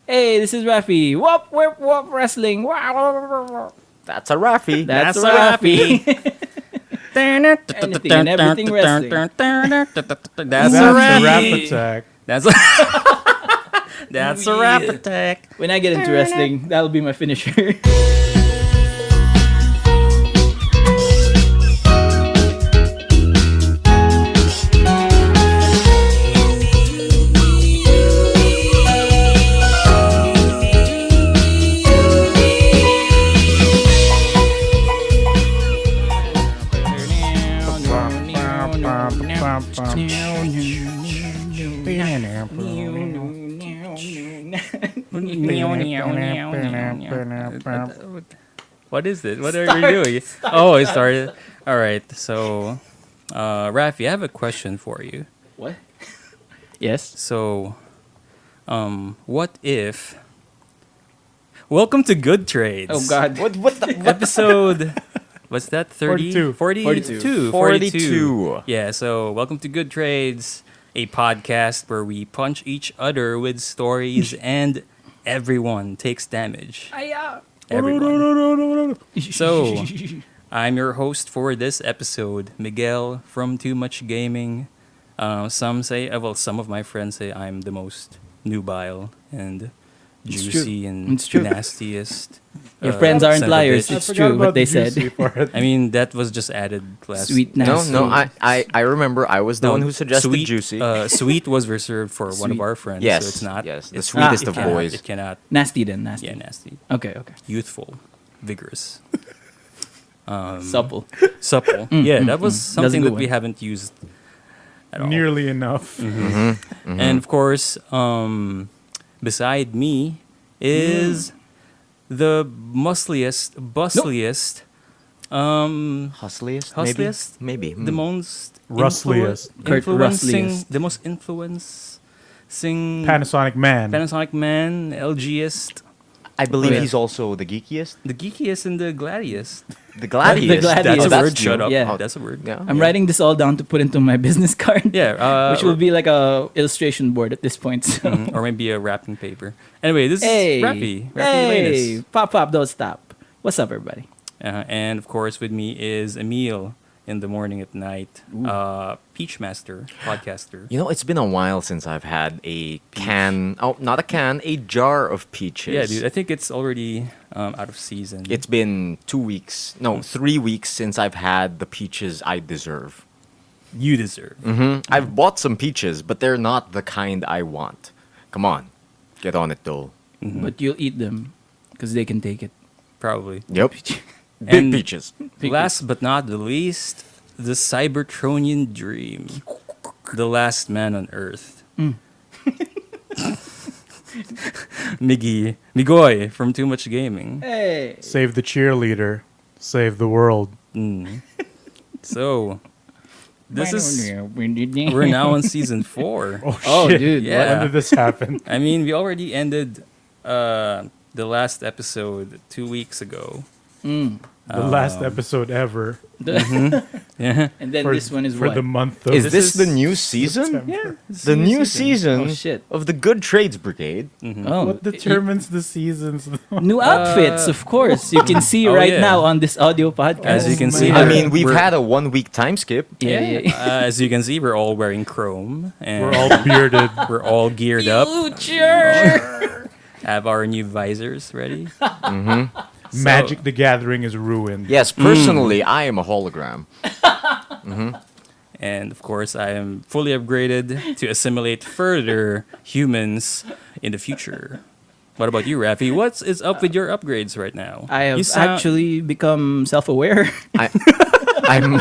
Hey, this is Rafi. Whoop, whoop, whoop, wrestling. Wow, wow, wow, wow. That's a Rafi. That's a Rafi. Anything and everything wrestling. That's a a rap rap attack. That's a that's a rap attack. When I get into wrestling, that'll be my finisher. What is it? What are we doing? Oh, it started. All right. So, Rafi, I have a question for you. What? Yes. So, what if? Welcome to Good Trades. Oh God. What the Episode. What's that? 30? 42. 42. Yeah. So, welcome to Good Trades, a podcast where we punch each other with stories and everyone takes damage. Everyone. So, I'm your host for this episode, Miguel from Too Much Gaming. Some of my friends say I'm the most nubile and juicy and nastiest. Your friends aren't son of a liars. bitch. It's true what they said. I mean, that was just added last. Sweet nasty. No, I remember. I was the one who suggested sweet, juicy. Sweet was reserved for one of Sweet. our friends. Yes, So it's not. yes, the it's sweetest it of cannot- boys. It cannot. Nasty then. Nasty. Yeah, nasty. Okay. Youthful. Vigorous. Supple. Supple. Yeah, that was That's a something good that we one. haven't used at all. Nearly enough. And of course, beside me is the bustliest, Hustliest? Maybe. the most Rustliest. Kurt influencing, Rustliest. the most influencing Panasonic man. Panasonic man, LGist, I believe yeah. he's also the geekiest. the geekiest, and the gladiest. The gladiest. gladiest. That's a Oh, word. Shut up. Yeah. That's a word. Yeah. I'm writing this all down to put into my business card. Yeah, which will be like a illustration board at this point. So. or maybe a wrapping paper. Anyway, this Hey, is Rafi. Rafi hey, Lanis. pop, don't stop. What's up, everybody? And of course, with me is Emile in the morning at night, Peach Master, podcaster. You know, it's been a while since I've had a can. Oh, not a can, a jar of peaches. Yeah, dude, I think it's already out of season. It's been 2 weeks. No, 3 weeks since I've had the peaches I deserve. You deserve. I've bought some peaches, but they're not the kind I want. Come on. Get on it, though. But you'll eat them because they can take it. Probably. Yep. Big And peaches. Last but not the least, the Cybertronian dream. The last man on Earth. Migoy from Too Much Gaming. Hey. Save the cheerleader. Save the world. So, we're now on season 4. Oh, shit. dude. Yeah. When did this happen? I mean, we already ended the last episode 2 weeks ago. The last episode ever. Yeah. And then For, this one is for what? the month of Is this is the new season? September. Yeah. The new season Oh, shit. of the Good Trades Brigade. Oh, What determines the seasons? new outfits, of course. You can see Oh, right yeah. now on this audio podcast. As you can see, man. I we're- mean, we've we're- had a 1 week time skip. Yeah. as you can see, we're all wearing chrome and We're all bearded. we're all geared up. Future. Have our new visors ready. Magic the Gathering is ruined. Yes, personally, I am a hologram. And of course, I am fully upgraded to assimilate further humans in the future. What about you, Rafi? What is up with your upgrades right now? I have You sound- actually become self-aware. I'm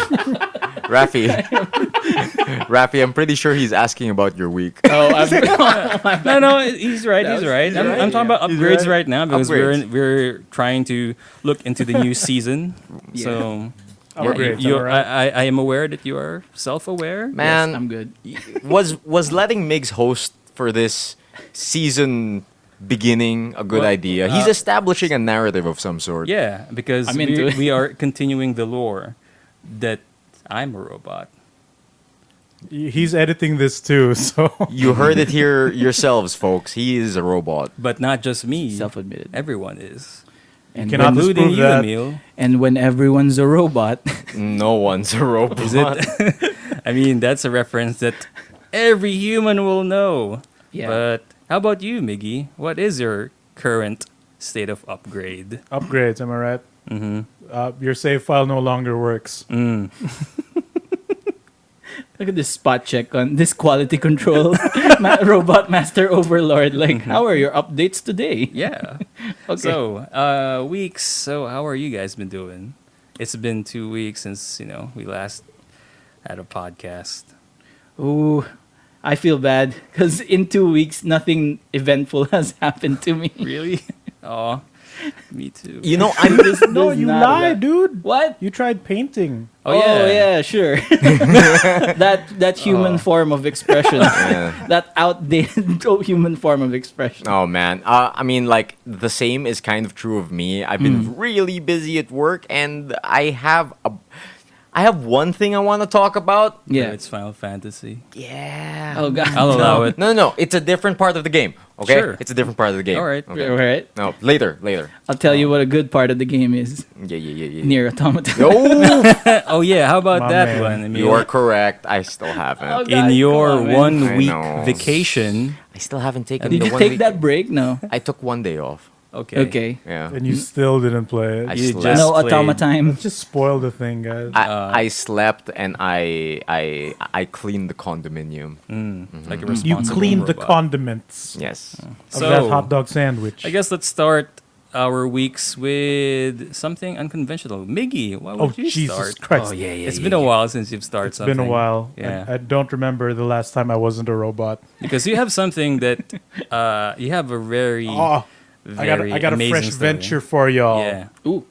Rafi, I'm pretty sure he's asking about your week. No, he's right. He's right. I'm talking about He's upgrades right. right now because Upgrades. we're trying to look into the new season. So Upgrades, you, alright. I am aware that you are self-aware. Man, I'm good. was letting Migs host for this season beginning a good Well, idea? He's establishing a narrative of some sort. Yeah, because I'm into it. we are continuing the lore that I'm a robot. He's editing this too, so You heard it here yourselves, folks. He is a robot. But not just me. Self-admitted. Everyone is. And cannot when, Including disprove you, that. Emile. and when everyone's a robot, No one's a robot. Is it? I mean, that's a reference that every human will know. Yeah. But how about you, Miggy? What is your current state of upgrade? upgrades. Am I right? Mm-hmm. Your save file no longer works. look at this spot check on this quality control robot master overlord. Like, how are your updates today? Yeah. Okay. So, weeks. So, how are you guys been doing? It's been 2 weeks since, we last had a podcast. Ooh, I feel bad because in 2 weeks nothing eventful has happened to me. Really? Oh, me too. You know, I'm No, There's you not lie, a- dude. What? You tried painting. Oh, yeah. Sure. that human form of expression. Yeah. That outdated human form of expression. Oh man, I mean, like the same is kind of true of me. I've been really busy at work, and I have one thing I want to talk about. Yeah. It's Final Fantasy. Yeah. Oh god. I'll allow it. No, it's a different part of the game. Okay, Sure. it's a different part of the game. All right. Okay. All right. No, later. I'll tell you what a good part of the game is. Yeah. Near Automata. Oh, Oh, yeah. How about My that man. one, Emile? you are correct. I still haven't. Oh, God, In your come on, man. 1 I week know. vacation. I still haven't taken Did the you 1 take week. that break? No. I took 1 day off. Okay. Okay. Yeah. And you still didn't play it. I You slept. just No played. Automa time. Let's just spoil the thing, guys. I slept and I cleaned the condominium. Like a you responsible cleaned the robot. condiments Yes. of So, that hot dog sandwich. I guess let's start our weeks with something unconventional. Miggy, why Oh, would you Jesus start? Christ. It's been a while since you've started It's something. been a while. Yeah. I don't remember the last time I wasn't a robot. Because you have something that you have a very, Oh, very I got a amazing fresh story. venture for y'all. Yeah. Ooh.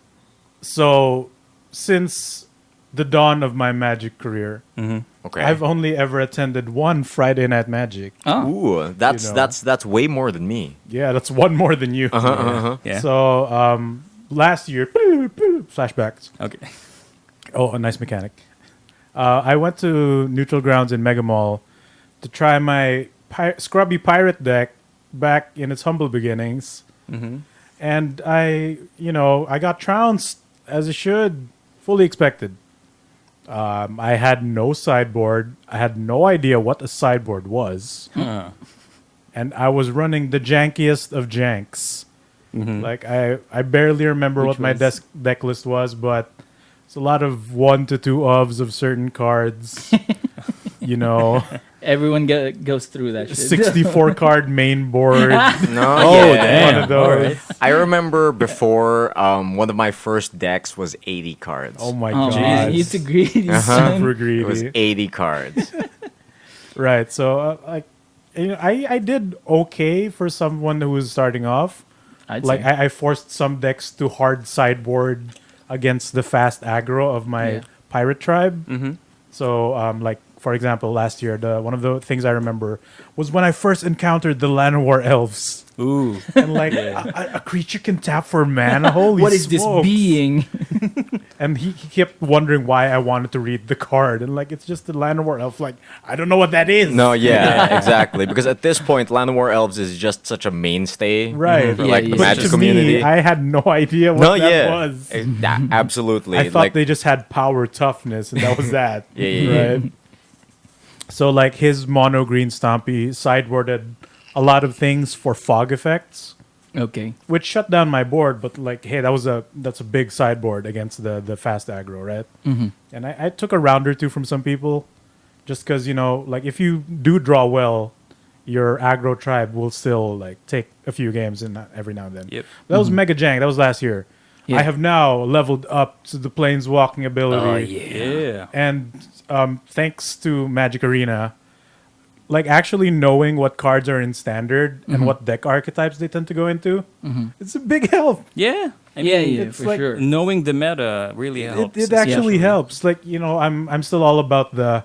So, since the dawn of my magic career, Okay. I've only ever attended one Friday Night Magic. Oh. Ooh, that's You know. that's way more than me. Yeah, that's one more than you. Yeah. So, last year, flashbacks. Okay. Oh, a nice mechanic. I went to Neutral Grounds in Mega Mall to try my scrubby pirate deck back in its humble beginnings. And I got trounced as it should, fully expected. I had no sideboard. I had no idea what a sideboard was. And I was running the jankiest of janks. Like, I barely remember what my deck list was, but it's a lot of 1 to 2 ofs of certain cards. Everyone goes through that shit. 64 card main board. No, Oh, yeah. damn. One of those. All right. I remember before one of my first decks was 80 cards. Oh my Oh god. man, you too greedy, Uh-huh. son. Super It was greedy. 80 cards. Right. So, I did okay for someone who was starting off. I'd Like, say. I forced some decks to hard sideboard against the fast aggro of my Yeah. pirate tribe. So, like, for example, last year, one of the things I remember was when I first encountered the Llanowar elves. Ooh. And, like, a creature can tap for mana? Holy What is this smokes. being? And he kept wondering why I wanted to read the card. And, like, it's just the Llanowar elf. Like, I don't know what that is. No, yeah, exactly. Because at this point, Llanowar Elves is just such a mainstay Right. for Yeah, like yeah. the But magic to community. me, I had no idea what No, that yeah, was. Absolutely. I thought they just had power toughness, and that was that. Yeah. Right. So, like, his mono green Stompy sideboarded a lot of things for fog effects, Okay. which shut down my board. But, like, hey, that's a big sideboard against the fast aggro, right? And I took a round or two from some people, just because, like, if you do draw well, your aggro tribe will still, like, take a few games every now and then. Yep. That was Mega Jank. That was last year. Yeah. I have now leveled up to the planeswalking ability. Oh yeah. Yeah. And thanks to Magic Arena, like, actually knowing what cards are in standard and what deck archetypes they tend to go into, it's a big help. Yeah. I Yeah, mean, yeah, it's for like- sure. knowing the meta really helps. It actually Yeah. helps. Like, I'm still all about the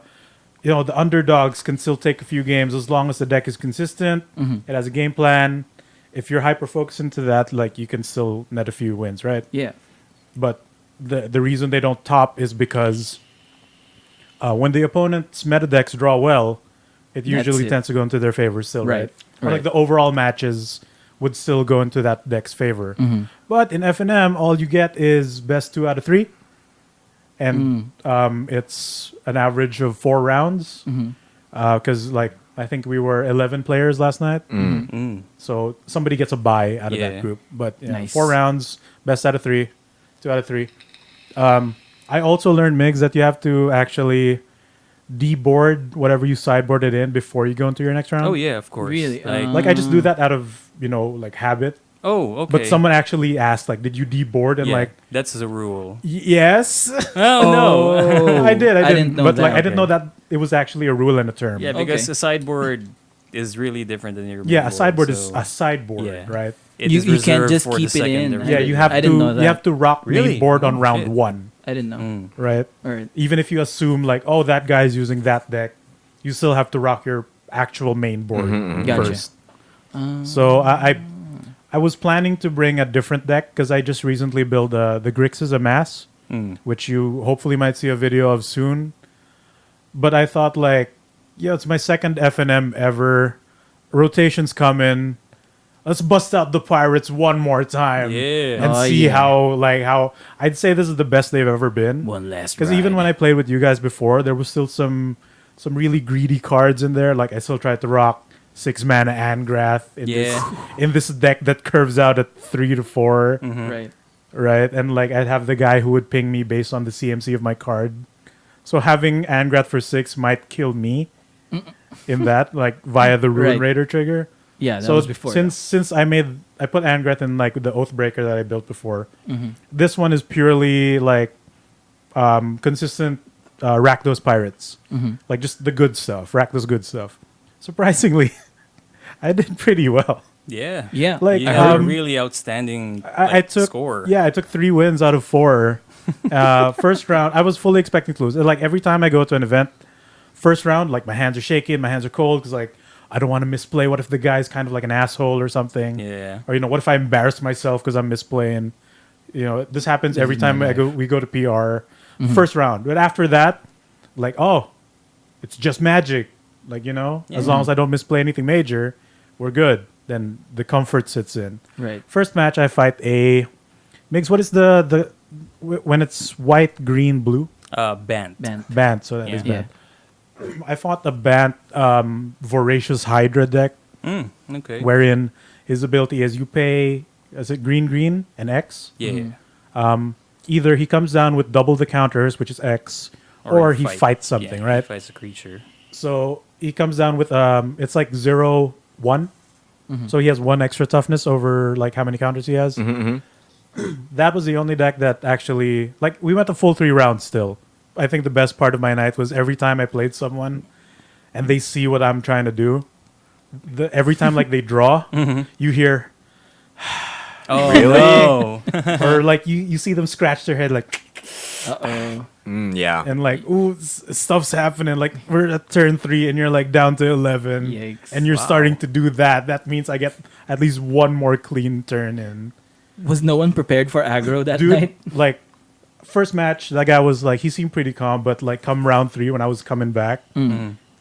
underdogs can still take a few games as long as the deck is consistent. It has a game plan. If you're hyper focused into that, like, you can still net a few wins, right? Yeah. But the reason they don't top is because when the opponent's meta decks draw well, it That's usually it. tends to go into their favor still, Right, right? Or right. like the overall matches would still go into that deck's favor. Mm-hmm. But in FNM, all you get is best 2 out of 3. And it's an average of 4 rounds. Because, like, I think we were 11 players last night. So somebody gets a bye out of Yeah. that group. But yeah, Nice. 4 rounds, best out of 3, 2 out of 3. I also learned, Migs, that you have to actually deboard whatever you sideboarded in before you go into your next round. Oh yeah, of course. Really? Like I just do that out of, like habit. oh, okay. But someone actually asked, like, did you deboard? And yeah, like, that's the rule. yes. Oh, no. I did. I didn't know but that. like, I didn't Okay. know that it was actually a rule and a term. Yeah, because Okay. a sideboard is really different than your main Yeah, a board, sideboard is so a sideboard, yeah. right? it You- is you can't reserved just for the keep it in. secondary. Yeah, you have I didn't know to that. you have to rock Really? main board on Oh, round shit. 1, I didn't know. right? All right. Even if you assume like, oh, that guy's using that deck, you still have to rock your actual main board Gotcha. first. So I was planning to bring a different deck because I just recently built the Grixis Amass, which you hopefully might see a video of soon. But I thought like, yeah, it's my second FNM ever. Rotations come in. Let's bust out the Pirates one more time. Yeah. And Oh, see yeah. how I'd say this is the best they've ever been. One last Because even ride. when I played with you guys before, there was still some really greedy cards in there. Like I still tried to rock 6 mana Angrath in this deck that curves out at 3 to 4, Right. right? And like I'd have the guy who would ping me based on the CMC of my card. So having Angrath for 6 might kill me in that, like via the Ruin Right. Raider trigger. Yeah, that So was before. since I put Angrath in like the Oathbreaker that I built before. Mm-hmm. This one is purely like consistent rack those pirates, Mm-hmm. like just the good stuff, rack those good stuff. Surprisingly, I did pretty well. Yeah. Yeah. Like, You had a um, really outstanding I took score. Yeah, I took 3 wins out of 4. First round, I was fully expecting to lose. Like every time I go to an event, first round, like my hands are shaking, my hands are cold because like I don't want to misplay. What if the guy's kind of like an asshole or something? Yeah. Or what if I embarrass myself because I'm misplaying? This happens every time we go to PR. First round, but after that, like, oh, it's just magic. Like as long as I don't misplay anything major, we're good. Then the comfort sits in. Right. First match, I fight a Migs. What is the when it's white, green, blue? Band. Bant. So that is Yeah. Bant. I fought the Bant Voracious Hydra deck, Okay. wherein his ability is you pay, is it green, and X? Yeah. Either he comes down with double the counters, which is X, or he fights something, Yeah, right? He fights a creature. So he comes down with it's like 0, 1. So he has 1 extra toughness over like how many counters he has. That was the only deck that actually, like, we went a full 3 rounds still. I think the best part of my night was every time I played someone and they see what I'm trying to do, every time like they draw, you hear, Oh, Really? no. or like you see them scratch their head like, Uh-oh. Yeah. and like, ooh, stuff's happening. Like we're at turn 3 and you're like down to 11. Yikes. And you're starting to do that. That means I get at least 1 more clean turn in. Was no one prepared for aggro that Dude, night? like first match, that guy was like, he seemed pretty calm, but like come round 3 when I was coming back,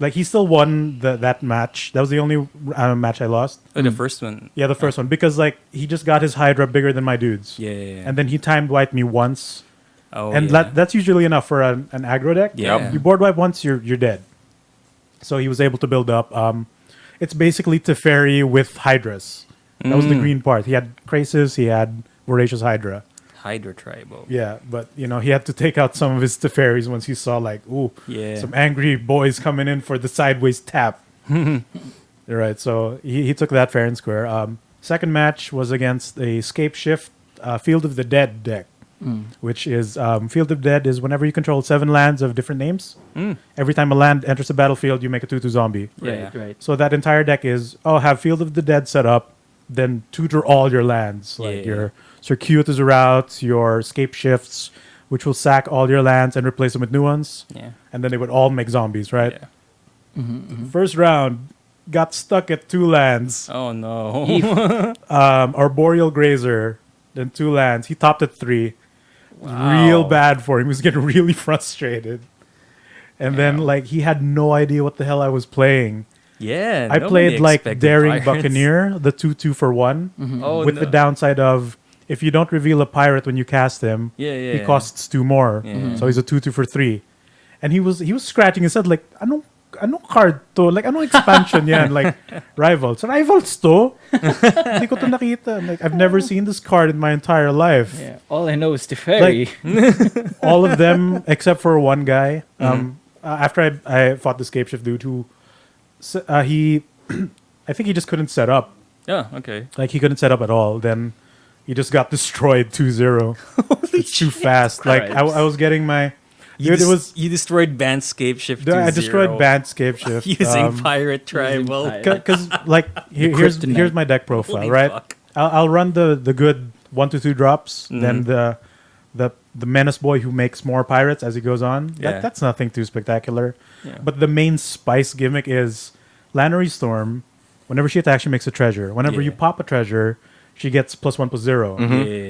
like he still won that match. That was the only match I lost. Oh, the first one. Yeah, the first one, because like he just got his Hydra bigger than my dudes. Yeah. And then he timed wiped me once, oh, and yeah. that's usually enough for an aggro deck. Yeah. You board wipe once, you're dead. So he was able to build up. It's basically Teferi with Hydras. That was the green part. He had Krasis, he had Voracious Hydra. Hydra Tribal. Yeah, but he had to take out some of his Teferis once he saw like, ooh, Yeah. some angry boys coming in for the sideways tap. Right, so he took that fair and square. Second match was against a Scape Shift Field of the Dead deck, which is Field of Dead is whenever you control 7 lands of different names. Every time a land enters the battlefield, you make a 2/2 zombie. Yeah. Right. So that entire deck is, have Field of the Dead set up, then tutor all your lands, like Yeah. your Circuitous Routes, your Scape Shifts, which will sack all your lands and replace them with new ones. Yeah. And then they would all make zombies, right? Yeah. First round, got stuck at 2 lands. Oh, no. Arboreal Grazer, then 2 lands. He topped at 3. Real bad for him. He was getting really frustrated. And then like he had no idea what the hell I was playing. Yeah, I nobody played like expected Daring pirates. Buccaneer, the 2-2 for 1, Oh, with no. the downside of if you don't reveal a pirate when you cast him, he Yeah. costs 2 more. Yeah. So he's a 2-2 for 3. And he was scratching his head like, ano card to? Like, ano expansion yan? Like, Rivals. Rivals to? Hindi ko to nakita. Like, I've never seen this card in my entire life. Yeah. All I know is Teferi. All of them, except for one guy. After I fought the Scapeshift dude who, he, I think he just couldn't set up. Oh, okay. Like, he couldn't set up at all. Then he just got destroyed 2-0. It's too fast. Like, I was getting my... Dude, You destroyed Bandscape Shift. Dude, I destroyed Bandscape Shift using Pirate Tribal. because like here's kryptonite. my deck profile, Holy right? fuck. I'll run the good 1 to 2 drops, then the menace boy who makes more pirates as he goes on. Yeah. That's nothing too spectacular. Yeah. But the main spice gimmick is Lannery Storm. Whenever she attacks, she makes a treasure. Whenever you Yeah. pop a treasure, she gets +1/+0.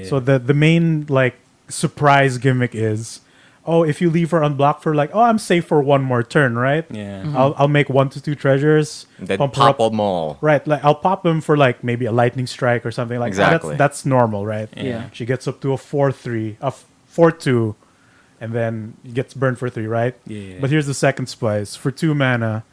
Yeah. So the main like surprise gimmick is, oh, if you leave her unblocked for like, oh, I'm safe for one more turn, right? Yeah. I'll make 1 to 2 treasures, Then pump her pop up. them all. Right, like I'll pop them for like maybe a lightning strike or something like that. Exactly. That's normal, right? Yeah. She gets up to a 4-3, a 4-2, and then gets burned for 3, right? Yeah. But here's the second spice. For 2 mana,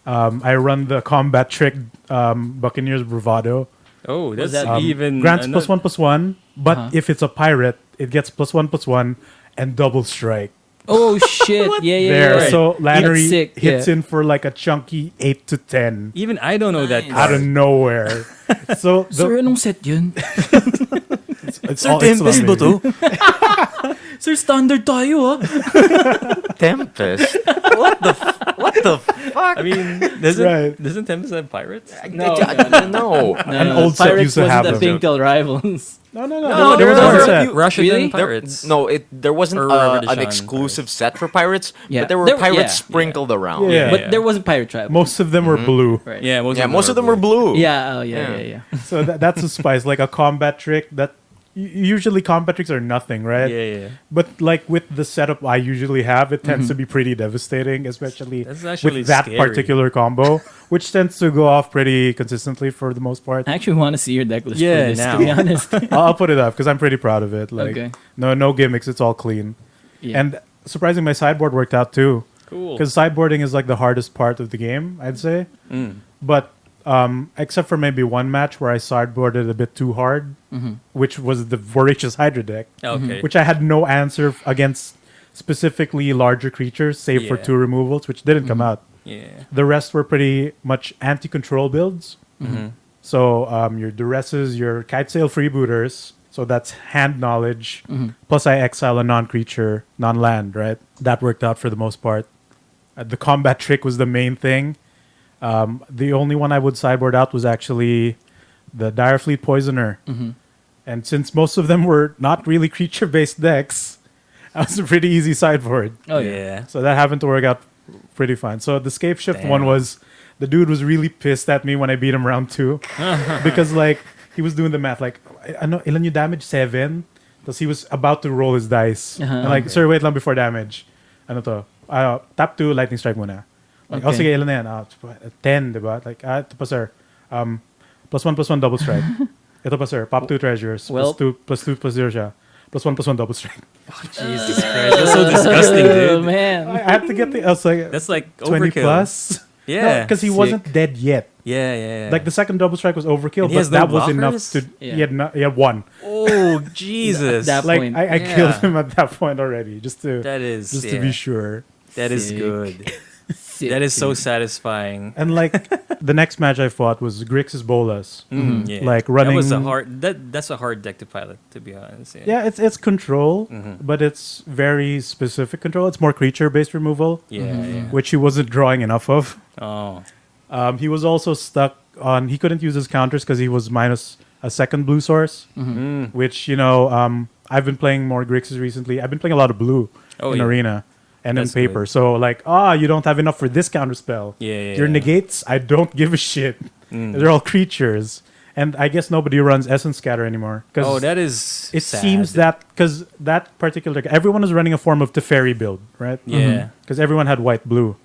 I run the combat trick Buccaneer's Bravado. Oh, that's that even Grants ano- +1/+1, but if it's a pirate, it gets +1/+1 and double strike. Oh shit! Yeah. There, Right. so Lannery Sick, hits yeah. in for like a chunky 8 to 10 Even I don't know that Nice. out card. of nowhere. So Sir, anong set yun? it's all Tempest ba to? Sir, standard tayo ah. Tempest. What the fuck? I mean, Right. doesn't Tempest have pirates? No, No. An old set Pirates used to wasn't have a them. thing till Rivals. No, No, there was no, one no, set. you- Russia Really? Pirates. There wasn't Or an Revolution exclusive set for pirates, Yeah. but there were There- pirates yeah. sprinkled around. Yeah. But there was a pirate tribe. Most of them were blue. Right. Yeah, Most of them were blue. Yeah. Oh Yeah. yeah. So that's a spice, like a combat trick that usually combat tricks are nothing, right? Yeah. But like with the setup I usually have, it tends to be pretty devastating, especially That's actually with that scary. particular combo, which tends to go off pretty consistently for the most part. I actually want to see your deck list Yeah, for this, now. to be honest. I'll put it up because I'm pretty proud of it. Like, Okay. no gimmicks, it's all clean. Yeah. And surprisingly, my sideboard worked out too. Cool. Because sideboarding is like the hardest part of the game, I'd say. But except for maybe one match where I sideboarded a bit too hard, which was the Voracious Hydra deck, Okay. which I had no answer against specifically larger creatures, save for Yeah. 2 removals, which didn't come out. Yeah. The rest were pretty much anti-control builds. So your Duresses, your Kite Sail Freebooters, so that's hand knowledge, plus I exile a non-creature, non-land, right? That worked out for the most part. The combat trick was the main thing. The only one I would sideboard out was actually the Direfleet Poisoner. And since most of them were not really creature-based decks, that was a pretty easy sideboard. Oh yeah. So that happened to work out pretty fine. So the Scape Shift one Damn. was, the dude was really pissed at me when I beat him round 2. Because like, he was doing the math like, ano, ilan yung damage? 7? Because he was about to roll his dice. And like, sir, wait lang before damage. Ano to? Tap 2, lightning strike muna. Like, oh, Okay. sige, ilan na yan? 10, diba? Like, ito pa, sir. +1/+1 double strike. Ito pa, sir. Pop 2 treasures. Well- +2/+0 siya. +1/+1 double strike. Jesus Christ. That's so disgusting, Oh dude. man. I had to get the, I was like, That's like 20 overkill. plus. Yeah. Because he Sick. wasn't dead yet. Yeah. Like the second double strike was overkill, And he but has no that was enough blockers? to. Yeah. He had 1. Oh Jesus. That Like point. I Yeah. killed him at that point already, just to That is to yeah. be sure. That is Sick. good. Sick, That is so dude. satisfying. And like the next match I fought was Grixis Bolas. Yeah. Like That running. was a hard. That's a hard deck to pilot, to be honest. Yeah, it's control, but it's very specific control. It's more creature based removal, Yeah. which he wasn't drawing enough of. Oh. He was also stuck on. He couldn't use his counters because he was minus a second blue source, which I've been playing more Grixis recently. I've been playing a lot of blue in yeah. arena and That's in paper. good. So like, you don't have enough for this counter spell. Yeah. Your negates, I don't give a shit. They're all creatures, And I guess nobody runs Essence Scatter anymore. Oh, that is. It sad. seems that because that particular everyone was running a form of Teferi build, right? Yeah. Because everyone had white blue.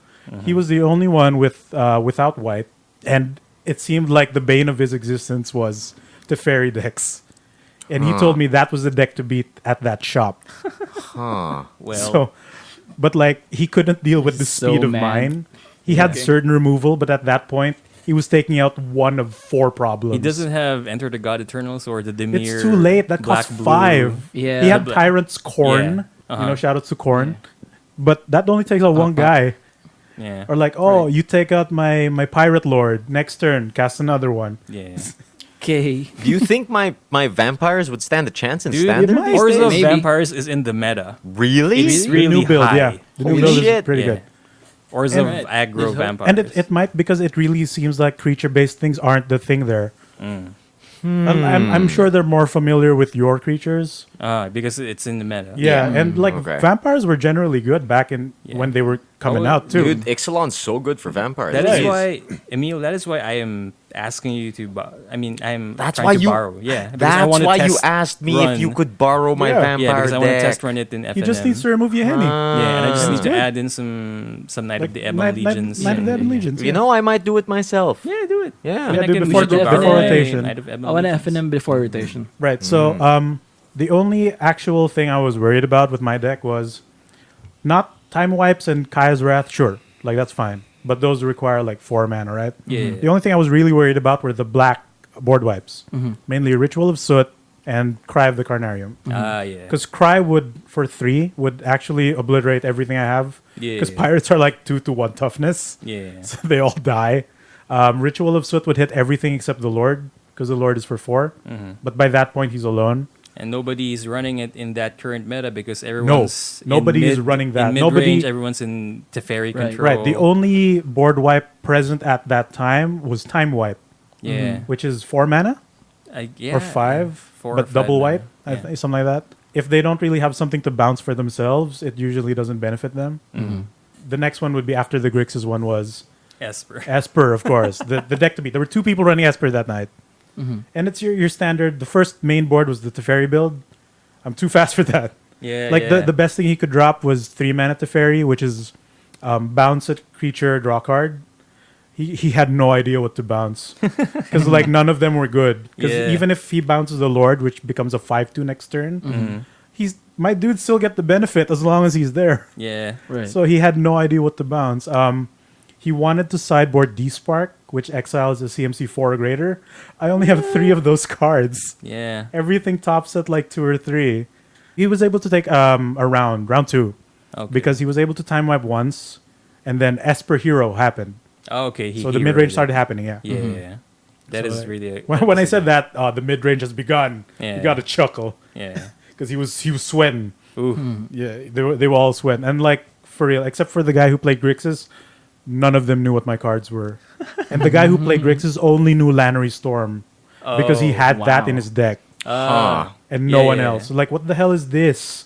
He was the only one without white, and it seemed like the bane of his existence was Teferi decks. And he told me that was the deck to beat at that shop. Huh. Well, So, but like he couldn't deal with the So speed of mad. mine. He had certain removal, but at that point he was taking out one of 4 problems. he doesn't have Enter the God Eternals or the Dimir. It's too late. That Black costs Blue. 5. Yeah. He had Bla- Tyrant's Corn. Yeah. Shout out to Corn. But that only takes out one guy. Yeah. Or like, you take out my Pirate Lord. Next turn, cast another one. Yeah. Okay. Do you think my vampires would stand a chance in Dude, standard? might. these Hordes days? of Maybe. Vampires is in the meta. Really? It's The really new build, high. yeah. The new Holy build shit. is pretty good. Hordes And- of aggro There's hope. vampires. And it might because it really seems like creature-based things aren't the thing there. I'm sure they're more familiar with your creatures. Because it's in the meta. Yeah, and like Okay. vampires were generally good back in when they were coming Oh, out too. Dude, Ixalan's so good for vampires. That is Jeez. why, Emile. That is why I am asking you to. I'm. That's trying why to you. borrow. Yeah. because I That's wanna why you test asked me run. if you could borrow my Yeah. vampire Yeah, because I want to deck. test run it in FNM. He just needs to remove Yeheni. Yeah, and I just need to Good. add in some Knight of the Ebon Knight Legions. of the Ebon Yeah. Legions. You know, I might do it myself. Yeah, do it. Yeah. I mean, Yeah, I do can before- we should before borrow my rotation. Knight of Ebon I want to Legions. FNM before rotation. Right. So, the only actual thing I was worried about with my deck was not Time Wipes and Kaya's Wrath. Sure, like that's fine, but those require like 4 mana, right? Yeah. The only thing I was really worried about were the black board wipes, mainly Ritual of Soot and Cry of the Carnarium. Yeah. Because Cry would for 3 would actually obliterate everything I have. Yeah. Because pirates are like 2-1 toughness, Yeah. so they all die. Ritual of Soot would hit everything except the Lord, because the Lord is for 4. But by that point, he's alone. And nobody is running it in that current meta because everyone's in nobody is running that. In Nobody- mid-range, everyone's in Teferi Right. control. Right. The only board wipe present at that time was Time Wipe, Yeah. which is 4 mana Yeah. or 5, 4 or but 5 double mana. wipe, I Yeah. think, something like that. If they don't really have something to bounce for themselves, it usually doesn't benefit them. The next one would be after the Grixis one was Esper. Esper, of course. the deck to beat. There were 2 people running Esper that night. And it's your standard. The first main board was the Teferi build. I'm too fast for that. Yeah. Like yeah. the best thing he could drop was 3 mana Teferi, which is bounce at creature, draw card. He had no idea what to bounce because like none of them were good. Because Yeah. even if he bounces the Lord, which becomes a 5/2 next turn, my dude still get the benefit as long as he's there. Yeah. Right. So he had no idea what to bounce. He wanted to sideboard D-Spark, which exiles a CMC 4 or greater. I only have 3 of those cards. Yeah. Everything tops at like 2 or 3. He was able to take round 2, Okay. because he was able to time wipe once, and then Esper Hero happened. Okay. So the mid range started happening. Yeah. Yeah. That So, is like, really. When I said that, the mid range has begun. Yeah. You got to chuckle Yeah. because he was sweating. Ooh. Yeah, they were all sweating, and like for real, except for the guy who played Grixis, none of them knew what my cards were. And the guy who played Grixis only knew Lannery Storm because he Oh, had that wow. in his deck. Huh. And Yeah, no one yeah, else. Like, what the hell is this?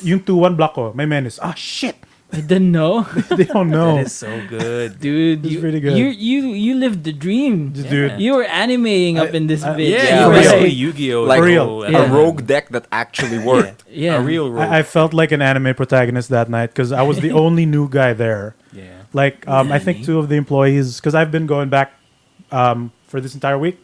Yung 2-1 block ko, may menace. Ah, shit! I didn't know. They don't know. That is so good. Dude, It's you, pretty good. you lived the dream. Dude, You were animating up in this bit. Yeah, Yeah, you were real. basically Yu-Gi-Oh! Like, For real. whole, Yeah. A rogue deck that actually worked. Yeah. A real rogue. I felt like an anime protagonist that night because I was the only new guy there. yeah. Like, I think 2 of the employees, because I've been going back for this entire week,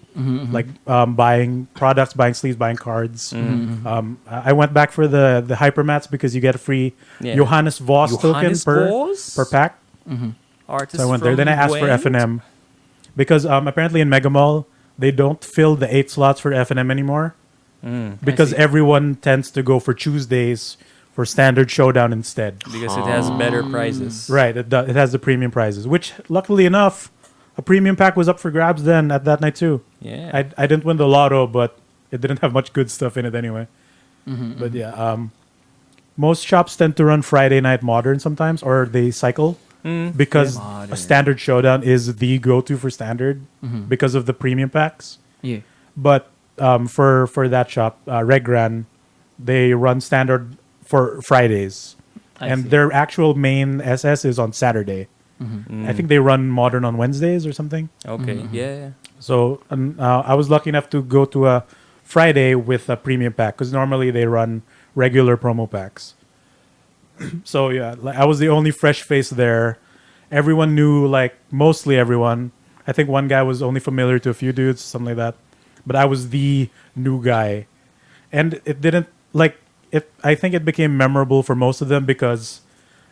like buying products, buying sleeves, buying cards. I went back for the hypermats because you get a free Yeah. Johannes Voss token Johannes per Voss? pack. Artist So I went there. Then I asked for Gwent? FNM because apparently in Mega Mall they don't fill the 8 slots for FNM anymore because see. everyone tends to go for Tuesdays for Standard Showdown instead. Because it has better prizes. Right, it has the premium prizes, which luckily enough, a premium pack was up for grabs then at that night too. Yeah. I didn't win the lotto, but it didn't have much good stuff in it anyway. But yeah, most shops tend to run Friday Night Modern sometimes, or they cycle because Modern. a Standard Showdown is the go-to for Standard because of the premium packs. Yeah. But for that shop, Regran, they run Standard for Fridays, and see. their actual main SS is on Saturday. I think they run Modern on Wednesdays or something. Okay. Yeah. So I was lucky enough to go to a Friday with a premium pack because normally they run regular promo packs. So yeah, like, I was the only fresh face there. Everyone knew, like mostly everyone. I think one guy was only familiar to a few dudes, something like that. But I was the new guy, and it didn't like it. I think it became memorable for most of them because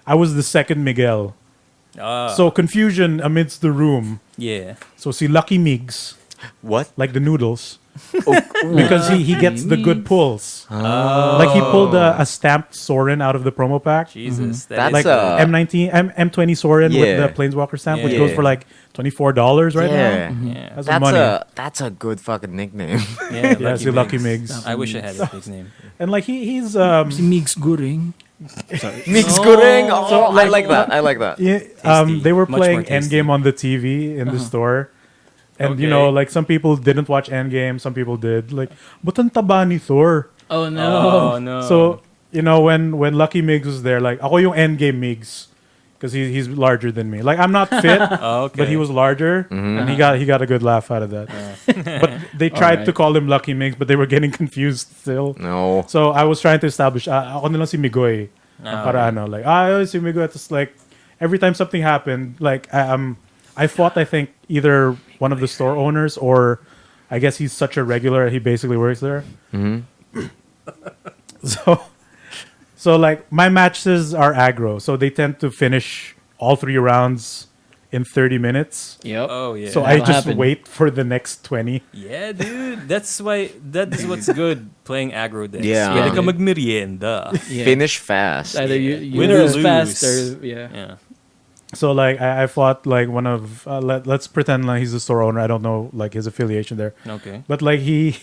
I was the second Miguel. So confusion amidst the room. Yeah. So see Lucky Migs, What? like the noodles, because he gets the good pulls. Like he pulled a stamped Soren out of the promo pack. Jesus. That's Like M19, M20 Soren with Yeah. the Planeswalker stamp, which Yeah. goes for like $24 right Yeah. now. Yeah. That's some money. That's a good fucking nickname. Yeah, Yeah, see Lucky Migs. I wish I had that big's name. And like he's Si Migs Guring. Mix Goreng. Oh, So, I like that. I like that. yeah, Tasty. they were Much playing more tasty. Endgame on the TV in the store. And you Okay. know, like some people didn't watch Endgame, some people did. Like, but ang taba ni Thor. Oh no. Oh no. So, you know, when Lucky Migs was there, like, ako yung Endgame Migs. Because he's larger than me. Like, I'm not fit, Oh, okay. but he was larger. And he got a good laugh out of that. But they tried to Alright. call him Lucky Migs, but they were getting confused still. No. So I was trying to establish, ako na lang si Migoy. Para ano, like, si Migoy. It's like, every time something happened, like, I fought, I think, either one of the store owners or I guess he's such a regular, he basically works there. So like my matches are aggro, so they tend to finish all 3 rounds in 30 minutes. Yep. Oh yeah. So I That'll just happen. wait for the next 20. Yeah, dude. That is what's good playing aggro decks. Yeah. Pwede ka magmerienda. Yeah. Finish fast. Either you Win or lose lose. fast or yeah. Yeah. So like I fought like one of let's pretend like he's the store owner. I don't know like his affiliation there. Okay. But like he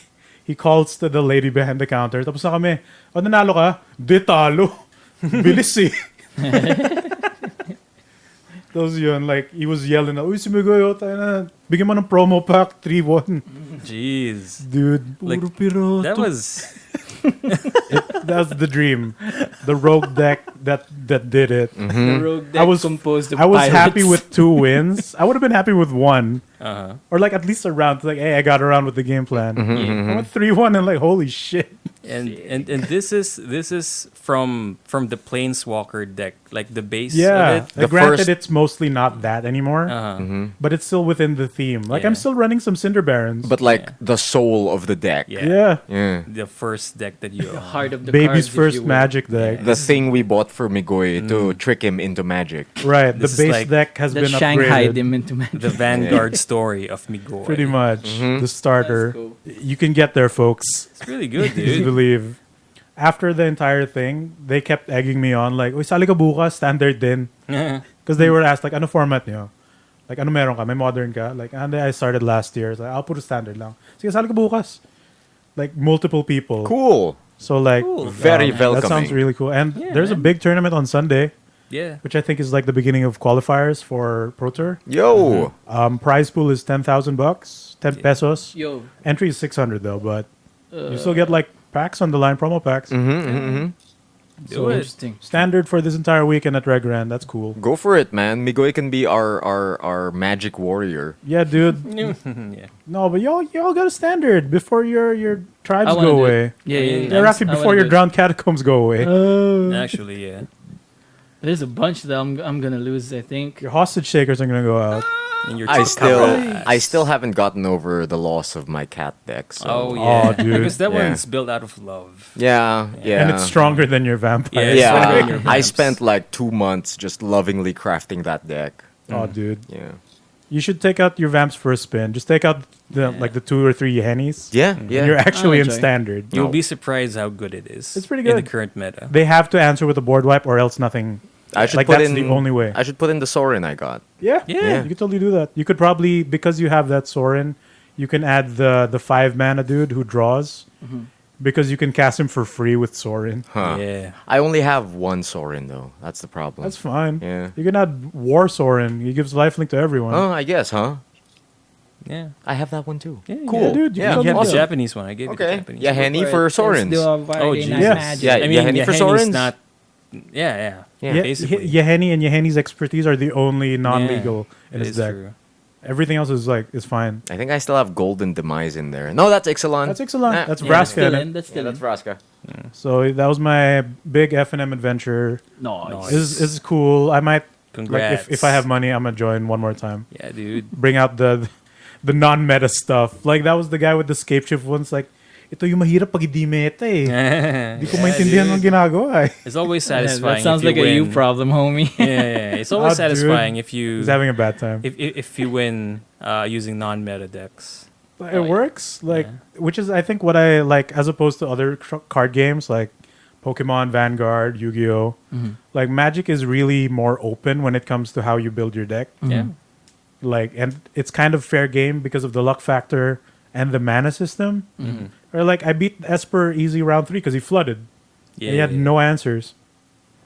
calls to the lady behind the counter. Tapos na kami, nanalo ka? Di talo. Bilis eh. Tapos yun, like, he was yelling, uy, si Migoy, tayo na. Bigyan mo ng promo pack, 3-1. Jeez. Dude, Like, puro piroto. that was That's the dream. The rogue deck that did it. The rogue deck I was- composed of I was pirates. happy with 2 wins. I would have been happy with 1. uh-huh. Or like at least a round. Like, hey, I got around with the game plan. I went 3-1 and like, holy shit. And this is from the Planeswalker deck, like the base Yeah. of it. The Granted, first- it's mostly not that anymore. Uh-huh. But it's still within the theme. Like, Yeah. I'm still running some Cinder Barons. But like the soul of the deck. Yeah. yeah. Yeah. The first deck that you Heart of the Baby's cards, if first you will. magic deck. The thing we bought for Migoy to trick him into magic. Right. This is the base like- deck has That been Shanghai upgraded. him into magic. the Vanguard story of Migoy. Pretty much. The starter. Let's go. You can get there, folks. It's really good, Please dude. believe. After the entire thing, they kept egging me on. Like, uy, sali ka bukas, standard din. Because they were asked, like, ano format niyo? Like, ano meron ka? May modern ka? Like, and I started last year. So, like, I'll put a standard lang. Sige, sali ka bukas. Like, multiple people. Cool. So, like, Very that welcoming. sounds really cool. And Yeah, there's a man. big tournament on Sunday, Yeah. which I think is like the beginning of qualifiers for Pro Tour. Yo. Prize pool is $10,000, 10 pesos. Yo, Entry is 600 though, but you still get like packs on the line, promo packs. Do it. interesting. Standard for this entire weekend at Red Grand. That's cool. Go for it, man. Migoy can be our magic warrior. Yeah, dude. Yeah. No, but y'all got a standard before your tribes I wanna go do it. away. Yeah, yeah. Yeah, Rafi, I before wanna your do it. drowned catacombs go away. Actually, yeah. There's a bunch that I'm gonna lose. I think. Your hostage shakers are gonna go out. And your I Chupacabra. still haven't gotten over the loss of my cat deck. So. Oh yeah, dude. because that Yeah. one's built out of love. Yeah, yeah. And it's stronger than your vampire. Yeah, it's stronger than Yeah, your I vamps. spent like 2 months just lovingly crafting that deck. Oh, dude. Yeah. You should take out your vamps for a spin. Just take out the like the 2 or 3 hennies. Yeah, And yeah. you're actually in enjoy. standard. You'll No. be surprised how good it is. It's pretty in good. the current meta. They have to answer with a board wipe or else nothing. I should Like, put that's in the only way. I should put in the Sorin I got. Yeah. Yeah. You could totally do that. You could probably, because you have that Sorin, you can add the 5 mana dude who draws. Because you can cast him for free with Sorin. Huh. Yeah. I only have 1 Sorin though. That's the problem. That's fine. Yeah. You can add War Sorin. He gives lifelink to everyone. Oh, I guess, huh? Yeah. I have that one too. Yeah, Cool. Yeah, dude, you Yeah, can You have awesome. the Japanese one. I gave you the Okay. Japanese Yeah, one. Henny for Sorins. Oh, geez. Yes. Yeah, I mean, Henny for Henny's Sorins? not. Yeah. Yeah. Yeah, basically. Yeheni and Yeheni's expertise are the only non-legal in It his is deck. true. Everything else is fine. I think I still have Golden Demise in there. No, that's Ixalan. That's Ixalan. Ah, That's Yeah, Vraska. that's still in in. it. That's still that's in. Vraska. So that was my big F&M adventure. Nice. Is cool. I might Congrats. if I have money, I'm gonna join one more time. Yeah, dude. Bring out the non-meta stuff. Like that was the guy with the scape shift once. Like ito yung mahirap pag hindi meta eh. Di ko maintindihan ng ginagawa eh. It's always Yeah, satisfying. that sounds if you like a you win. problem, homie. Yeah. It's always Oh, dude. satisfying if you He's having a bad time. if you win using non-meta decks. It works, like, which is I think what I like as opposed to other card games like Pokemon, Vanguard, Yu-Gi-Oh. Like Magic is really more open when it comes to how you build your deck. Yeah. Like, and it's kind of fair game because of the luck factor and the mana system. Or like I beat Esper easy round 3 because he flooded. Yeah. And he had no answers.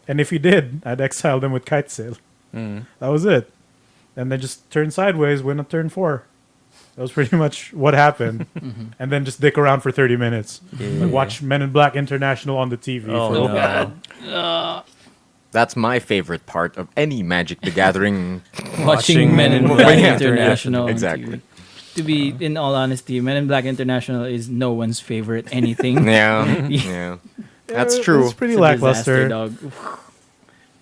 And if he did, I'd exile them with Kite Sail. That was it. And then just turn sideways, win on turn 4. That was pretty much what happened. And then just dick around for 30 minutes. Yeah. Like watch Men in Black International on the TV. Oh, for no. That's my favorite part of any Magic the Gathering. Watching Men in Black Yeah. International. on Exactly. TV. To be in all honesty, Men in Black International is no one's favorite anything. Yeah, yeah. That's Yeah, true. It's pretty It's a disaster, lackluster. dog.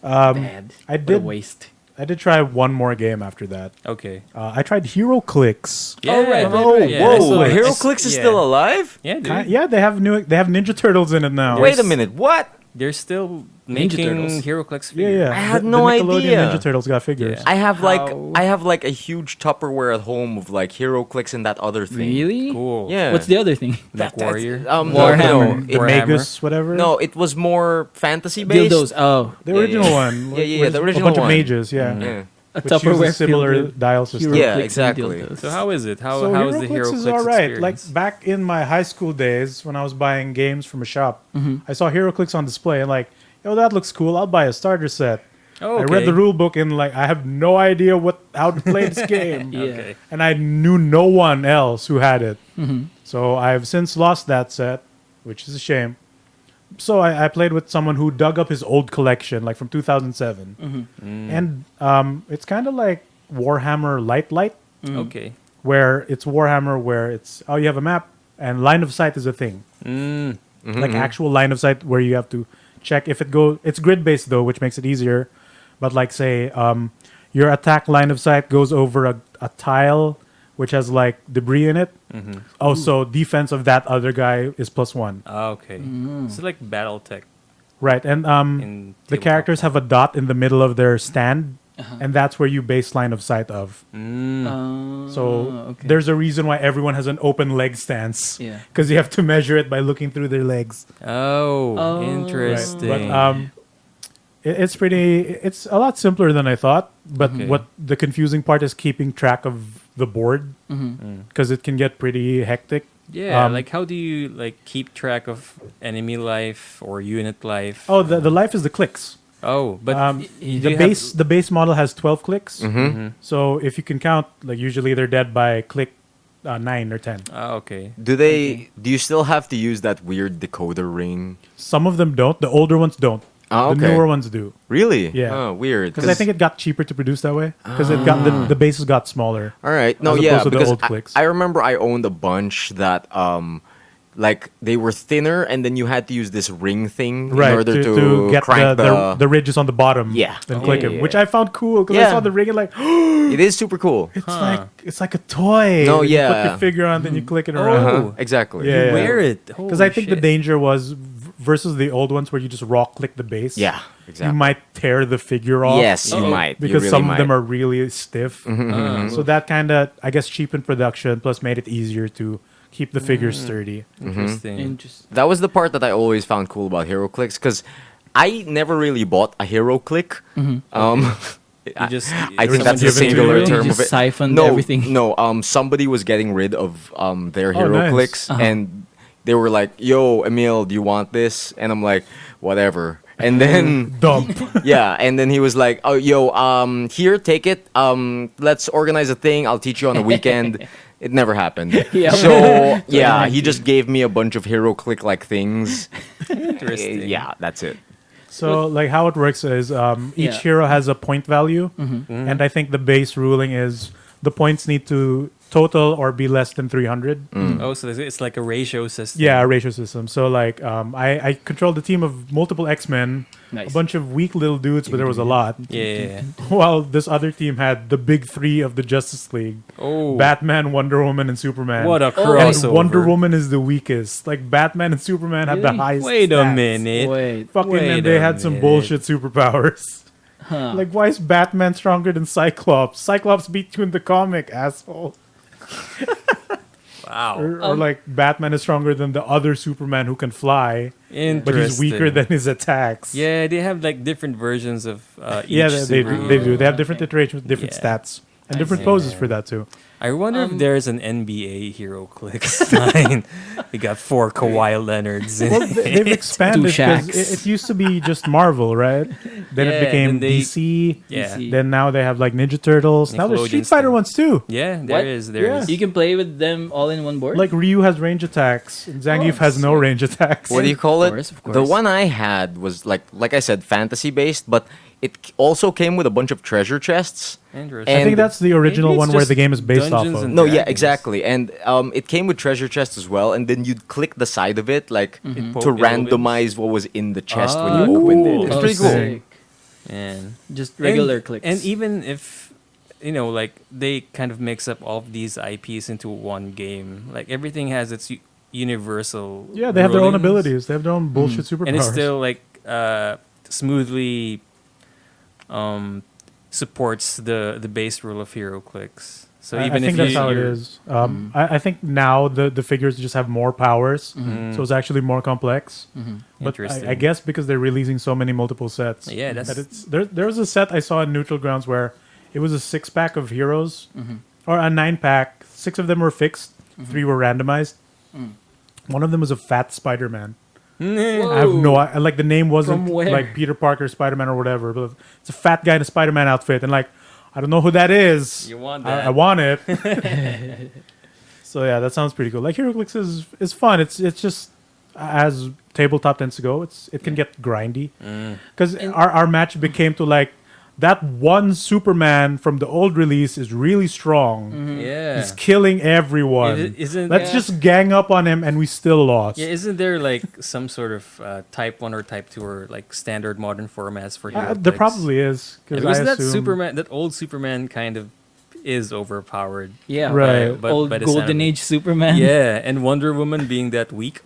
Bad. I What a did. waste. I did try one more game after that. Okay. I tried Hero Clicks. Yeah. Yeah, I whoa! saw it. HeroClix is Yeah. still alive? Yeah, dude. Yeah, they have Ninja Turtles in it now. Wait a minute, what? They're still Ninja making Turtles. HeroClix Yeah, figures. yeah. I had The no Nickelodeon idea. Ninja Turtles got figures. Yeah. I have How? like a huge Tupperware at home of like HeroClix and that other thing. Really? Cool. Yeah. What's the other thing? Black Warrior. Warhammer. No, Warhammer. Magus, whatever. no, it was more fantasy based. Dildos. Oh. the Yeah, original yeah. one. Yeah, the original A bunch one. of mages, yeah. Yeah. A Which uses Tupperware similar filled with dial system. Hero Yeah, clicks and exactly. dildos. So how is it? How So is the HeroClix HeroClix is all right. Like experience? back in my high school days when I was buying games from a shop, I saw HeroClix on display and like, yo, that looks cool. I'll buy a starter set. Oh, I read the rule book and like I have no idea how to play this game. Yeah. Okay. And I knew no one else who had it. So I've since lost that set, which is a shame. So I played with someone who dug up his old collection, like from 2007. And it's kind of like Warhammer Light, Okay. where it's Warhammer where it's, you have a map and line of sight is a thing. Like actual line of sight where you have to check if it goes. It's grid-based though, which makes it easier. But like say your attack line of sight goes over a tile which has like debris in it. Oh, so defense of that other guy is +1. Okay. It's like BattleTech Right, and in the tabletop. characters have a dot in the middle of their stand, and that's where you base line of sight of. So okay. there's a reason why everyone has an open leg stance. Yeah. Because you have to measure it by looking through their legs. Oh, Oh. interesting. But it's pretty. It's a lot simpler than I thought. But Okay. what the confusing part is keeping track of the board because it can get pretty hectic. yeah, like how do you like keep track of enemy life or unit life? Oh, the life is the clicks. Oh, but do The you the base model has 12 clicks. Mm-hmm. So if you can count, like usually they're dead by click 9 or 10. Okay. Do you still have to use that weird decoder ring? Some of them don't. The older ones don't. Oh, The okay. newer ones do. Really? Yeah. Oh, weird. Because I think it got cheaper to produce that way. Because it got the bases got smaller. All right. No, As yeah, opposed to the because old clicks. I remember I owned a bunch that like they were thinner, and then you had to use this ring thing in order to get crank the ridges on the bottom. Yeah. Then Oh, click yeah, it, yeah. which I found cool because I Yeah. saw the ring and like It is super cool. it's like a toy. No, You put yeah. your figure on, then you click it Oh. around. Uh-huh. Exactly. Yeah. You wear it. Because I think the danger was versus the old ones where you just raw click the base. Yeah. You Exactly. might tear the figure off. Yes, you Oh. might. You Because really some of might. them are really stiff. Mm-hmm. So that kind of, I guess, cheapened production, plus made it easier to keep the figures sturdy. Interesting. Interesting. That was the part that I always found cool about HeroClix, because I never really bought a HeroClick. You just I think that's the given to you? singular You term just of it. siphoned no, everything. No, somebody was getting rid of their Oh, nice. HeroClix, and they were like, "Yo, Emile, do you want this?" And I'm like, "Whatever." And then Dump. yeah, and then he was like, "Oh, yo, here, take it. Let's organize a thing. I'll teach you on the weekend." It never happened. Yeah. So yeah, he just gave me a bunch of HeroClick like things. interesting. Yeah, that's it. So, like, how it works is each Yeah. hero has a point value, and I think the base ruling is the points need to total or be less than 300. Oh, so it's like a ratio system. Yeah, a ratio system. So like, I controlled a team of multiple X-Men, Nice. a bunch of weak little dudes, but there was a lot. Yeah. While this other team had the big three of the Justice League: Oh, Batman, Wonder Woman, and Superman. what a Oh. crossover. And Wonder Woman is the weakest. Like Batman and Superman have the Really? highest. Wait a stats. minute. Wait. Fucking, Wait and they a had some minute. bullshit superpowers. Huh. Like, why is Batman stronger than Cyclops? Cyclops beat you in the comic, asshole. Wow. Or like, Batman is stronger than the other Superman who can fly, Interesting. but he's weaker than his attacks. Yeah, they have like different versions of each Yeah, they superhero. do. They have different iterations with different Yeah. stats and different poses for that too. I wonder if there's an NBA hero clicks line. We got 4 Kawhi Leonards. Well, they've expanded because Shaqs. it used to be just Marvel, right? Then Yeah, it became then they- DC. Yeah. DC. Then now they have like Ninja Turtles. Now there's Nickelodeon Street Fighter stuff. ones too. Yeah, What? there is. Yeah. You can play with them all in one board? Like Ryu has range attacks, and Zangief has no range attacks. What do you call it? Of course. The one I had was like I said, fantasy based, but it also came with a bunch of treasure chests. Interesting. I think that's the original Maybe it's one where just the game is based off Dungeons of. and No, yeah, Dragons. exactly. And it came with treasure chests as well, and then you'd click the side of it, like It to opens. randomize what was in the chest when Ah, you opened cool. it. It's Oh, pretty cool. sick. And Just regular and, clicks. And even if like they kind of mix up all of these IPs into one game, like everything has its universal. Yeah, they have their own rulings, abilities. They have their own bullshit superpowers. and it's still like smoothly supports the base rule of hero clicks. So I even think if that's you, how it you're- is. I think now the figures just have more powers, so it's actually more complex. But Interesting. I guess because they're releasing so many multiple sets, Yeah, that's- that it's there was a set I saw in Neutral Grounds where it was a 6-pack of heroes, or a 9-pack. 6 of them were fixed, 3 were randomized. One of them was a fat Spider-Man. I have no like the name wasn't From where? like Peter Parker Spider-Man or whatever, but it's a fat guy in a Spider-Man outfit, and like I don't know who that is. You want I that. want it. So yeah, that sounds pretty cool. Like HeroClix is fun. It's just as tabletop tends to go. It can get grindy because our match became to like that one Superman from the old release is really strong. yeah. He's killing everyone. Isn't Let's just gang up on him, and we still lost. Yeah, isn't there like some sort of type 1 or type 2 or like standard modern formats for hero There clicks? probably is Yeah, because I that assume- Superman, that old Superman, kind of is overpowered. yeah. Right. But Old by the Golden sound of it. Age Superman. Yeah, and Wonder Woman being that weak.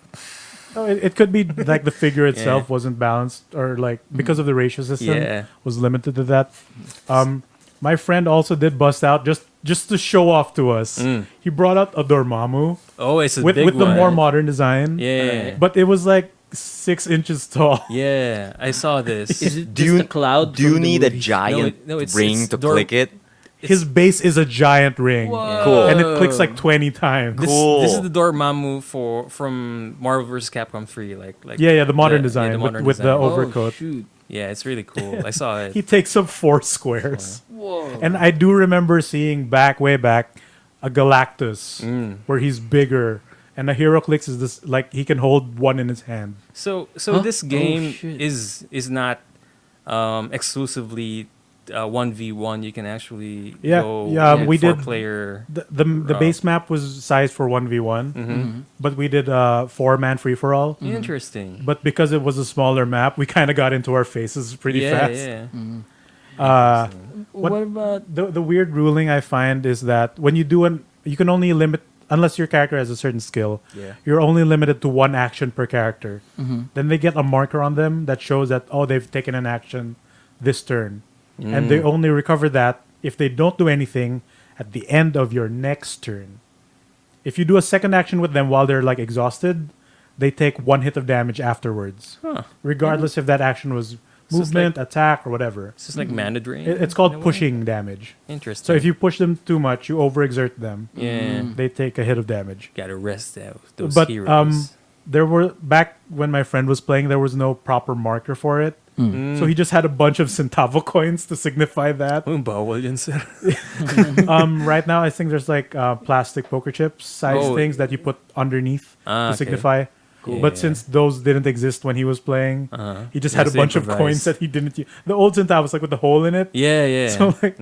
Oh, it could be like the figure itself wasn't balanced, or like because of the ratio system Yeah. was limited to that. My friend also did bust out just to show off to us. He brought out a Dormammu Oh, it's a with big the one. more modern design. Yeah, But it was like 6 inches tall. yeah, I saw this. Is it Do just you a cloud? do you from the need a movie? giant No, it's- ring it's to Dor- click it? His base is a giant ring. Cool. And it clicks like 20 times. This, Cool. this is the Dormammu from Marvel vs. Capcom 3. Like Yeah, the modern the design modern with the design. overcoat. Oh, shoot. yeah, it's really cool. I saw it. He takes up 4 squares. Whoa. And I do remember seeing way back, a Galactus where he's bigger, and the HeroClix is this like he can hold one in his hand. So Huh? this Oh, game shit. is not exclusively 1v1. You can actually Yeah, go yeah, with we did- 4-player. The base map was sized for 1v1, but we did 4-man free for all. Interesting. But because it was a smaller map, we kind of got into our faces pretty yeah, fast. yeah. What about The weird ruling I find is that when you do you can only limit, unless your character has a certain skill, Yeah. you're only limited to 1 action per character. Then they get a marker on them that shows that, oh, they've taken an action this turn. And they only recover that if they don't do anything at the end of your next turn. If you do a second action with them while they're like exhausted, they take 1 hit of damage afterwards, Huh. regardless if that action was So it's movement, attack, or whatever. It's just like mana drain. It's in a called way? pushing damage. Interesting. So if you push them too much, you overexert them. yeah, They take a hit of damage. gotta rest those But heroes. there were back when my friend was playing, there was no proper marker for it. So he just had a bunch of centavo coins to signify that. Bawal yun, sir. Right now, I think there's like plastic poker chips size Oh. things that you put underneath to Okay. signify. Cool. But Yeah. since those didn't exist when he was playing, he just had a Just bunch of improvise. coins that he didn't use. The old centavos, like with the hole in it. Yeah, yeah. So like,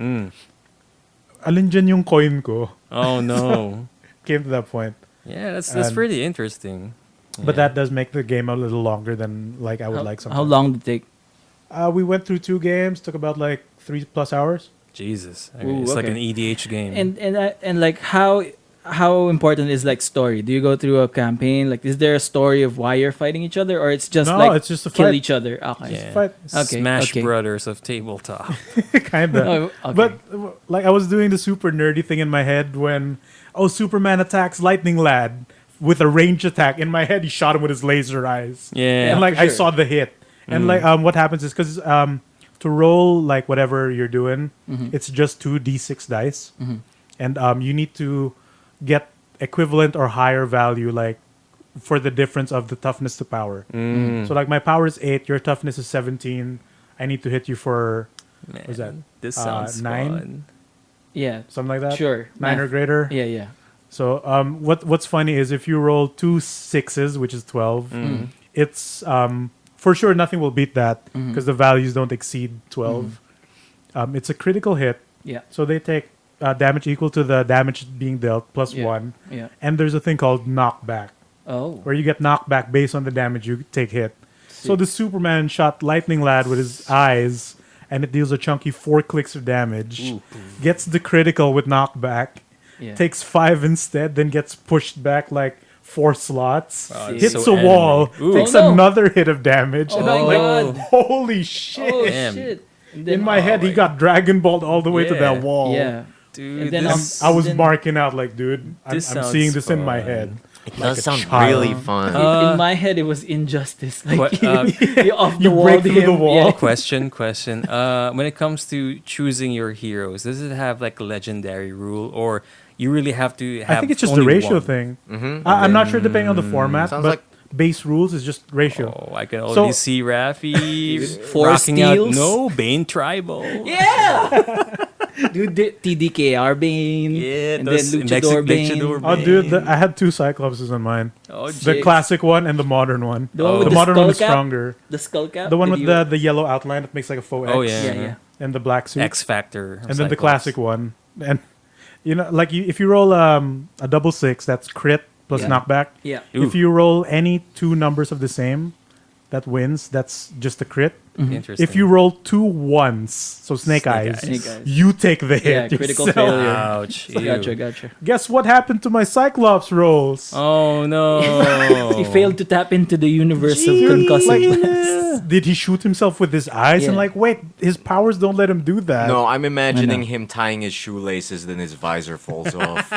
alin dyan yung coin ko? Oh no. Came to that point. Yeah, that's And- pretty interesting. But Yeah. that does make the game a little longer than like I would like sometimes. How long did it take? We went through 2 games, took about like 3+ hours. Jesus. Okay, Ooh, it's like okay. an EDH game. And like how important is like story? Do you go through a campaign? Like, is there a story of why you're fighting each other, or it's just No, like it's just a kill fight. each other? Okay. yeah. fight. Okay, Smash okay. Brothers of tabletop. Kinda. Oh, okay. But like I was doing the super nerdy thing in my head when Superman attacks Lightning Lad with a range attack. In my head, he shot him with his laser eyes. Yeah. And like for I sure. saw the hit. And like what happens is because to roll like whatever you're doing, it's just 2d6 dice, and you need to get equivalent or higher value like for the difference of the toughness to power. So like my power is 8, your toughness is 17. I need to hit you for Man, what's that? This sounds 9? fun. Yeah. something like that. Sure. 9 or Math. greater. Yeah, yeah. So what's funny is if you roll 2 6s, which is 12, it's for sure nothing will beat that because the values don't exceed 12. It's a critical hit, Yeah. so they take damage equal to the damage being dealt plus Yeah. 1. Yeah. And there's a thing called knockback, Oh. where you get knocked back based on the damage you take hit. So the Superman shot Lightning Lad with his eyes, and it deals a chunky 4 clicks of damage. Gets the critical with knockback, Yeah. takes 5 instead, then gets pushed back like 4 slots, Wow, it's hits so a wall, anime. Ooh. takes Oh, no. another hit of damage. Oh and my I'm like, God. holy shit! Oh Damn. shit. And then- In my head, he got Dragon Balled all the way to Yeah. that wall. Yeah. Dude, And then this, I was Then- marking out like, dude, I'm This sounds seeing this in my fun. head. It Like does a sound child. really fun. In my head, it was injustice. Like What, you off the you wall. break through the wall. Yeah. question. When it comes to choosing your heroes, does it have like a legendary rule, or you really have to have I think it's just the only ratio one? thing. Mm-hmm. I'm not sure depending on the format, Sounds but like- base rules is just ratio. Oh, I can already So- see Rafi 4 rocking out. steals? No, Bane Tribal. Yeah. Dude, TDKR Bane. Yeah, and then those Luchador Bane. Luchador Oh, Bane. dude, I had 2 Cyclopses on mine. Oh, The Jigs. classic one and the modern one. The one with the the modern skull one is cap? stronger. The skull cap. The one Did with you- the yellow outline that makes like a faux X. Oh, yeah. Yeah, yeah. And the black suit. X Factor. And then the classic one. And you know, like if you roll a double 6, that's crit plus Yeah. knockback. Yeah. Ooh. If you roll any 2 numbers of the same, that wins. That's just a crit. Interesting. If you roll 2 ones, so snake Snake eyes, eyes. Snake eyes. you take the Yeah, hit. critical yourself. failure. Ouch. ew. Gotcha. Guess what happened to my Cyclops rolls? Oh no. He failed to tap into the universe of Gee, concussive like, blasts. Did he shoot himself with his eyes? And Yeah. like, wait, his powers don't let him do that. No, I'm imagining I know. him tying his shoelaces, then his visor falls off.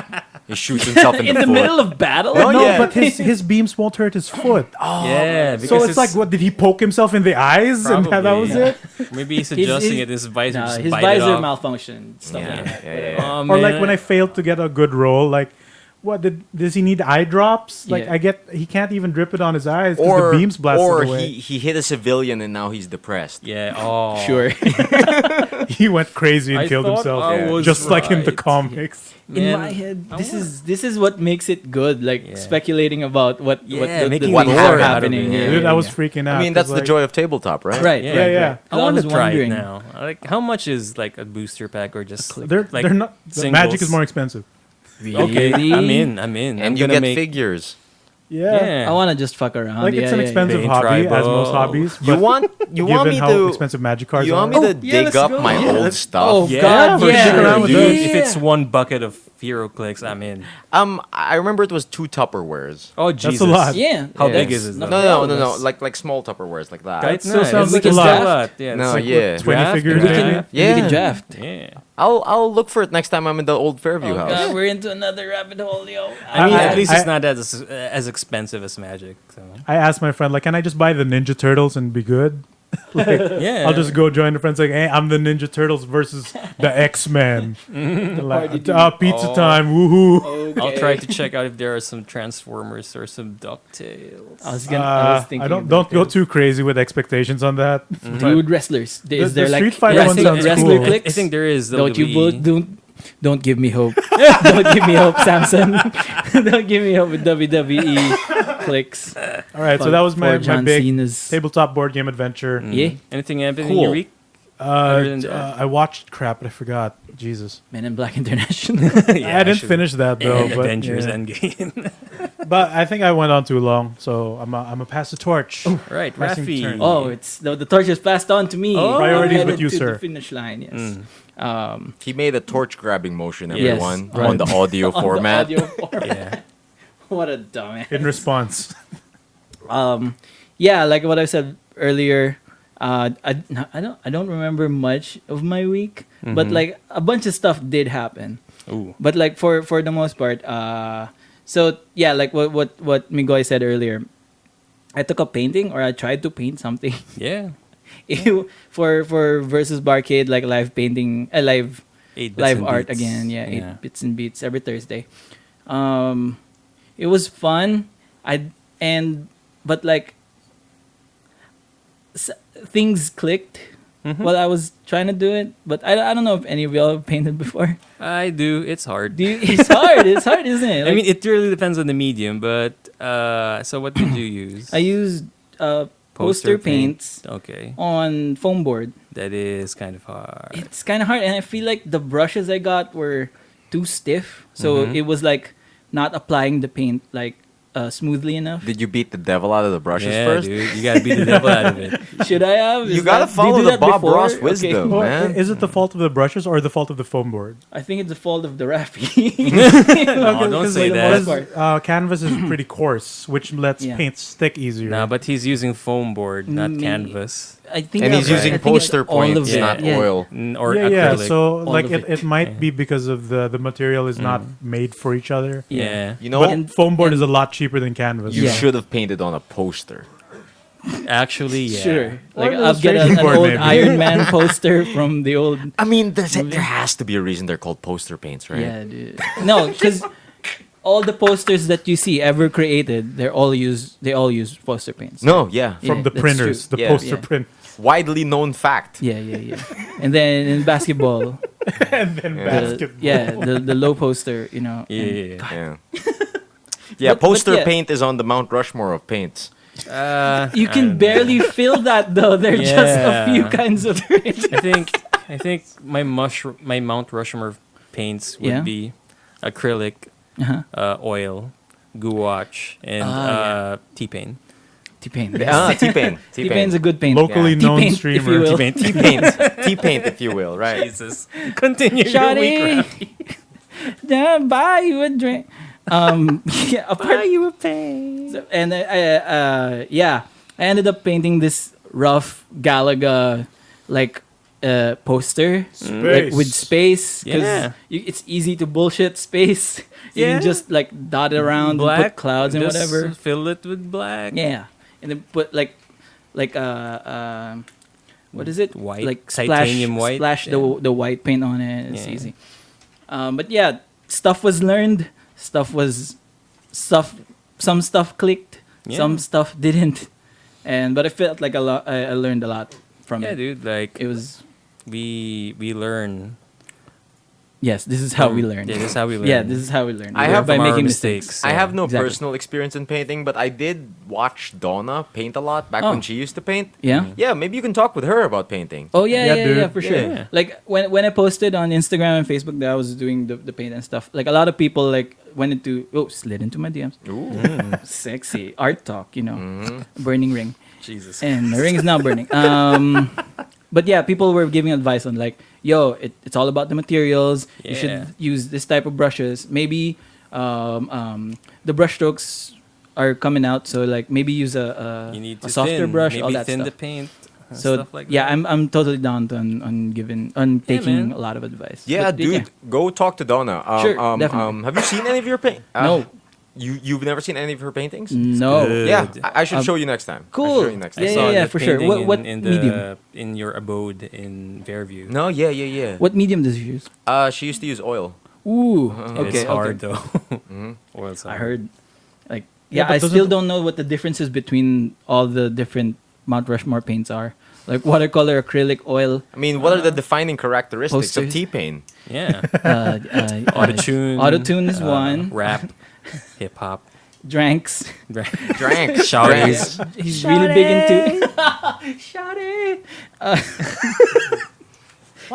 He shoots himself in, In the the foot. middle of battle? Oh, no, yeah. but his beams won't hurt his foot. Yeah, because So it's like, what did he poke himself in the eyes, and that was Probably. it? Maybe he's adjusting his- it. His visor Nah, just his bite it visor off. malfunctioned. Stuff Yeah, like that. yeah, yeah. Oh, Or like man. when I failed to get a good roll, like, what does he need eye drops? Like Yeah. he can't even drip it on his eyes because Or, the beams blasted or away. he hit a civilian and now he's depressed. Yeah. Oh. Sure. He went crazy and I killed thought himself, I was just like in the right. comics. In Man, my head, I this is what makes it good. Like Yeah. speculating about what Yeah, the making what things lore are out of happening. it, Yeah, Dude, yeah, I was yeah. freaking out. I mean, that's 'cause, the like, joy of tabletop, right? Right. Yeah, yeah. I want was to try it wondering. now. Like, how much is like a booster pack or just They're like they're not. The magic is singles? more expensive. Okay, Really? I'm in. I'm And I'm you gonna get make. figures. Yeah. I want to just fuck around. Like it's an expensive Bane hobby, as Tribal. most hobbies. You but want given me how to expensive magic cards you are. want me to yeah, dig let's up go. my Yeah, old let's- stuff? Oh Yeah, God, for yeah. sure. Around with those. If it's one bucket of hero clicks, I'm in. I remember it was 2 Tupperwares. Oh a Jesus. lot. Yeah. How yeah, big that's is it, not though? bad. No, like small Tupperwares like that. Right? still No, sounds we like can a still lot. Yeah, No, it's like yeah. 20 draft, figures. We right? can, Yeah. we Yeah. can draft. Yeah. I'll look for it next time I'm in the old Fairview Oh house. God, we're into another rabbit hole, yo. I mean, I- at least I- it's not as expensive as Magic. So. I asked my friend, like, can I just buy the Ninja Turtles and be good? Yeah. I'll just go join the friends like, hey, I'm the Ninja Turtles versus the X-Men. Like, pizza time, woohoo. I'll try to check out if there are some Transformers or some DuckTales. I was thinking. don't about go that. too crazy with expectations on that. Dude, wrestlers. Is The there like Street Fighter I one think- sounds wrestler cool. clicks? I think there is. Don't you WWE. don't give me hope. Don't give me hope, Samson. Don't give me hope with WWE clicks. All right, so that was my For John big Cena's. tabletop board game adventure. Mm. Yeah. Anything happening Cool. in your week? Other than that? I watched crap, but I forgot. Jesus. Men in Black International. Yeah, I didn't actually. finish that though. And but, Avengers yeah. Endgame. But I think I went on too long, so I'm a pass the torch. Right, Passing Rafi. turn. Oh, it's the torch is passed on to me. Oh. Priorities Headed with you, to sir. The finish line. Yes. He made a torch grabbing motion, Yes, everyone, right. on the audio On the format. audio format. Yeah. What a dumbass. In response. Yeah, like what I said earlier. I don't remember much of my week, but like a bunch of stuff did happen. Ooh. But like for the most part, so yeah, like what Migoy said earlier, I took a painting or I tried to paint something. Yeah. for versus Barcade, like live painting, live 8 bits live and art beats. again. Yeah, Yeah. 8 bits and beats every Thursday. It was fun. But like things clicked while I was trying to do it. But I don't know if any of y'all have painted before. I do. It's hard. It's hard. It's hard, isn't it? I mean, it really depends on the medium, but so what did you use? I used poster paints Okay. on foam board. That is kind of hard. It's kind of hard, and I feel like the brushes I got were too stiff, so it was like not applying the paint like smoothly enough. Did you beat the devil out of the brushes Yeah, first? dude. You gotta beat the devil out of it. Should I have? You gotta follow the Bob Ross wisdom. Well, Man. is it the fault of the brushes or the fault of the foam board? I think it's the fault of the Rafi. No, don't say the that. most part. Canvas is pretty coarse, which lets Yeah. paint stick easier. Nah, but he's using foam board, not Me- canvas. I think And he's I using think it's poster all of points, it. not Yeah. oil. Or yeah, acrylic. so All like of it it. might be because of the material is not made for each other. Yeah. You know, But foam board is a lot cheaper than canvas. you Yeah. should have painted on a poster. Actually, yeah. Sure. Or Like an I'll get illustration an board, old maybe. Iron Man poster from the old. I mean, there has to be a reason they're called poster paints, right? Yeah, dude. No, because all the posters that you see ever created, they all use poster paints. No, yeah. Yeah, From the that's printers, true. the Yeah. poster Yeah. print, Widely known fact. Yeah. And then in basketball, and then basketball. the low poster, you know. Yeah. and- yeah, Yeah. Yeah, But poster yeah. paint is on the Mount Rushmore of paints. yeah. You can barely fill that though. There are just a few Yeah. kinds of paint. I think my Mount Rushmore paints would Yeah? be acrylic, oil, gouache, and Ah, T-paint. T-paint. T-paint. T-paint's a good paint. Locally Yeah. known T-paint, if streamer. you will. T-paint. T-paint, if you will, right? Jesus. Continue your week, Shawty, Rafi. yeah, buy you a drink. Yeah, apart, you a paint. so- and I ended up painting this rough Galaga like poster like with space because Yeah. it's easy to bullshit space. You Yeah. can just like dot it around and put clouds and just whatever. Fill it with black. Yeah, and then put like what is it? White, like splash titanium white, splash yeah. the white paint on it. It's Yeah. easy. But yeah, stuff was learned. Some stuff clicked. Yeah. Some stuff didn't. But I felt like a lot. I learned a lot from Yeah, it. dude. Like It was we learn. yes. This is how we learn. Yeah, this is how we learn. Yeah, this is how we learn. I We have learn by from our making mistakes. mistakes. I Yeah, have no exactly. personal experience in painting, but I did watch Donna paint a lot back Oh. when she used to paint. Yeah. Yeah, maybe you can talk with her about painting. Oh yeah, Yeah, yeah, dude. yeah, for sure. Yeah. Like when I posted on Instagram and Facebook that I was doing the paint and stuff, like a lot of people like slid into my DMs. Ooh. Sexy art talk, you know, Mm-hmm. burning ring, Jesus. and the ring is now burning. But yeah, people were giving advice on like, yo, it's all about the materials. You Yeah. should use this type of brushes. Maybe the brush strokes are coming out, so like maybe use You need a to softer thin, brush, maybe all that thin stuff. the paint. So stuff like yeah, that. I'm totally down on taking man. a lot of advice. Yeah, But, dude, go talk to Donna. Sure, definitely. Have you seen any of your paint? No. You've never seen any of her paintings? No. Good. Yeah, I should Um, show you next time. I'll Cool. show you next I time. Yeah, saw yeah, that for sure. painting What in medium? in your abode in Fairview. No, yeah. What medium does you use? She used to use oil. Ooh, It's okay, hard okay. though. Oil's I hard. heard, like, Yeah, yeah, but I doesn't- still don't know what the differences between all the different Mount Rushmore paints are. Like watercolor, acrylic, oil, I mean, what are the defining characteristics of posters. T-paint? Yeah. uh, Auto-tune. Auto-tune is one. Rap, hip hop. Dranks. Drank. Shouties. He's really big into. Shawty.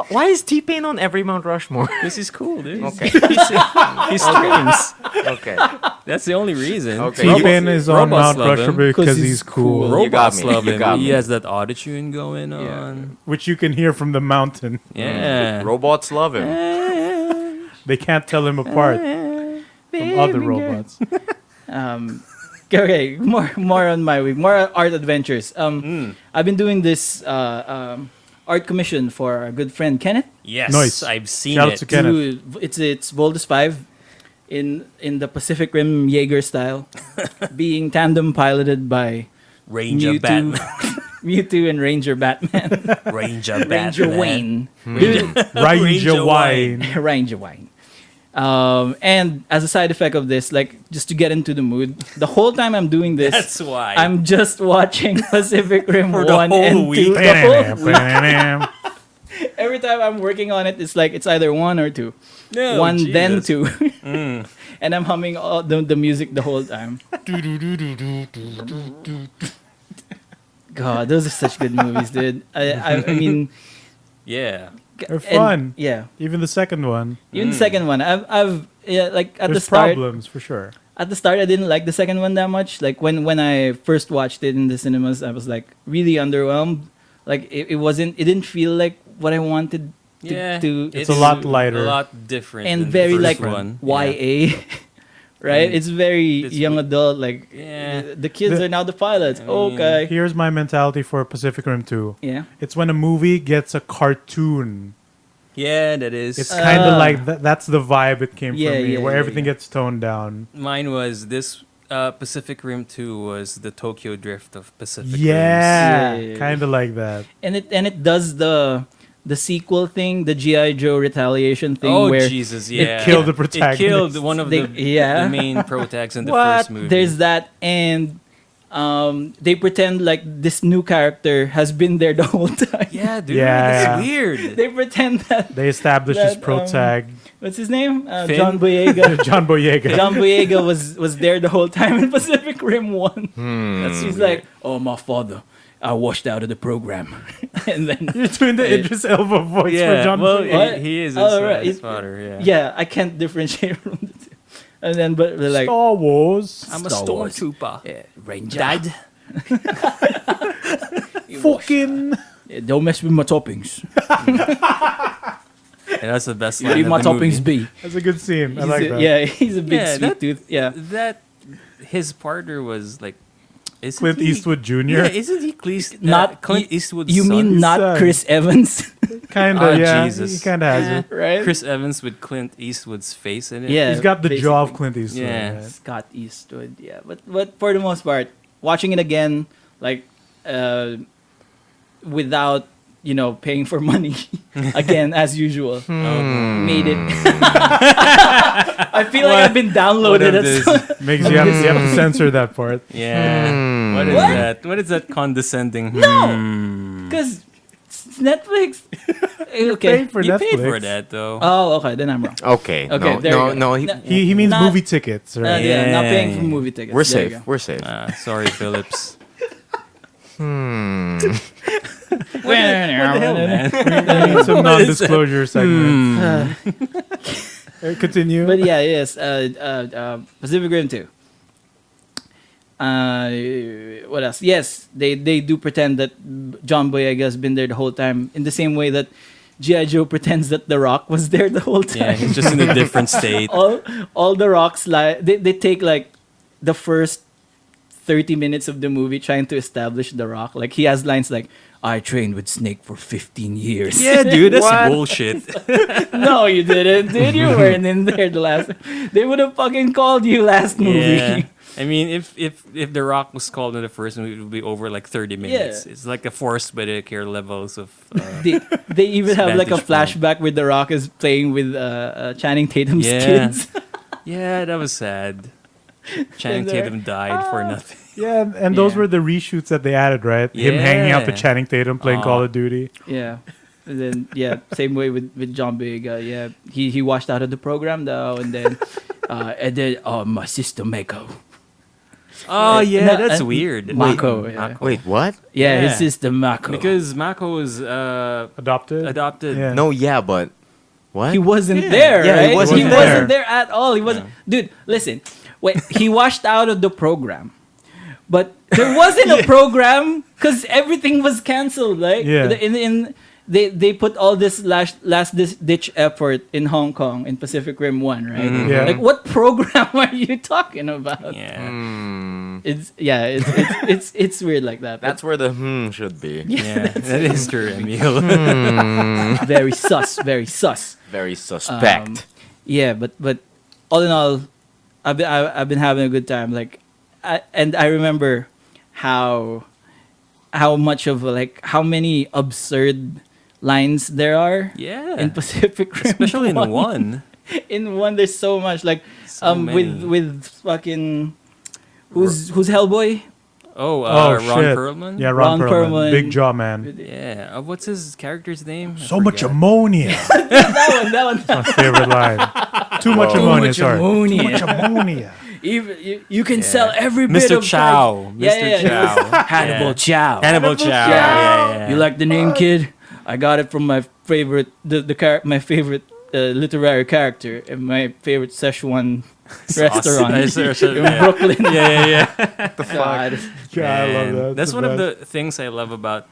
Why is T-Pain on every Mount Rushmore? This is cool, dude. Okay. He screams. Okay. That's the only reason. Okay. T-Pain is on Robots Mount love him Rushmore because he's cool, You got Robots me. love You him. got He me. has that autotune going on. which you can hear from the mountain. Yeah. Robots love him. They can't tell him apart from other robots. Okay, more on my week. More art adventures. I've been doing this art commission for our good friend Kenneth. Yes. Nice. I've seen Shout out it. to Kenneth. Dude, it's Voltus 5 in the Pacific Rim Jaeger style, being tandem piloted by Ranger Mewtwo, Batman. Mewtwo and Ranger Batman, Ranger Batman. Ranger Wayne, Ranger wine. Ranger Wayne. And as a side effect of this, like just to get into the mood, the whole time I'm doing this, That's why. I'm just watching Pacific Rim For the 1 whole and week. 2. The whole week. Every time I'm working on it, it's like it's either 1 or 2. No, 1 then Jesus. 2. And I'm humming all the music the whole time. God, those are such good movies, dude. I mean, Yeah. They're fun. Yeah. Even the second one. Even the second one, I've like at the There's start. problems for sure. At the start, I didn't like the second one that much. Like when I first watched it in the cinemas, I was like really underwhelmed. Like it wasn't. It didn't feel like what I wanted. To It's a lot lighter. A lot different. and than very the like first one. YA, right? And It's very it's young adult. Like Yeah. the kids are now the pilots. mean, Okay. Here's my mentality for Pacific Rim 2. Yeah. It's when a movie gets a cartoon. Yeah, that is. It's kind of like that's the vibe it came Yeah, from me, yeah, where yeah, everything yeah. gets toned down. Mine was this. Pacific Rim 2 was the Tokyo Drift of Pacific Rims. Yeah, Yeah. kind of like that. And it does the sequel thing, the GI Joe retaliation thing, Oh where Jesus! Yeah, killed the It protagonist. killed one of They- the yeah. main protags in the what? first movie. There's that, and they pretend like this new character has been there the whole time. yeah, dude, Yeah. it's weird. They pretend that They established his That, protag, what's his name? Finn? John Boyega. John Boyega. John Boyega was there the whole time in Pacific Rim 1. That's He's weird. like, oh, my father, I washed out of the program. And then, You're doing the Idris Elba voice yeah, for John well, Boyega. he is his, Oh, right. his father. Yeah, yeah, I can't differentiate from the two. And then, but they're like, Star Wars. I'm a Star Wars. stormtrooper. yeah, Ranger. Dad. Fucking. Yeah, don't mess with my toppings. And that's the best You line leave of my the toppings movie. be. That's a good scene. I He's like a- that. Yeah, he's a big Yeah, sweet that- tooth. Yeah. That his partner was like, isn't Clint he, Eastwood Jr. Yeah, isn't he Not Clint you- Eastwood's You son? mean His not son. Chris Evans, Kind Ah, of, yeah. Jesus. He kind of has Eh. it. right? Chris Evans with Clint Eastwood's face in it? Yeah, He's got the jaw of basically. Clint Eastwood. Yeah. right? Scott Eastwood. Yeah, but for the most part, watching it again, like, without paying for money, again as usual, made it. I feel like I've been What downloaded of it. this? Makes you have to censor that part. Yeah. What is What? that? What is that condescending? Because Netflix. Paying Okay. for You Netflix. paid for that though. Oh, okay. Then I'm wrong. Okay. Okay, No, there no, you go. no. No. He means Not- movie tickets, right? Yeah, not paying for Yeah. movie tickets. We're There you safe. go. We're safe. Sorry, Phillips. What What the hell, man? We need some non-disclosure segments. Continue. But yeah, yes. Pacific Rim 2. What else? Yes, they do pretend that John Boyega has been there the whole time, in the same way that G.I. Joe pretends that The Rock was there the whole Yeah, time. he's just in a different state. all the Rock's they take like the first 30 minutes of the movie trying to establish The Rock. Like he has lines like, "I trained with Snake for 15 years." Yeah, dude, that's What? bullshit. No, you didn't, dude. You weren't in there the last. They would have fucking called you last movie. Yeah. I mean, if The Rock was called in the first movie, it would be over like 30 minutes. Yeah. It's like a Forrest Whitaker levels of. They even have like a Vantage point. flashback where The Rock is playing with Channing Tatum's Yeah. kids. Yeah, that was sad. Channing there. Tatum died for nothing. yeah, and those Yeah. were the reshoots that they added, right? Him hanging out to Yeah. Channing Tatum playing Aw. Call of Duty. Yeah. And then same way with John Boyega. Yeah, he washed out of the program though, and then my sister Mako. Oh yeah, No, that's and weird. Mako. Yeah, Mako. Wait, what? yeah, Yeah. his sister Mako. Because Mako was Adopted. adopted. Yeah. No, yeah, but what? he wasn't Yeah. there, Yeah, he right? wasn't there. at all. He wasn't. Dude, listen. Wait, he washed out of the program, but there wasn't a program because everything was canceled. Like, Yeah. they put all this last ditch effort in Hong Kong in Pacific Rim 1, right? Yeah. Like, what program are you talking about? Yeah. It's weird like that. That's where the should be. Yeah, that is true, Emile. Very sus. Very sus. Very suspect. Yeah, but all in all, I've been having a good time. Like, I remember how much of like how many absurd lines there are Yeah. in Pacific Rim, Especially in one. In one, there's so much like So many. with fucking who's Hellboy? Oh, Oh, Ron shit. Perlman? Yeah, Ron Ron Perlman. Perlman. Big jaw man. Yeah. What's his character's name? I So much forget. ammonia. that one. My favorite line. Too much Whoa. ammonia, much sorry. ammonia. Too much ammonia. Even you can Yeah. sell every bit Mr. of Chow. Yeah, Mr. yeah, Chow. Hannibal Yeah. Chow. Hannibal Chow. Yeah. You like the name, kid? I got it from my favorite, my favorite literary character in my favorite Szechuan restaurant in Brooklyn. Yeah. God. Yeah, I love that. That's the one of best. the things I love about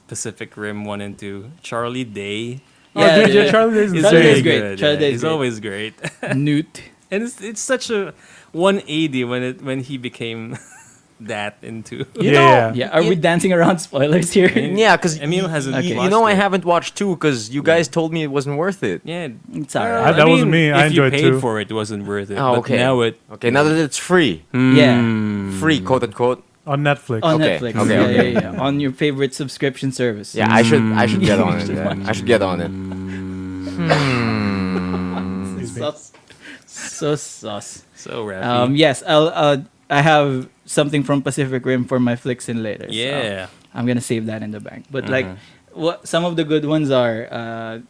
Pacific Rim 1 and 2. Charlie Day. Yeah, dude, yeah. Charlie Day's He's Charlie very Day's great. good. Charlie Day's He's great. always great. Newt. And it's such a 180 when he became that into. Yeah. Yeah, are we dancing around spoilers here? Yeah, because Emile hasn't Okay. you watched know I it. haven't watched 2 because you guys told me it wasn't worth it. Yeah. It's Well, alright. That wasn't me. I if you enjoyed paid too. for it, it wasn't worth it. Oh, But okay. now it. Okay, now that it's free. Yeah, Free, quote unquote. On Netflix. on Okay, Netflix. okay, yeah, okay. yeah. On your favorite subscription service. Yeah, I should get on it. Yeah. I should get on it. Sus. So sus. So rappy. Yes, I have something from Pacific Rim for my flicks in later. so Yeah. I'm gonna save that in the bank. But like, what some of the good ones are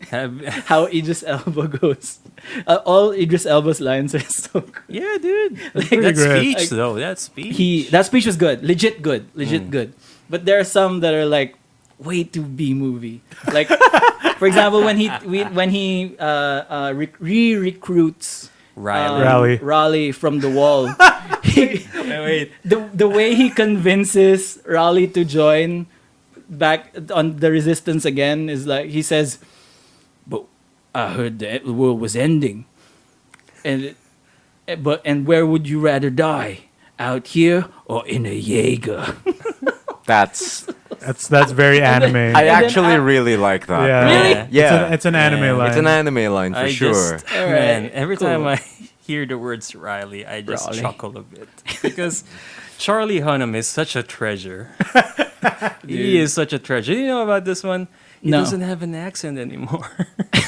Have- how Idris Elba goes. All Idris Elba's lines are so good. yeah, dude. pretty That great. speech, Like, though. That speech. That speech was good, legit good. But there are some that are like way too B movie. Like, for example, when he recruits Riley. Raleigh from the wall. Wait. The way he convinces Raleigh to join back on the resistance again is like he says, "But I heard the world was ending, and where would you rather die? Out here or in a Jaeger?" That's. That's very anime. I then actually I- really like that. yeah. Really? Yeah. It's an anime Yeah. line. It's an anime line for I sure. just, All man, right, every cool. time I hear the words Riley, I just Raleigh. chuckle a bit. Because Charlie Hunnam is such a treasure. He is such a treasure. You know about this one? He No. doesn't have an accent anymore.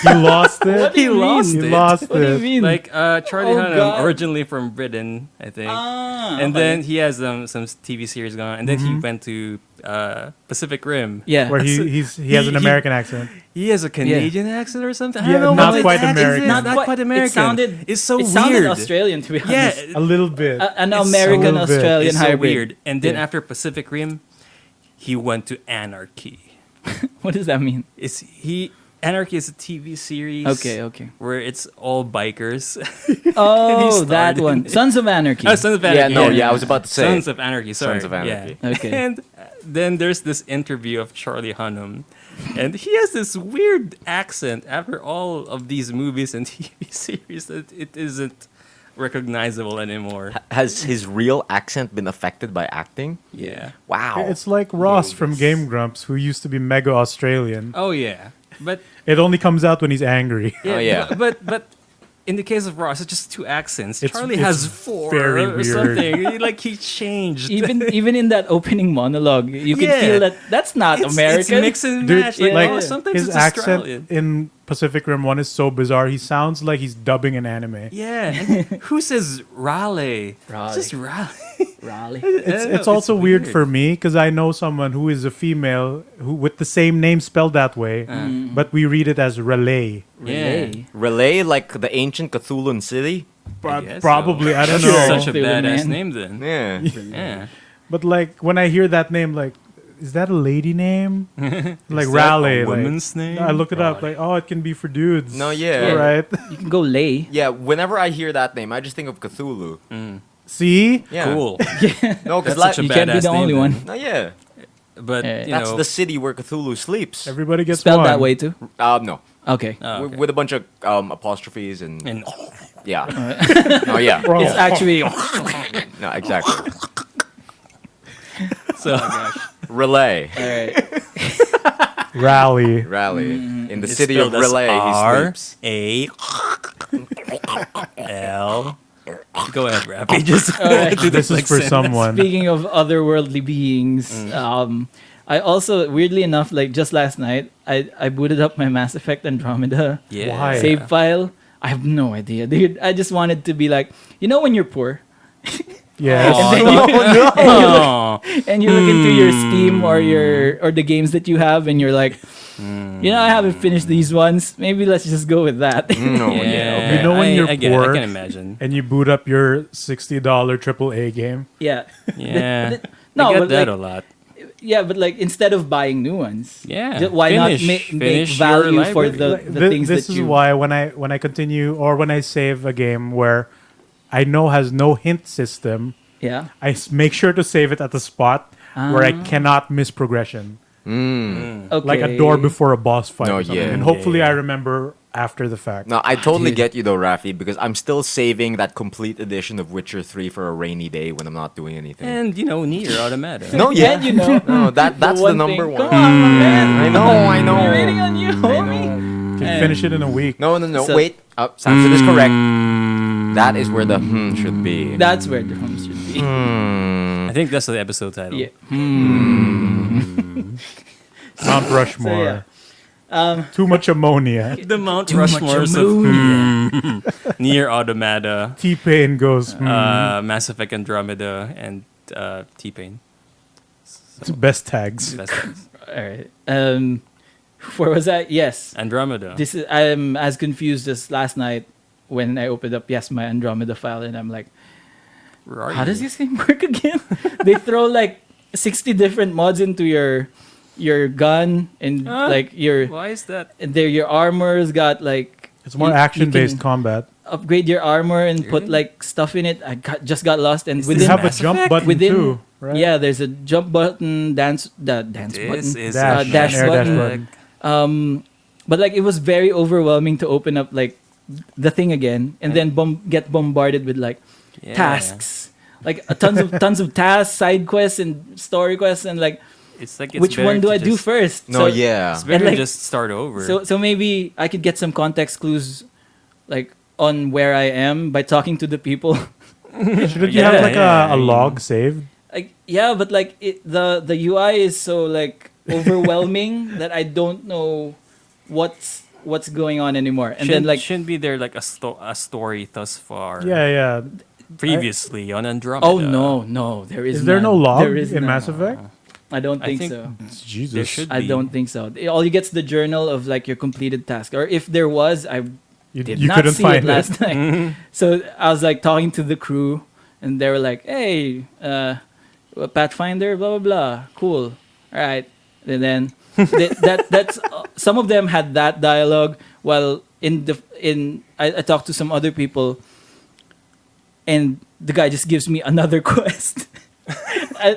He lost it. What do you He lost mean? He it. lost What do you it. mean? Like Charlie Oh, Hunnam, God. originally from Britain, I think. And okay. then he has some TV series going on. And then he went to Pacific Rim. yeah. Where he has an he- American accent. He has a Canadian accent or something. I Yeah, don't know not what quite his accent is. American. Not quite American. It sounded. It's so it sounded weird. Australian, to be honest. Yeah, A little bit. An It's American so bit. Australian it's so hybrid. weird. And then Yeah. after Pacific Rim, he went to Anarchy. What does that mean? Anarchy is a TV series. Okay. Where it's all bikers. Oh, started that one. it. Sons of Anarchy. Oh, Sons of Yeah, Anarchy. no, yeah, I was about to say. Sons of Anarchy. Sorry. Sons of Anarchy. Yeah. Okay. And then there's this interview of Charlie Hunnam, and he has this weird accent after all of these movies and TV series that it isn't recognizable anymore. Has his real accent been affected by acting? Yeah. Wow. It's like Ross from Game Grumps, who used to be mega Australian. Oh yeah. But It only comes out when he's angry. Oh, yeah. But in the case of Ross, it's just two accents. It's- Charlie it's has four very or weird. something. Like he changed. even in that opening monologue, you can Yeah. feel that that's not It's American. mix and Dude, match. Like, like, oh, sometimes his it's accent Australian. in Pacific Rim 1 is so bizarre. He sounds like he's dubbing an anime. Yeah. And who says Raleigh? Raleigh. It's just Raleigh. Raleigh. It's also weird for me because I know someone who is a female who with the same name spelled that way, but we read it as Relay. Yeah. Relay. Relay, like the ancient Cthulhuan city? guess Probably, so. I don't Sure. know. Such a Cthulhu, badass man. name then. Yeah. Yeah. But like when I hear that name, like, is that a lady name? Like Is that Raleigh. a like, woman's name? I looked it up. Gosh. Like, oh, it can be for dudes. No, yeah. All right. You can go lay. Yeah, whenever I hear that name, I just think of Cthulhu. See? Yeah. Cool. No, because That's such a You can't be badass the only name one. then. no, yeah. But Yeah. you That's know, the city where Cthulhu sleeps. Everybody gets Spelled one. that way too. No. Okay. oh, okay. With a bunch of apostrophes and and yeah. Oh yeah. Bro. It's actually No, exactly. so Relay. all right. Rally. Rally. In the it's city of spelled as Relay, he sleeps. R-A-L. Go ahead, Rappy. Just right. do the This is flick for sentence. someone. Speaking of otherworldly beings, I also weirdly enough, like just last night, I booted up my Mass Effect Andromeda Yeah. Why? save file. I have no idea, dude. I just wanted to be like, you know, when you're poor Yes. Aw, then no, no. and you look into your Steam or the games that you have, and you're like, you know, I haven't finished these ones. Maybe let's just go with that. No, Yeah, yeah. You know when you're I get it. poor? I can imagine. And you boot up your $60 AAA game. Yeah. Yeah. No, I get but that like, a lot. yeah, but like instead of buying new ones, Yeah. why Finish- not make finish your value for library. the things This that is you why when I continue or when I save a game where I know has no hint system, yeah. I make sure to save it at the spot where I cannot miss progression. Okay. Like a door before a boss fight. No, or something. yeah. And hopefully Yeah, I yeah. remember after the fact. No, I totally Dude. get you though, Rafi, because I'm still saving that complete edition of Witcher 3 for a rainy day when I'm not doing anything. And you know, Nier Automata. No, yeah. And you know, No, that's the one number thing. one. Come on, my man. I know. We're waiting on you, I homie. know. Can finish it in a week. No, So- wait. Samson is correct. That is where the should be. That's where the home should be. I think that's the episode title. Yeah. Mount Rushmore. Too much ammonia. The Mount Too much Rushmores of ammonia. Nier Automata, T-Pain goes, Mass Effect Andromeda, and T-Pain. it's best tags. That's it. All right. Where was I? Yes. Andromeda. This is. I'm as confused as last night when I opened up my Andromeda file, and I'm like, Where are how you? does this game work again? They throw like 60 different mods into your gun and like Why is that? your armor's got like It's more you action-based can combat. upgrade your armor and put Really? like stuff in it. Just got lost and You within have a Mass jump Effect? button within too, right? yeah, there's a jump button, dance button. This is Dash, a dash air dash button. button. But like it was very overwhelming to open up like the thing again and then get bombarded with like Yeah. tasks, like tons of tasks, side quests, and story quests, and like It's like it's which one better do to I do just- first? No, yeah. It's better And, like, to just start over. So maybe I could get some context clues, like on where I am by talking to the people. Shouldn't you Yeah, have like yeah, a log saved? Like yeah, but like the UI is so like overwhelming that I don't know what's going on anymore. And then like shouldn't be there like a story thus far. Yeah. Previously on Andromeda. oh no, there is. Is there no none. log There is in none. Mass Effect? I don't I think, think- so. Jesus. There should I be. don't think so. All you get's the journal of like your completed task, or if there was, I You, did you not couldn't see find it last night. So I was like talking to the crew, and they were like, "Hey, Pathfinder, blah blah blah, cool, all right." And then that's some of them had that dialogue, while I talked to some other people, and the guy just gives me another quest.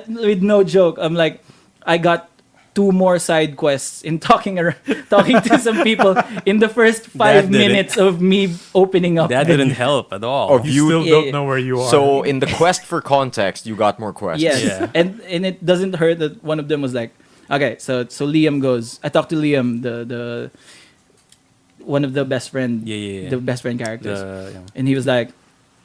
With no joke, I'm like, I got 2 more side quests in talking to some people in the first 5 That didn't- minutes of me opening up. That didn't help at all. Or You You- still Yeah, don't yeah. know where you are. So in the quest for context, you got more quests. Yes, Yeah. and it doesn't hurt that one of them was like, okay, so Liam goes. I talked to Liam, the one of the best friend, Yeah. the best friend characters, the and he was like,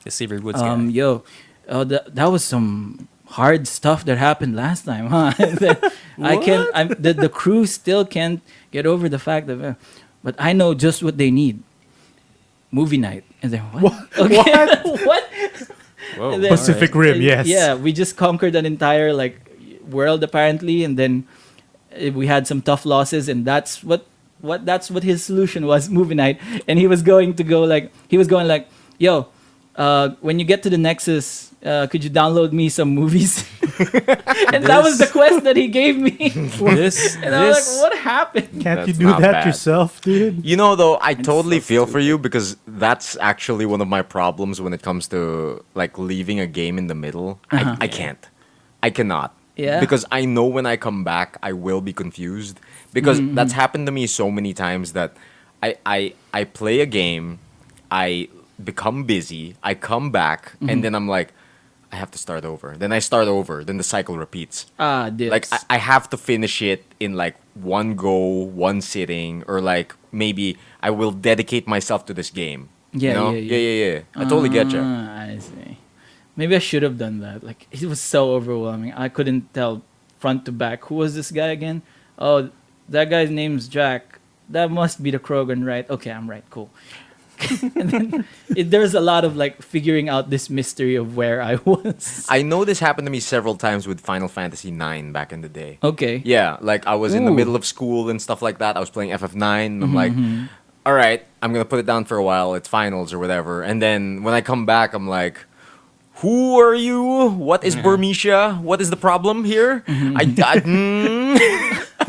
the Xavier Woods guy. yo, that was some hard stuff that happened last time, huh? And then the crew still can't get over the fact that, but I know just what they need. Movie night. And then what? Okay. What? Whoa, And then- Pacific Rim, yes. Yeah, we just conquered an entire like world apparently, and then we had some tough losses, and that's what his solution was. Movie night, and he was going like, yo, when you get to the Nexus, could you download me some movies? And that was the quest that he gave me. And I was like, what happened? Can't you That's do not that bad. yourself, dude? You know, though, I totally so feel for you because that's actually one of my problems when it comes to like leaving a game in the middle. I can't. I cannot. Yeah. Because I know when I come back, I will be confused. Because that's happened to me so many times that I play a game, I become busy, I come back, and then I'm like, I have to start over. Then I start over. Then the cycle repeats. This. Like I have to finish it in like one go, one sitting, or like maybe I will dedicate myself to this game. Yeah, you know? yeah. I totally get you. I see. Maybe I should have done that. Like, it was so overwhelming. I couldn't tell front to back. Who was this guy again? Oh, that guy's name's Jack. That must be the Krogan, right? Okay, I'm right. Cool. And then there's a lot of like figuring out this mystery of where I was. I know this happened to me several times with Final Fantasy IX back in the day. Okay. Yeah, like I was in the Ooh. middle of school and stuff like that. I was playing FF9 and I'm like, all right, I'm going to put it down for a while. It's finals or whatever. And then when I come back, I'm like, who are you? What is Burmecia? What is the problem here? I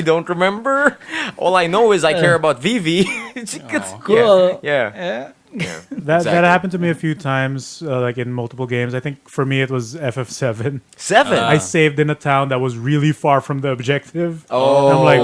don't remember. All I know is I care about Vivi. It's Cool. Yeah. That Exactly. happened to me a few times, like in multiple games. I think for me it was FF7. 7. I saved in a town that was really far from the objective. Oh. And I'm like,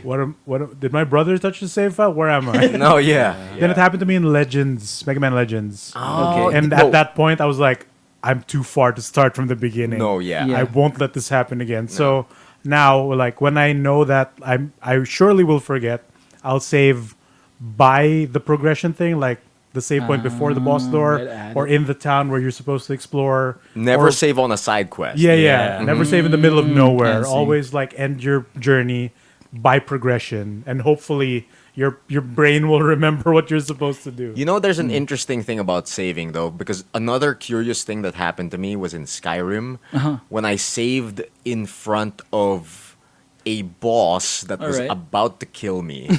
boy. did my brother touch the save file? Where am I? No, yeah. Then it happened to me in Legends, Mega Man Legends. Okay. And No. at that point, I was like, I'm too far to start from the beginning. No, yeah. Yeah. I won't let this happen again. So now, like when I know that I surely will forget, I'll save by the progression thing, like the save point before the boss door right, add or it. in the town where you're supposed to explore. Never or- save on a side quest. Yeah. Yeah. Never save in the middle of nowhere. I see. Always like end your journey by progression, and hopefully your brain will remember what you're supposed to do. You know, there's an interesting thing about saving, though, because another curious thing that happened to me was in Skyrim when I saved in front of a boss that was Alright. about to kill me.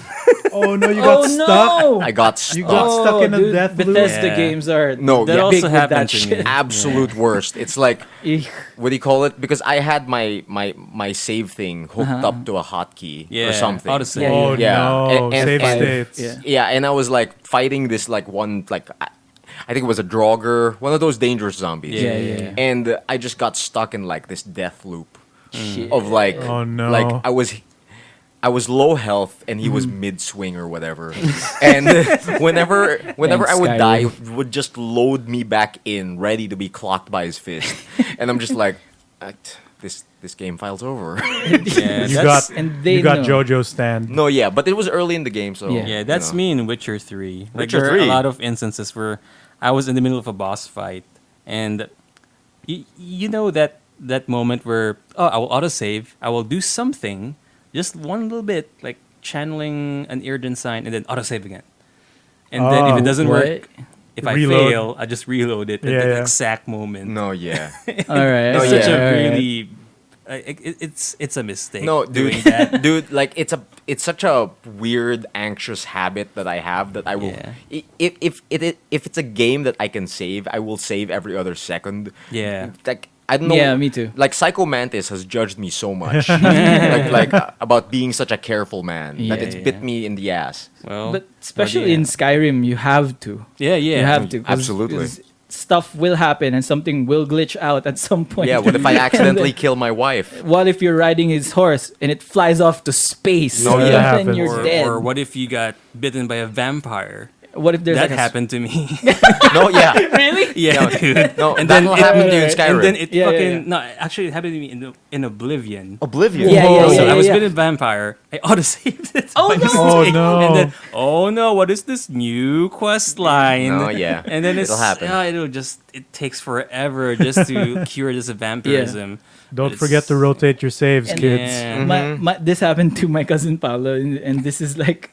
Oh no, you got stuck. No! I got stuck. You got stuck in a dude, death loop. Bethesda Yeah. games are No, That yeah. also big with happened that to shit. me. Absolute worst. It's like, Eek. what do you call it? Because I had my save thing hooked up to a hotkey Yeah. or something. Autosave. Yeah, Oh Yeah. no, And- save and- states. Yeah. Yeah, and I was like fighting this like one like I think it was a Draugr, one of those dangerous zombies. Yeah. And I just got stuck in like this death loop Shit. of like Oh, no. like I was low health and he was mid swing or whatever. And whenever I would die, it would just load me back in ready to be clocked by his fist. And I'm just like this game files over. Yeah, You that's, got and they you got know. JoJo stand. No, yeah, but it was early in the game, so Yeah. yeah, that's you know. me in Witcher 3. Like Witcher there are 3. a lot of instances where I was in the middle of a boss fight and you know that moment where I will autosave, I will do something, just one little bit, like channeling an Irden sign and then autosave again. And then if it doesn't work, if I Reload. fail, I just reload it at Yeah, that yeah. exact moment. No, yeah. All right. No, It's yeah. such a all right. really it's a mistake No, doing dude, that. dude, like it's such a weird, anxious habit that I have that I will. Yeah. If it's a game that I can save, I will save every other second. Yeah. Like I don't know. Yeah, me too. Like Psycho Mantis has judged me so much, about being such a careful man that Yeah, it's yeah. bit me in the ass. Well, But especially yeah. in Skyrim, you have to. yeah, You have to. 'cause- Absolutely. 'cause stuff will happen and something will glitch out at some point. Yeah. What if I accidentally kill my wife? What if you're riding his horse and it flies off to space? No, yeah. and That then happens. you're or, dead. or what if you got bitten by a vampire? What if there's That like happened to me. No, yeah. really? Yeah, dude. No, And that then will it- happen to you in Skyrim. And then it Yeah, yeah, fucking yeah. no, actually it happened to me in Oblivion. Oblivion. Yeah, yeah, So yeah, I was yeah. bitten vampire. I autosaved it. Oh, by no. mistake. Oh, no. And then what is this new quest line? No, yeah. And then It'll happen. It takes forever just to cure this vampirism. Don't It's- forget to rotate your saves, And- kids. Yeah. This happened to my cousin Paolo, and this is like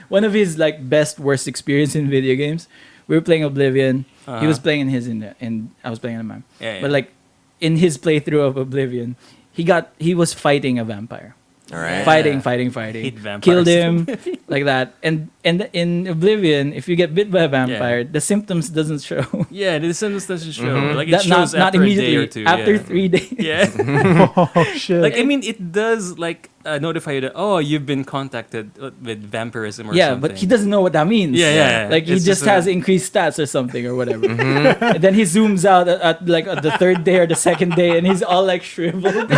one of his like best worst experience in video games. We were playing Oblivion. He was playing in his and I was playing in mine. Yeah, yeah. But like in his playthrough of Oblivion, he was fighting a vampire, All right. fighting, Hate vampires. killed him, like that. And in Oblivion, if you get bit by a vampire, the symptoms doesn't show. Yeah, the symptoms doesn't show. Mm-hmm. Like it That- shows not after immediately. a day or two. After yeah. 3 days. Yeah. Oh shit! Like I mean, it does like notify you that you've been contacted with vampirism or Yeah, something. but he doesn't know what that means. Yeah. Like he It's just a- has increased stats or something or whatever. And then he zooms out at like at the third day or the second day, and he's all like shriveled.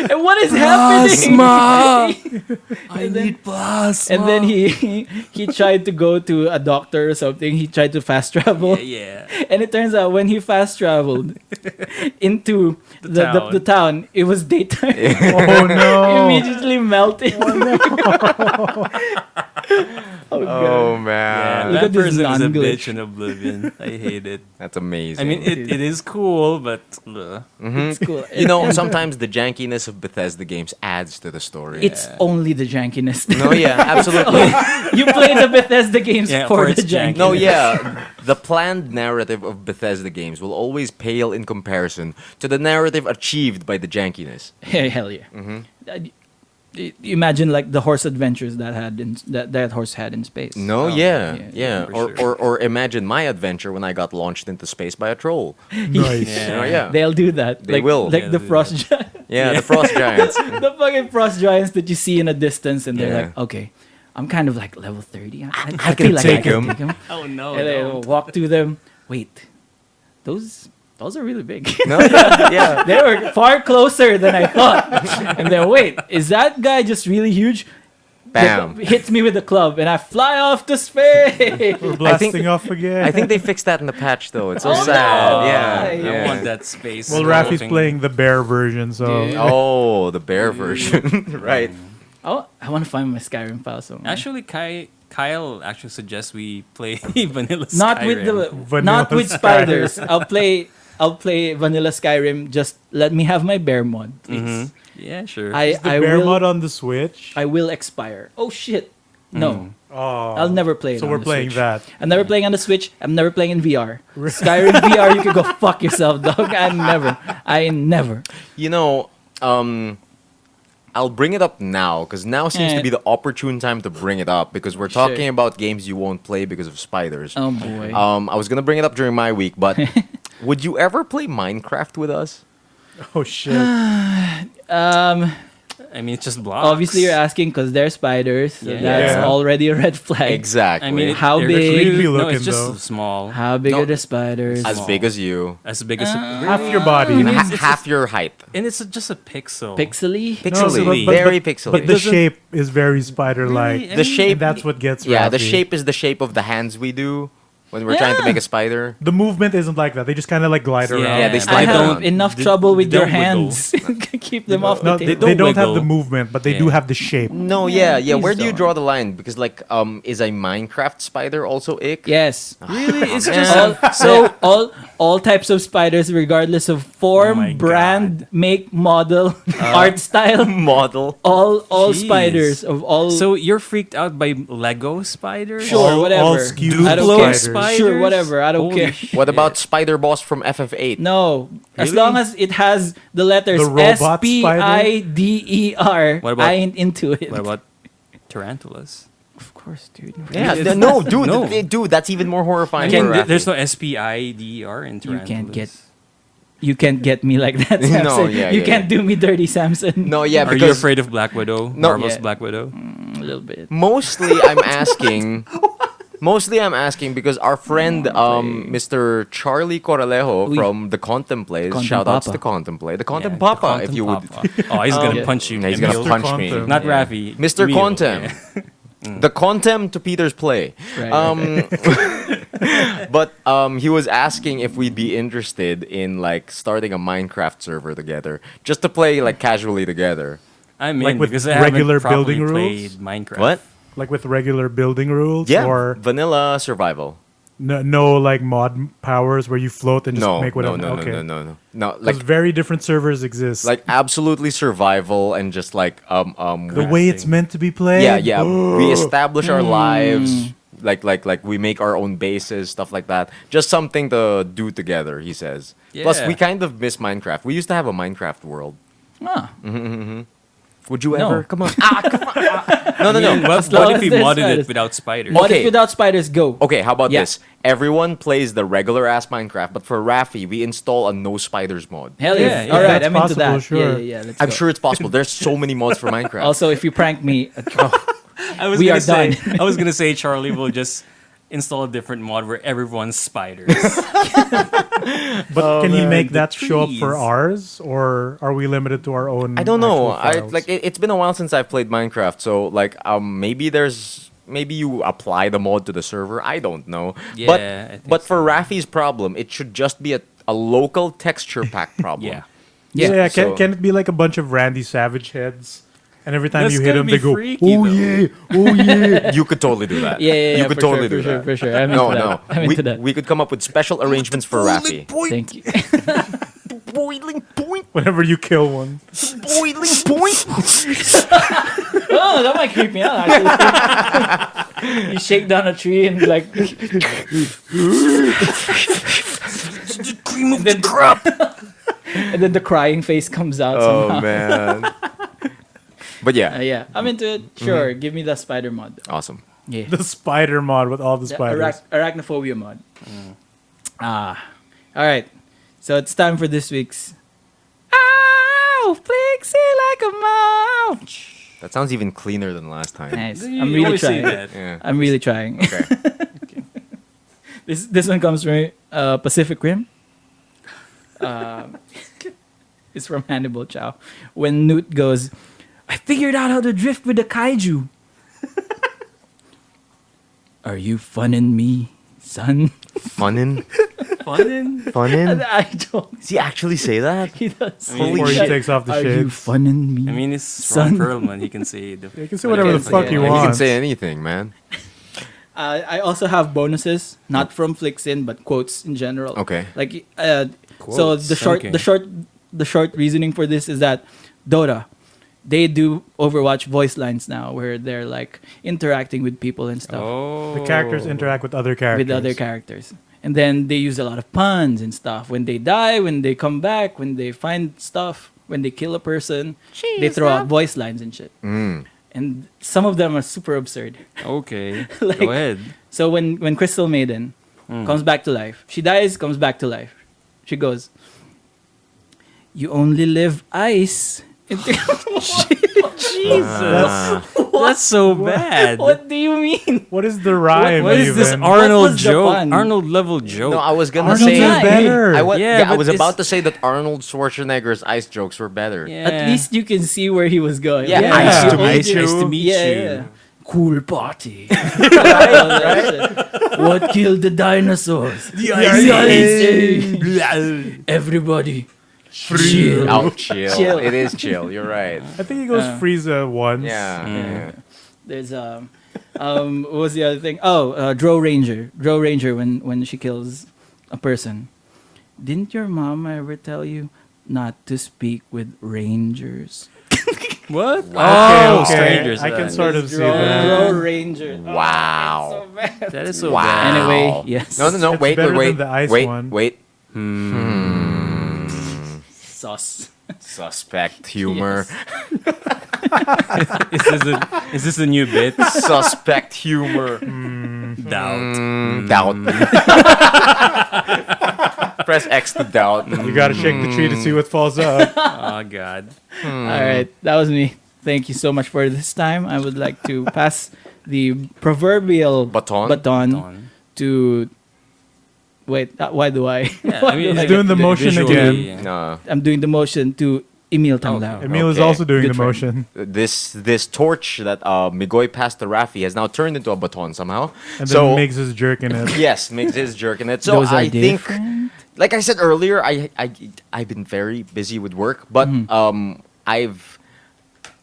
And what is happening? I need plasma. And then he tried to go to a doctor or something. He tried to fast travel. Yeah. And it turns out when he fast traveled into the town, it was daytime. Oh no! Immediately melted. Oh, God. Oh Yeah, man, Look at this vampirism is a non-glitch. bitch in Oblivion. I hate it. that's amazing. I mean, it is cool, but It's cool. you know, sometimes the jankiness of Bethesda games adds to the story. It's only the jankiness. No, yeah, absolutely. You play the Bethesda games Yeah, for for the its jankiness. No, yeah. The planned narrative of Bethesda games will always pale in comparison to the narrative achieved by the jankiness. Hey, hell yeah. Imagine like the horse adventures that horse had in space. No, yeah. for Or imagine my adventure when I got launched into space by a troll. Nice. Yeah. Oh, yeah. They'll do that. They will. Like Yeah, the they'll do frost giants. Yeah, the frost giants. The fucking frost giants that you see in a distance, and they're Yeah. like, okay, I'm kind of like level 30. I can feel like I take can him. take him. oh no, And they no. walk to them. Wait, those are really big. No, yeah. They were far closer than I thought. And then wait, is that guy just really huge? Bam. Hits me with a club, and I fly off to space. We're blasting off again. I think they fixed that in the patch though. It's so Oh, sad. no. Yeah. I I yeah. want that space. well, Rafi's developing. playing the bear version, so Dude. Oh, the bear version. Right. I want to find my Skyrim file somewhere. Actually, Kyle actually suggests we play Vanilla Skyrim. Not with the Vanilla not with Skyrim. spiders. I'll play Vanilla Skyrim. Just let me have my bear mod, please. Mhm. Yeah, sure. the I bear will mod on the Switch. I will expire. Oh shit. No. Oh, I'll never play it So on we're the playing Switch. that. I'm never playing on the Switch. I'm never playing in VR. Skyrim VR, you can go fuck yourself, dog. I never. You know, I'll bring it up now because now seems to be the opportune time to bring it up because we're Sure. talking about games you won't play because of spiders. Oh boy. I was gonna bring it up during my week, but would you ever play Minecraft with us? Oh shit! I mean, it's just blocks. Obviously, you're asking because they're spiders. So Yeah. that's Yeah. already a red flag. Exactly. I mean, How they're big? cute. Creepy No, looking, it's just though. small. How big No. are the spiders? as big as you, As big as Half your body. You mean half your height. and it's just a pixel. Pixely? Pixely, but- very But pixely. the doesn't- shape is very spider-like. Really? I The mean, shape, And that's what gets yeah, the Rafi. shape is the shape of the hands we do when we're trying to Yeah. make a spider. The movement isn't like that. They just kind of like glide Yeah. around. Yeah, they I slide have around. enough They- trouble with they your don't wiggle. hands. Keep them off No, the they, table. they don't have the wiggle. movement, but they do Yeah. have the shape. No, yeah. please Where do you don't. draw the line? Because like, is a Minecraft spider also ick? Yes. Really? It's Yeah. just All types of spiders, regardless of Oh form, my brand, make, model, art style. Model. All Jeez. spiders of all. So you're freaked out by Lego spiders? Sure, all whatever. skew I don't Duplo care. spiders? Sure, whatever. I don't Holy care. shit. What about Spider Boss from FF8? No, as Really? long as it has the letters The robot SPIDER, What about- I ain't into it. What about tarantulas? Of course, dude. Yeah, It's- no, dude, no. dude, that's even more horrifying. Can, for Rafi. there's no SPIDER in You tarantulas. can't get me like that, No, Samson. yeah, you yeah, can't do me dirty, Samson. No, yeah, Are you because afraid of Black Widow? No. Marvel's Yeah. Black Widow? A little bit. mostly I'm asking. Mostly I'm asking because our friend Mr. Charlie Coralejo Uy. from The Contemplate, Contem shout outs Papa. to Contemplate. The Contem Yeah, Papa, the if you would. Papa. Oh, he's gonna Yeah. punch you. Yeah, he's gonna Emile. punch Mr. me. Contem. Not Yeah. Rafi. Mr. Emile. Contem. Yeah. The Contem to Peter's play. Right, But he was asking if we'd be interested in like starting a Minecraft server together, just to play like casually together. I'm Like in with because I regular haven't properly building played rules? Minecraft. What? Like with regular building rules, Yeah, or vanilla survival. no like mod powers where you float and just No, make no, whatever. no, no, okay. no, no, no, no. Because Like very different servers exist. absolutely survival and just like the way it's meant to be played. yeah. We establish our lives. Like we make our own bases, stuff like that. Just something to do together, he says. Plus, Yeah. we kind of miss Minecraft. We used to have a Minecraft world. Ah. Would you No. ever? Come on. No, no, no. What if we there's modded spiders. it without spiders? Mod Okay. it without spiders, go. Okay, how about Yeah. this? Everyone plays the regular ass Minecraft, but for Rafi, we install a no spiders mod. Hell Yeah, yeah. yeah. All right, That's I'm into that. possible, sure. Yeah. Let's I'm go. sure it's possible. There's so many mods for Minecraft. Also, if you prank me, I was We gonna are say, done. I was gonna say Charlie will just install a different mod where everyone's spiders. But can you man, make the that show up for trees. ours, or are we limited to our own? I don't know. actual I files? like it's been a while since I've played Minecraft, so like maybe you apply the mod to the server. I don't know. Yeah, I think but for Rafi's problem, it should just be a local texture pack problem. Yeah. Yeah, So- can it be like a bunch of Randy Savage heads? And every time That's you hit gonna them, be they go, freaky, "Oh though." yeah, oh yeah." You could totally do that. yeah. You could for totally sure, do that. For sure. I'm into No, that. no. I'm into that. We could come up with special arrangements for Rafi. Thank you. Boiling point. Whenever you kill one, Boiling point. Oh, that might creep me out. Actually, you shake down a tree and like, Cream of the crop. and then the crying face comes out. Oh somehow. man. But yeah, Yeah, I'm into it. Sure, give me the spider mod. awesome. Yeah, the spider mod with all the the spiders. arachnophobia mod. All right. So it's time for this week's. Ow, flexy like a mouse. That sounds even cleaner than last time. Nice. You I'm really always say trying. that. Yeah. I'm really trying. Okay. This one comes from Pacific Rim. It's from Hannibal Chow. When Newt goes, I figured out how to drift with the kaiju. Are you funning me, son? Funnin'? Fun. Funnin'? I don't. Does he actually say that? He does. I mean, Before he Shit. takes off the Are you shades. funning me? I mean, it's Son. Ron Perlman. He can say the. You can say whatever the can fuck say you it. He want. can say anything, man. I also have bonuses, not from Flixin, but quotes in general. Okay. Like, so Quotes, okay. the short reasoning for this is that Dota, they do Overwatch voice lines now, where they're like interacting with people and stuff, Oh. The characters interact with other characters. with other characters, and then they use a lot of puns and stuff. When they die, when they come back, when they find stuff, when they kill a person, they throw out voice lines and shit. Mm. And some of them are super absurd. Okay. Like- Go ahead. So when Crystal Maiden comes back to life, she dies, comes back to life. She goes, "You only live ice." Jesus. That's so bad. What do you mean? What is the rhyme? What is this even? Arnold was the joke? pun? Arnold level joke. No, I was gonna Arnold's say is better. I but was it's- about to say that Arnold Schwarzenegger's ice jokes were better. Yeah. At least you can see where he was going. Yeah, nice You to only meet you. live- Nice to meet yeah, you. yeah. Cool party. Right? What killed the dinosaurs? The Ice Age. Everybody. Chill. Out chill. Chill. It is chill. You're right. I think he goes Frieza once. Yeah. yeah. There's what was the other thing? Oh, Dro Ranger. Dro Ranger when she kills a person. Didn't your mom ever tell you not to speak with rangers? What? Wow. Oh, Okay, strangers. I can then. sort of see Dro that. Ranger. Oh, Wow. so bad. That is so Wow. bad. Anyway, yes. No, no, no. It's Wait, better wait, than the ice wait. one. Wait. Sauce. Suspect humor. Is this a new bit? Suspect humor. Doubt. Doubt. Press X to doubt. You gotta shake the tree to see what falls up. Oh God. All right, that was me. Thank you so much for this time. I would like to pass the proverbial Baton? Dawn. to. Wait, why do I? Yeah, Why I mean, do it's I doing get- the motion visually, again. yeah. No. I'm doing the motion to Emile Tanglao. Okay. Emile is Okay. also doing Good the friend. motion. This torch that Migoy passed to Rafi has now turned into a baton somehow. And so then Migs is jerking it. yes, makes his jerk in it. So Those are I think, different. like I said earlier, I've been very busy with work, but I've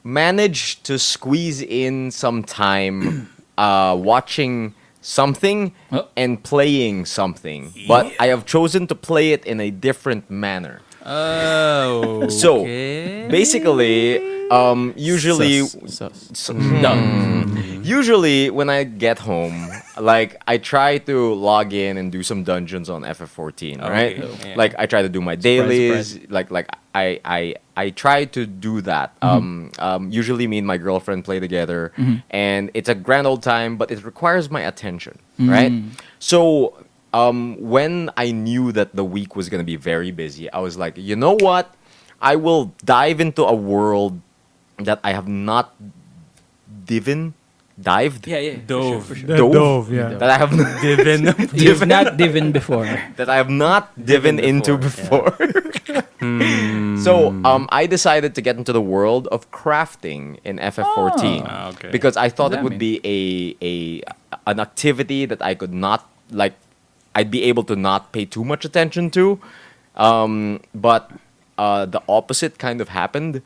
managed to squeeze in some time watching something Oh. and playing something. But I have chosen to play it in a different manner. Oh. So, okay. Basically, usually Sus. usually when I get home, Like I try to log in and do some dungeons on FF14, right? Okay, yeah. Like I try to do my dailies. Like I try to do that. Usually me and my girlfriend play together, and it's a grand old time, but it requires my attention, right? So when I knew that the week was gonna be very busy, I was like, you know what? I will dive into a world that I have not dived. Yeah, yeah. Dove. For sure. The Dove? dove, yeah. That I have Divin. You've not divin before. that I have not divin into before, before. So I decided to get into the world of crafting in FF14 Ah, okay. because I thought What it does would that be an activity that I could not like. I'd be able to not pay too much attention to, but the opposite kind of happened.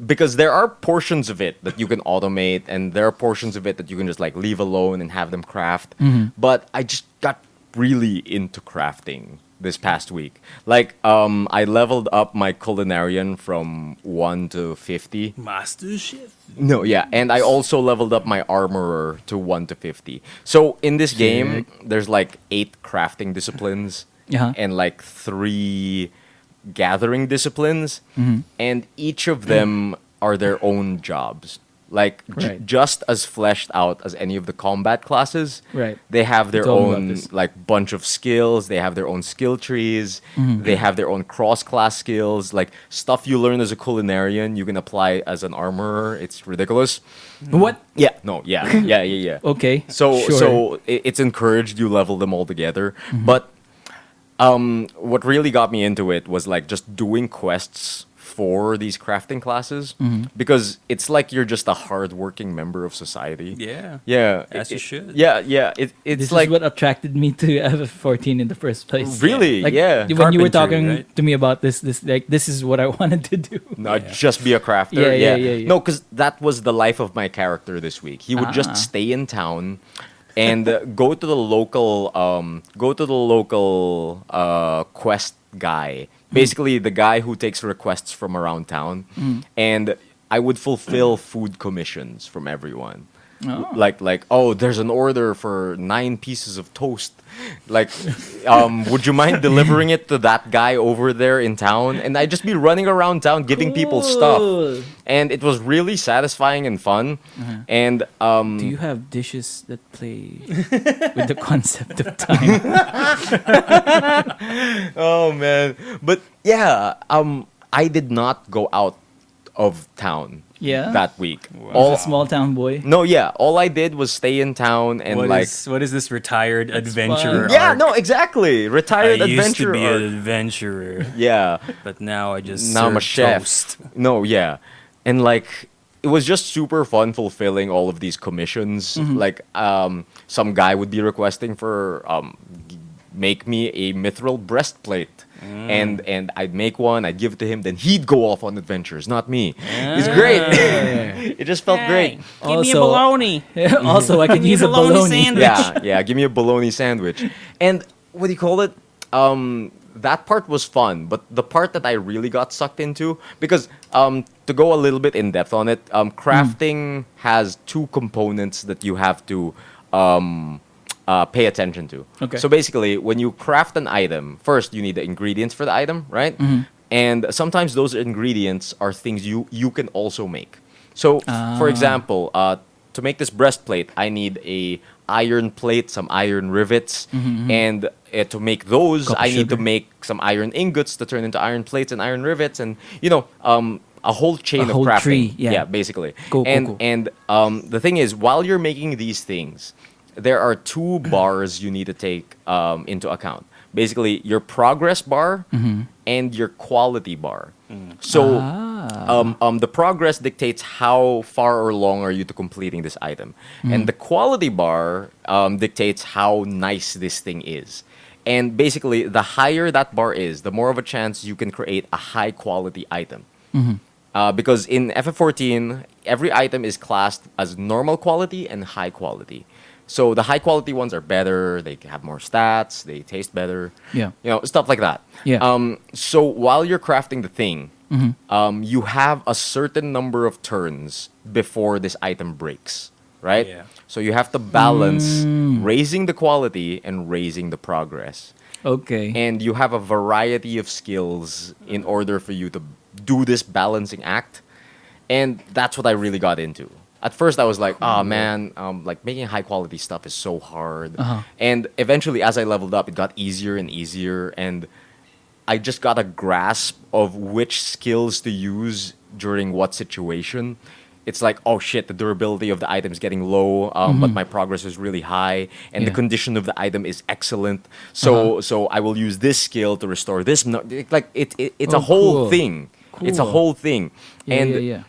Because there are portions of it that you can automate, and there are portions of it that you can just like leave alone and have them craft. But I just got really into crafting this past week. Like, I leveled up my culinarian from 1 to 50. Master Chef. No, yeah, and I also leveled up my armorer to 1 to 50. So in this game, there's like 8 crafting disciplines and like 3 gathering disciplines, and each of them are their own jobs. Like just as fleshed out as any of the combat classes. Right. They have their told me about own this. like bunch of skills. They have their own skill trees. They have their own cross-class skills. Like stuff you learn as a culinarian, you can apply as an armorer. It's ridiculous. What? Yeah. No. Yeah. Yeah. Okay. So sure. so it's encouraged you level them all together. But what really got me into it was like just doing quests for these crafting classes because it's like you're just a hardworking member of society. Yeah. Yeah. As you should. Yeah. It's This like is what attracted me to FF14 in the first place. really Like, yeah. when you were Carpentry, talking right? to me about this like this is what I wanted to do. Not just be a crafter. Yeah. No, because that was the life of my character this week. He would Ah. just stay in town and go to the local quest guy. Basically, the guy who takes requests from around town, and I would fulfill food commissions from everyone. Oh. Like oh, there's an order for 9 pieces of toast. Like, would you mind delivering it to that guy over there in town? And I'd just be running around town giving people stuff, Cool. and it was really satisfying and fun. And Do you have dishes that play with the concept of time? oh man, but yeah, I did not go out of town Yeah? that week. All a small town boy. No, yeah, all I did was stay in town and What is this retired adventurer? yeah, arc? no, exactly, retired I used to adventurer. be arc. an adventurer, Yeah, but now I just now I'm a serve chef. toast. No, yeah, and like it was just super fun fulfilling all of these commissions. Like some guy would be requesting for make me a mithril breastplate. And I'd make one, I'd give it to him, then he'd go off on adventures, not me. It's great. It just felt great. Give me a Also- bologna. Also, I could use a bologna bologna. sandwich. Yeah, give me a bologna sandwich. And what do you call it? That part was fun, but the part that I really got sucked into, because to go a little bit in depth on it, crafting has 2 components that you have to pay attention to. Okay. So basically, when you craft an item, first you need the ingredients for the item, right? And sometimes those ingredients are things you can also make. So, for example, to make this breastplate, I need a iron plate, some iron rivets, and to make those, Cup I need to sugar. make some iron ingots to turn into iron plates and iron rivets, and a whole chain A of whole crafting. tree, yeah. Basically. Cool. And the thing is, while you're making these things, there are 2 bars you need to take into account. Basically, your progress bar and your quality bar. So, the progress dictates how far or long are you to completing this item, and the quality bar dictates how nice this thing is. And basically, the higher that bar is, the more of a chance you can create a high quality item. Because in FF14, every item is classed as normal quality and high quality. So the high quality ones are better, they have more stats, they taste better. Yeah. Stuff like that. Yeah. So while you're crafting the thing, you have a certain number of turns before this item breaks. right? Yeah. So you have to balance raising the quality and raising the progress. Okay. And you have a variety of skills in order for you to do this balancing act. And that's what I really got into. At first, I was like, "Oh man, like making high quality stuff is so hard." Uh-huh. And eventually, as I leveled up, it got easier and easier, and I just got a grasp of which skills to use during what situation. It's like, oh shit, the durability of the item is getting low, but my progress is really high, and the Yeah. condition of the item is excellent. So I will use this skill to restore this. Like it's a Oh, whole cool. thing. It's a Cool. whole thing. Yeah, and yeah.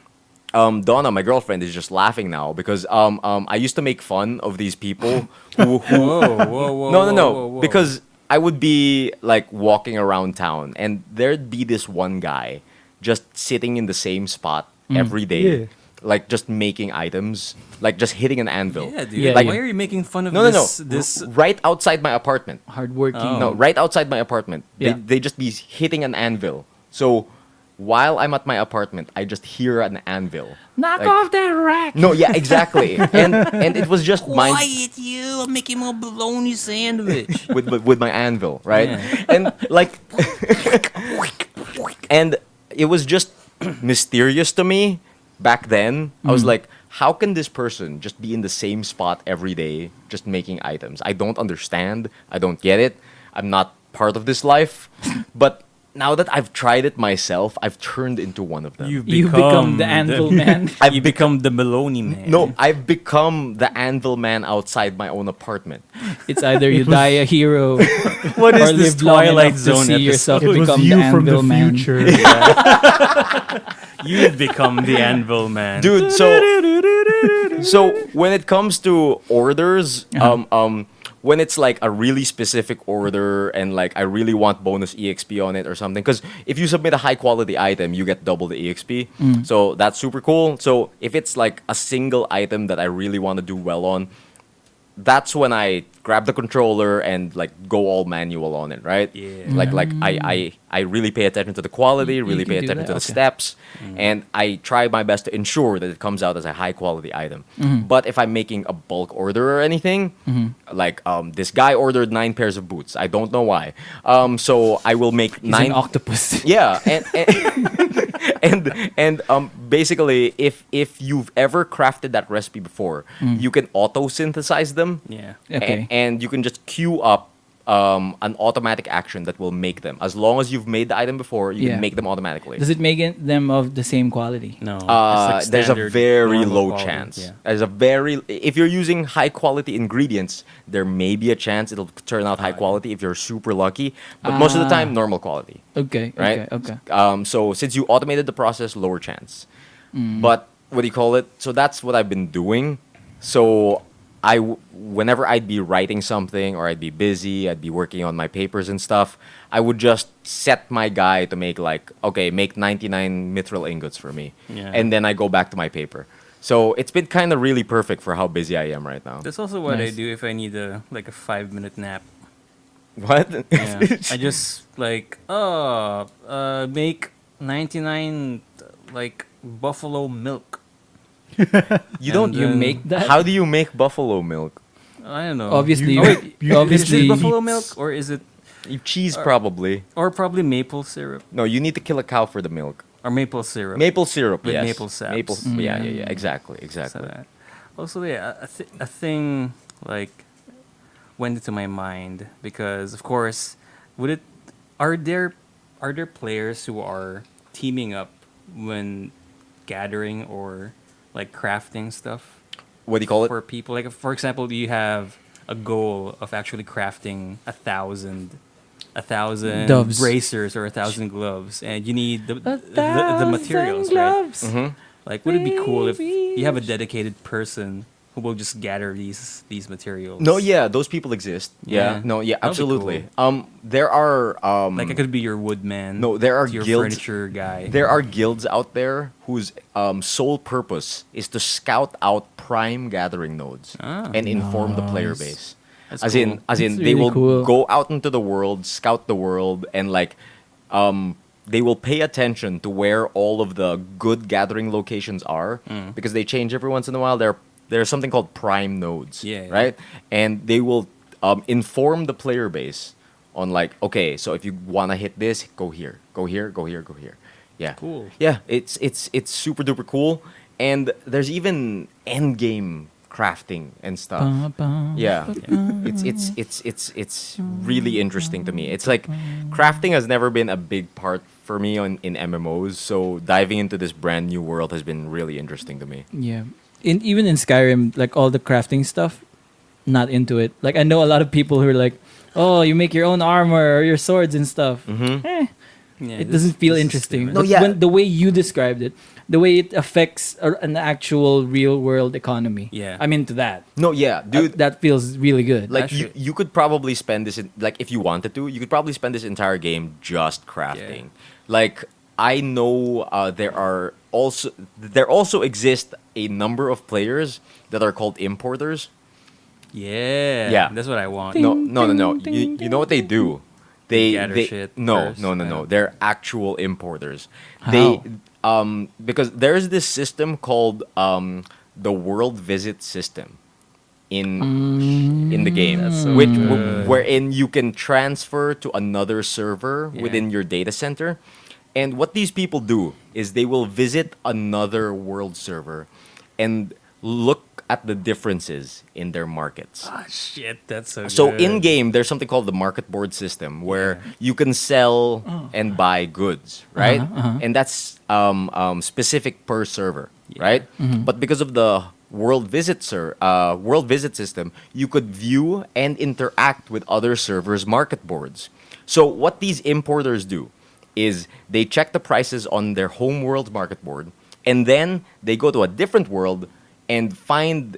Donna, my girlfriend, is just laughing now because I used to make fun of these people who Whoa, whoa, whoa. no, no, whoa, no. whoa, whoa. Because I would be like walking around town, and there'd be this one guy just sitting in the same spot every day, Yeah. like just making items, like just hitting an anvil. Yeah, dude. Yeah, Like, yeah. why are you making fun of No, no, no. this? Right outside my apartment. Hardworking. Oh. No, right outside my apartment. Yeah. They just be hitting an anvil. So while I'm at my apartment, I just hear an anvil. Knock Like- off that rack. No, yeah, exactly. and it was just mind Quiet, you! I'm making a bologna sandwich. with my anvil, right? Yeah. And like, and it was just mysterious to me back then. I was like, how can this person just be in the same spot every day, just making items? I don't understand. I don't get it. I'm not part of this life. But now that I've tried it myself, I've turned into one of them. You become the anvil man. You become the bologna man. No, I've become the anvil man outside my own apartment. It's either you die a hero What or is this live long Twilight enough to Zone see episode? yourself It was become you the from the anvil man. future. You've become the anvil man. Dude, so when it comes to orders, when it's like a really specific order and like I really want bonus EXP on it or something, because if you submit a high quality item, you get double the EXP. So that's super cool. So if it's like a single item that I really want to do well on, that's when I grab the controller and like go all manual on it, right? Yeah. Like I really pay attention to the quality, You really can pay do attention that? to the Okay. steps, and I try my best to ensure that it comes out as a high quality item. But if I'm making a bulk order or anything, like this guy ordered 9 pairs of boots. I don't know why. So I will make He's 9 an octopus. yeah, and basically, if you've ever crafted that recipe before, you can auto synthesize them. Yeah. Okay. And you can just queue up an automatic action that will make them. As long as you've made the item before, you Yeah. can make them automatically. Does it make them of the same quality? No. it's like There's a standard very normal low quality. chance. Yeah. There's a very if you're using high quality ingredients, there may be a chance it'll turn out high quality if you're super lucky. But most of the time, normal quality. Okay. Right? Okay. So since you automated the process, lower chance. But what do you call it? So that's what I've been doing. So whenever I'd be writing something or I'd be busy, I'd be working on my papers and stuff, I would just set my guy to make like, okay, make 99 mithril ingots for me. Yeah. And then I go back to my paper. So it's been kind of really perfect for how busy I am right now. That's also what I Nice. do if I need a 5-minute nap. What? Yeah. I just like make 99 like buffalo milk. You don't. You then- make that? How do you make buffalo milk? I don't know. Obviously, You- you- wait, you- Is obviously, it buffalo milk or is it Cheese probably. or probably maple syrup No, you need to kill a cow for the milk. or maple syrup? Maple syrup, With yes. maple saps. Maple, yeah, exactly. So that. Also, yeah, a thing like went into my mind because, of course, are there players who are teaming up when gathering or like crafting stuff What do you call it? for people? Like, for example, you have a goal of actually crafting 1,000 Doves. bracers or 1,000 gloves, and you need the 1,000 materials, right? gloves. Mm-hmm. Like, would it be cool if you have a dedicated person who will just gather these materials? No, yeah, those people exist. Yeah. No, yeah, That'd be absolutely. There are Like, I could be your woodman. No, there are your guilds- furniture guy. there are guilds out there whose sole purpose is to scout out prime gathering nodes Ah. and inform the player Nice. base. That's as cool. in That's they really will cool. go out into the world, scout the world, and like they will pay attention to where all of the good gathering locations are because they change every once in a while. There are there's something called prime nodes, Yeah. right? And they will inform the player base on like, okay, so if you want to hit this, go here, go here, go here, go here. Yeah. Cool. Yeah, it's super duper cool, and there's even end game crafting and stuff. Yeah, it's really interesting to me. It's like crafting has never been a big part for me in MMOs, so diving into this brand new world has been really interesting to me. Yeah. Even in Skyrim, like all the crafting stuff, not into it. Like I know a lot of people who are like, "Oh, you make your own armor or your swords and stuff." Yeah, It doesn't feel interesting. different. No, But yeah. the way you described it, the way it affects an actual real world economy. Yeah. I'm into that. No, yeah, dude. That feels really good. Like Actually- you could probably spend this like if you wanted to, you could probably spend this entire game just crafting. Like I know there also exist a number of players that are called importers. Yeah. Yeah. That's what I want. No. You know what they do? Gather shit no, first. no. They're actual importers. How? They because there's this system called the world visit system in the game, That's so which good. wherein you can transfer to another server Yeah. within your data center. And what these people do is they will visit another world server and look at the differences in their markets. Ah, shit, that's so So good. in game, there's something called the market board system where you can sell and buy goods, right? And that's specific per server, right? But because of the world visit system, you could view and interact with other servers' market boards. So what these importers do is they check the prices on their home world market board, and then they go to a different world and find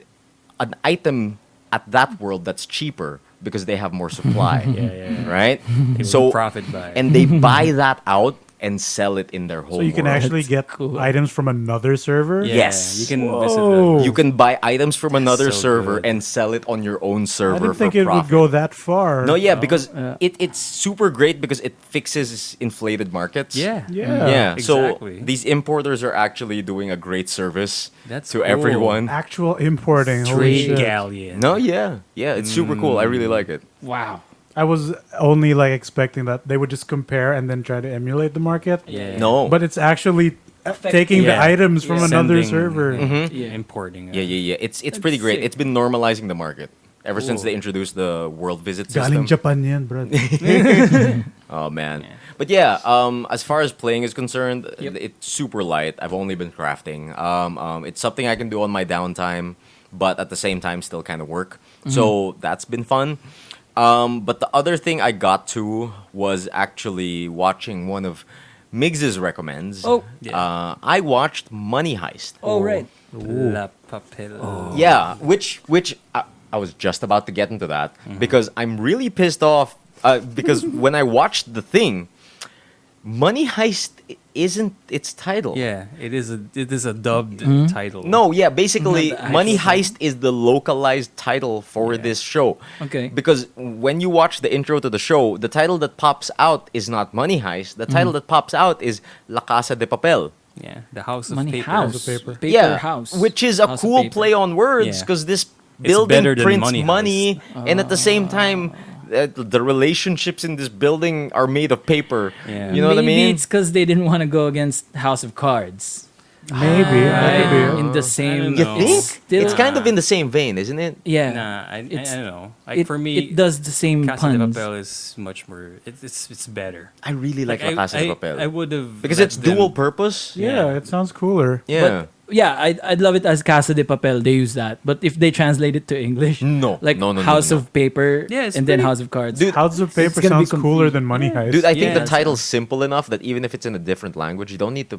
an item at that world that's cheaper because they have more supply. Yeah. Right? They So will profit by it. and they buy that out and sell it in their home So you can world. actually get cool. items from another server? Yeah, Yes. You can Whoa. visit them. You can buy items from another so server good. and sell it on your own server I didn't think for it profit. would go that far. No, yeah, because Yeah. it's super great because it fixes inflated markets. Yeah. Yeah. Yeah, Exactly. so these importers are actually doing a great service That's to cool. everyone. Actual importing. Holy Trade shit. galleon. No, yeah, it's super cool. I really like it. wow. I was only like expecting that they would just compare and then try to emulate the market. Yeah. No, But it's actually Affect- taking the Yeah. items from Yeah. another Sending- server. Yeah. Importing. yeah. It's That's pretty great. sick. It's been normalizing the market ever since Cool. they introduced the world visit Galing system. Japan yan, bro. Oh man. Yeah. But yeah, as far as playing is concerned, Yep. it's super light. I've only been crafting. It's something I can do on my downtime, but at the same time still kind of work. So that's been fun. But the other thing I got to was actually watching one of Migs' recommends. Oh. Yeah. I watched Money Heist. Oh, right. La papel. Yeah, which I was just about to get into that because I'm really pissed off because when I watched the thing, Money Heist isn't its title. Yeah, it is a dubbed title. No, yeah, basically Not the Money actual Heist is the localized title for Yeah. this show. Okay. Because when you watch the intro to the show, the title that pops out is not Money Heist. The title that pops out is La Casa de Papel. Yeah, the House of Money Paper. house. Paper. Paper house. Which is a House of cool paper. play on words Yeah. because this It's building better than prints Money money, and at the same time, the relationships in this building are made of paper. Yeah. You know what I Maybe mean? it's because they didn't want to go against House of Cards. Maybe. That could be it. In the I same. don't You know. think? Still- It's kind of in the same vein, isn't it? Yeah. Nah, I It's- don't know. Like It, for me, it does the same Casa de puns. Papel is much more. It's better. I really like La Casa de Papel. I would have because it's dual purpose. Yeah, it sounds cooler. Yeah. But yeah, I'd love it as Casa de Papel. They use that. But if they translate it to English, No. like No, no, no, House no. of Paper Yeah, it's and then pretty- House of Cards. Dude, House of Paper gonna be sounds cooler confusing. than Money Heist. Dude, I think Yeah, the that's title's simple enough that even if it's in a different language, you don't need to.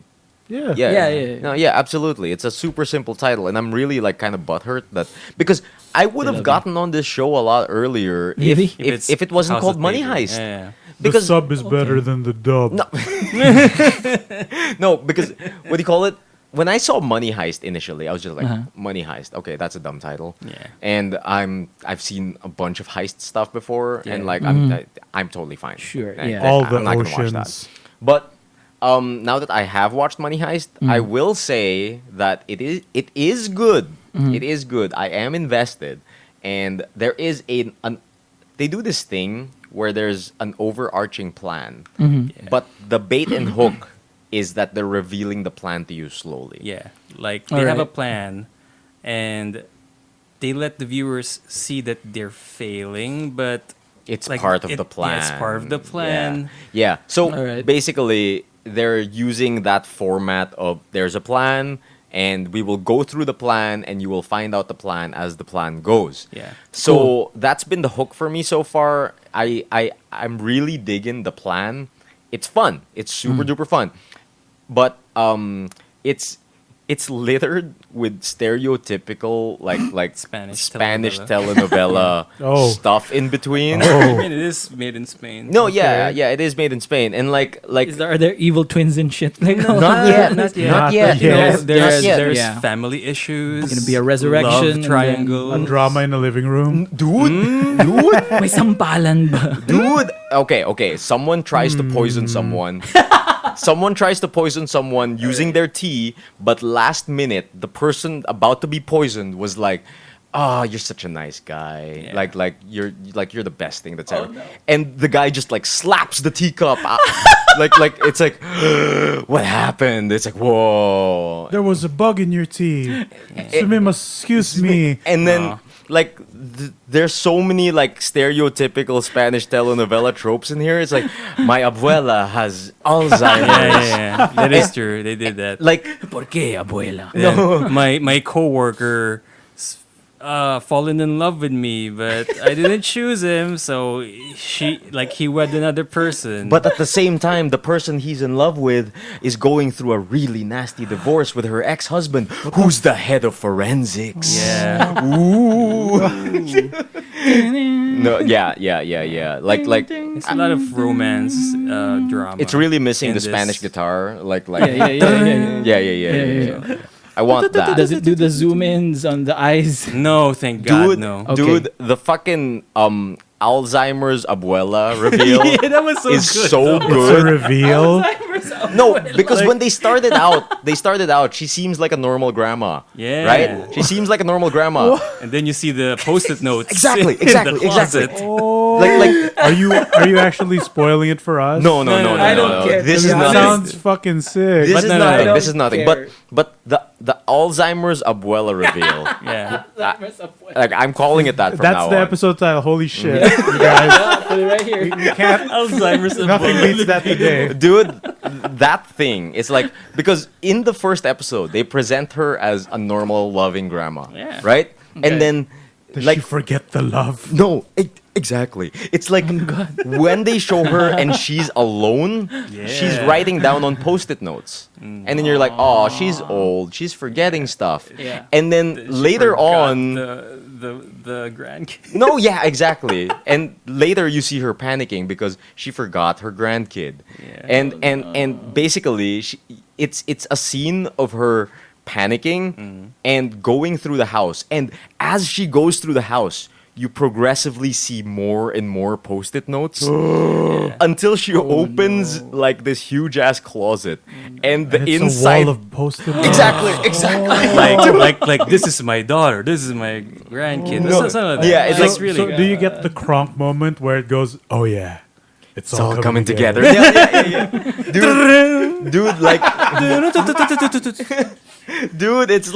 yeah. Yeah. Yeah. No, yeah, absolutely. It's a super simple title, and I'm really like kind of butthurt that because I would have love gotten on this show a lot earlier Really? if it wasn't House called of Money Paper. Heist. Yeah. The Because sub is better than the dub. No. No, because what do you call it? When I saw Money Heist initially, I was just like, Money Heist. Okay, that's a dumb title. Yeah. And I've seen a bunch of heist stuff before, and Yeah. like I'm totally fine. Sure, Like, yeah. All I'm the not gonna watch that. oceans. But now that I have watched Money Heist, I will say that it is good. It is good. I am invested, and there is an they do this thing where there's an overarching plan, but the bait and hook is that they're revealing the plan to you slowly. Yeah, like they have a Alright. plan, and they let the viewers see that they're failing, but It's like, part of the plan. Yeah, it's part of the plan. Yeah. So Alright. basically, they're using that format of there's a plan, and we will go through the plan, and you will find out the plan as the plan goes. Yeah. So that's been the hook for me so far. I'm really digging the plan. It's fun. It's super duper fun, but it's littered with stereotypical like Spanish telenovela Oh. stuff in between. I mean, it is made in Spain. No, yeah, it is made in Spain, and like Are there evil twins and shit? Like, not yet, not yet, Not You know, Yes. there's yet. there's Yeah. family issues. Gonna be a resurrection and love then triangle, A drama in the living room. dude. may sampalan ba? Dude, okay. Someone tries to poison someone. Someone tries to poison someone using their tea, but last minute, the person about to be poisoned was like, "Oh, you're such a nice guy. Yeah. Like you're the best thing that's ever." And the guy just like slaps the teacup. like it's like, "What happened?" It's like, "Whoa." There was a bug in your tea. Sumima, excuse me. And then like there's so many like stereotypical Spanish telenovela tropes in here. It's like my abuela has Alzheimer's. yeah. That is true. They did that. Like ¿Por qué, abuela? Yeah. My coworker fallen in love with me, but I didn't choose him, so he wed another person. but at the same time, the person he's in love with is going through a really nasty divorce with her ex-husband, who's the head of forensics. yeah, No, yeah. Like it's a lot of romance drama. it's really missing in the this. Spanish guitar. Like Yeah. I want that. Does it do the zoom ins on the eyes? No, thank God, Dude, no. Okay. dude, the fucking Alzheimer's Abuela reveal Yeah, that was so is good, so though. It's a good. reveal. No, because when they started out, she seems like a normal grandma. Yeah. Right? She seems like a normal grandma. And then you see the post-it notes. Exactly, in the exactly. closet. Like Are you actually spoiling it for us? no. I don't care. This To is be That nothing. sounds fucking sick. This But is no, no, nothing. no. This is nothing. Care. But the Alzheimer's Abuela reveal. Yeah. Like I'm calling it that from That's now the on. episode title. Holy shit, you guys! Put it right here. You can't. Alzheimer's. Nothing beats that today. Dude, that thing is like because in the first episode they present her as a normal loving grandma, Yeah. right? Okay. And then Does like she forget the love? no, exactly. It's like when they show her and she's alone, she's Yeah. writing down on post-it notes. And then you're like, "Oh, she's old. She's forgetting stuff." Yeah. And then She later forgot on, the grandkid. no, yeah, exactly. And later you see her panicking because she forgot her grandkid. Yeah. And basically it's a scene of her panicking and going through the house. And as she goes through the house, you progressively see more and more post-it notes until she opens like this huge ass closet and the And it's inside a wall of post-it. exactly like this is my daughter, this is my grandkid. No. Something like that. Yeah, it's Like, like- really So good. do you get the Kronk moment where it goes, "Oh yeah, it's all coming together. Yeah. Dude, like dude, it's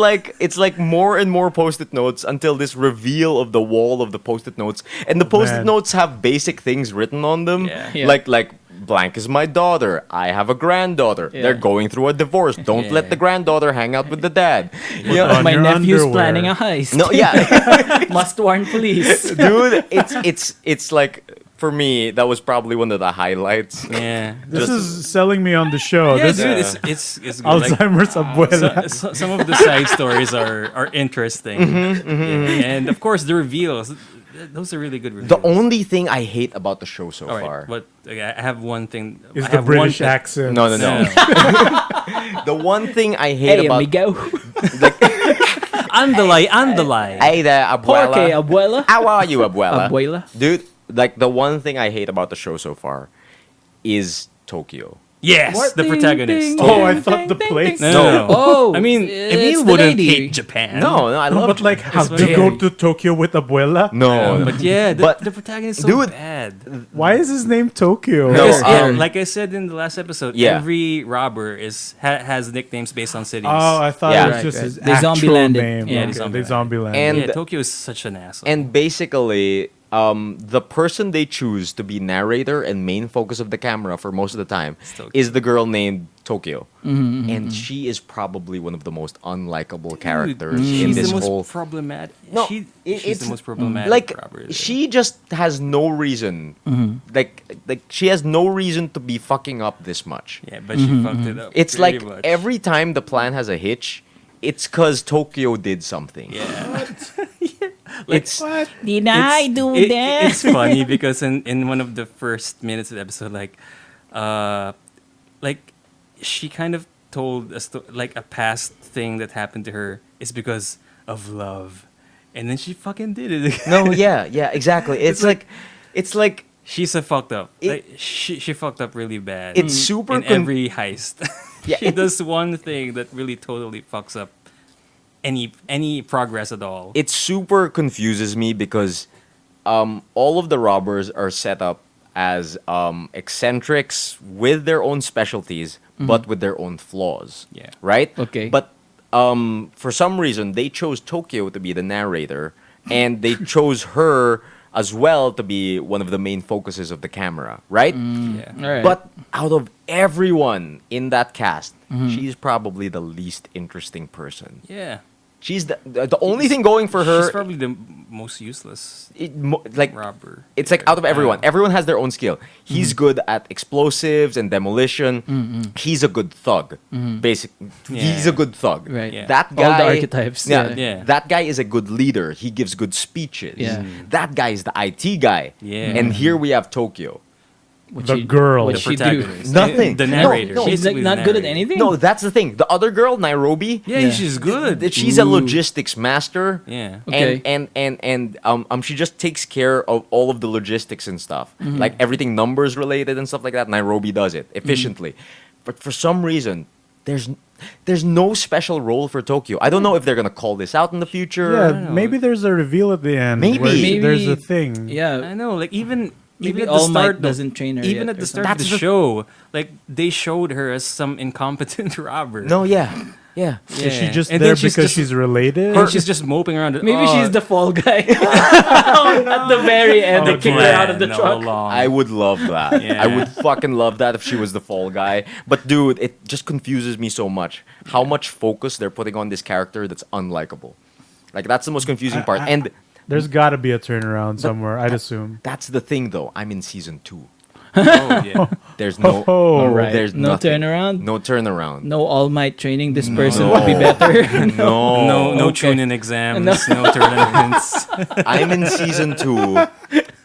like more and more post-it notes until this reveal of the wall of the post-it notes. And the post-it man. notes have basic things written on them. Yeah. Yeah. Like blank is my daughter. I have a granddaughter. Yeah. They're going through a divorce. Don't let Yeah. the granddaughter hang out with the dad. You know? on My your nephew's underwear. planning a heist. No, yeah. Must warn police. Dude, it's like for me that was probably one of the highlights. Yeah. This is selling me on the show. Yeah, This dude, is it's good. Like, Alzheimer's Abuela. some of the side stories are interesting. Yeah. And of course the reveals. Those are really good reveals. The only thing I hate about the show so All far. right, but okay, I have one thing. Is I the have one British thing- accent? No. No. The one thing I hate Hey, about amigo. Andalay. Hey there, Porque, Abuela. abuela. How are you, Abuela? Abuela. Dude, like the one thing I hate about the show so far is Tokyo. Yes, the protagonist. Oh, I thought the place. No. Oh, I mean, it's Emile the wouldn't lady. hate Japan. No, I love But like, how It's to very- go to Tokyo with Abuela? No, But yeah, But- the protagonist is so dude, bad. Why is his name Tokyo? No, Because, yeah, um, like I said in the last episode, Yeah. every robber has nicknames based on cities. Oh, I thought Yeah. it was Right, just right. his They actual zombie landed. name. Yeah, they Okay, zombie they zombie landed. And- yeah, Tokyo is such an asshole. and basically, the person they choose to be narrator and main focus of the camera for most of the time Tokyo. is the girl named Tokyo, and she is probably one of the most unlikable characters in she's this the most whole. problematic. No, she's it's the most problematic like robber. she just has no reason, like she has no reason to be fucking up this much. Yeah, but she fucked it up. It's pretty like much. every time the plan has a hitch, it's because Tokyo did something. Yeah. It's Did I do that? It's funny because in one of the first minutes of the episode, like she kind of told like a past thing that happened to her is because of love, and then she fucking did it. no, yeah, exactly. It's like She's a fucked up. It- Like, she fucked up really bad. It's super in every heist. Yeah, She does one thing that really totally fucks up any progress at all. it super confuses me because all of the robbers are set up as eccentrics with their own specialties, but with their own flaws. Yeah. Right? Okay. But for some reason, they chose Tokyo to be the narrator, and they chose her as well to be one of the main focuses of the camera. Right? yeah. All right. But out of everyone in that cast, she's probably the least interesting person. Yeah. She's the only thing going for her. She's probably the most useless Like robber. it's like out of everyone, everyone has their own skill. He's good at explosives and demolition. He's a good thug. He's a good thug. Right. Yeah. That All the guy. archetypes, Yeah, yeah. That guy is a good leader. He gives good speeches. Yeah. That guy is the IT guy. Yeah. And here we have Tokyo. The girl. What'd The she do? protagonist. Nothing. The No, narrator. no, She's like Basically not the good at narrator. anything. No, that's the thing. The other girl, Nairobi. Yeah, Yeah. she's good. She's a Ooh. logistics master. Yeah. Okay. And she just takes care of all of the logistics and stuff, like everything numbers related and stuff like that. Nairobi does it efficiently, but for some reason, there's no special role for Tokyo. I don't know if they're gonna call this out in the future. Yeah, know. maybe there's a reveal at the end. Maybe. where Maybe- there's a thing. Yeah. I know, like even Maybe at the All Might start doesn't train her Even yet at or the start something. of the That's the- show, like they showed her as some incompetent robber. No, yeah. Yeah. Is she just And there then because she's related? and she's just moping around. Maybe Oh, she's the fall guy. At the very end, they Oh, kicked her out of the plan truck. all along. I would love that. Yeah. I would fucking love that if she was the fall guy. But dude, it just confuses me so much. How much focus they're putting on this character that's unlikable. Like that's the most confusing part. And There's got to be a turnaround somewhere, I'd assume. that's the thing though. I'm in season 2. Oh, yeah. There's no Oh, All right. there's No nothing. turnaround. No turnaround. No All Might training. This person would be better. No. No Okay. tune-in exams, no tournaments. I'm in season 2.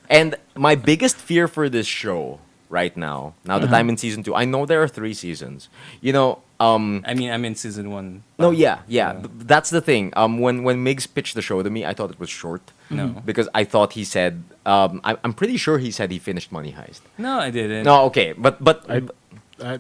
And my biggest fear for this show right now that I'm in season 2, I know there are 3 seasons. You know, I mean, I'm in season 1. no, yeah. That's the thing. When Migs pitched the show to me, I thought it was short. No. Because I thought he said, I'm pretty sure he said he finished Money Heist. No, I didn't. No, okay, but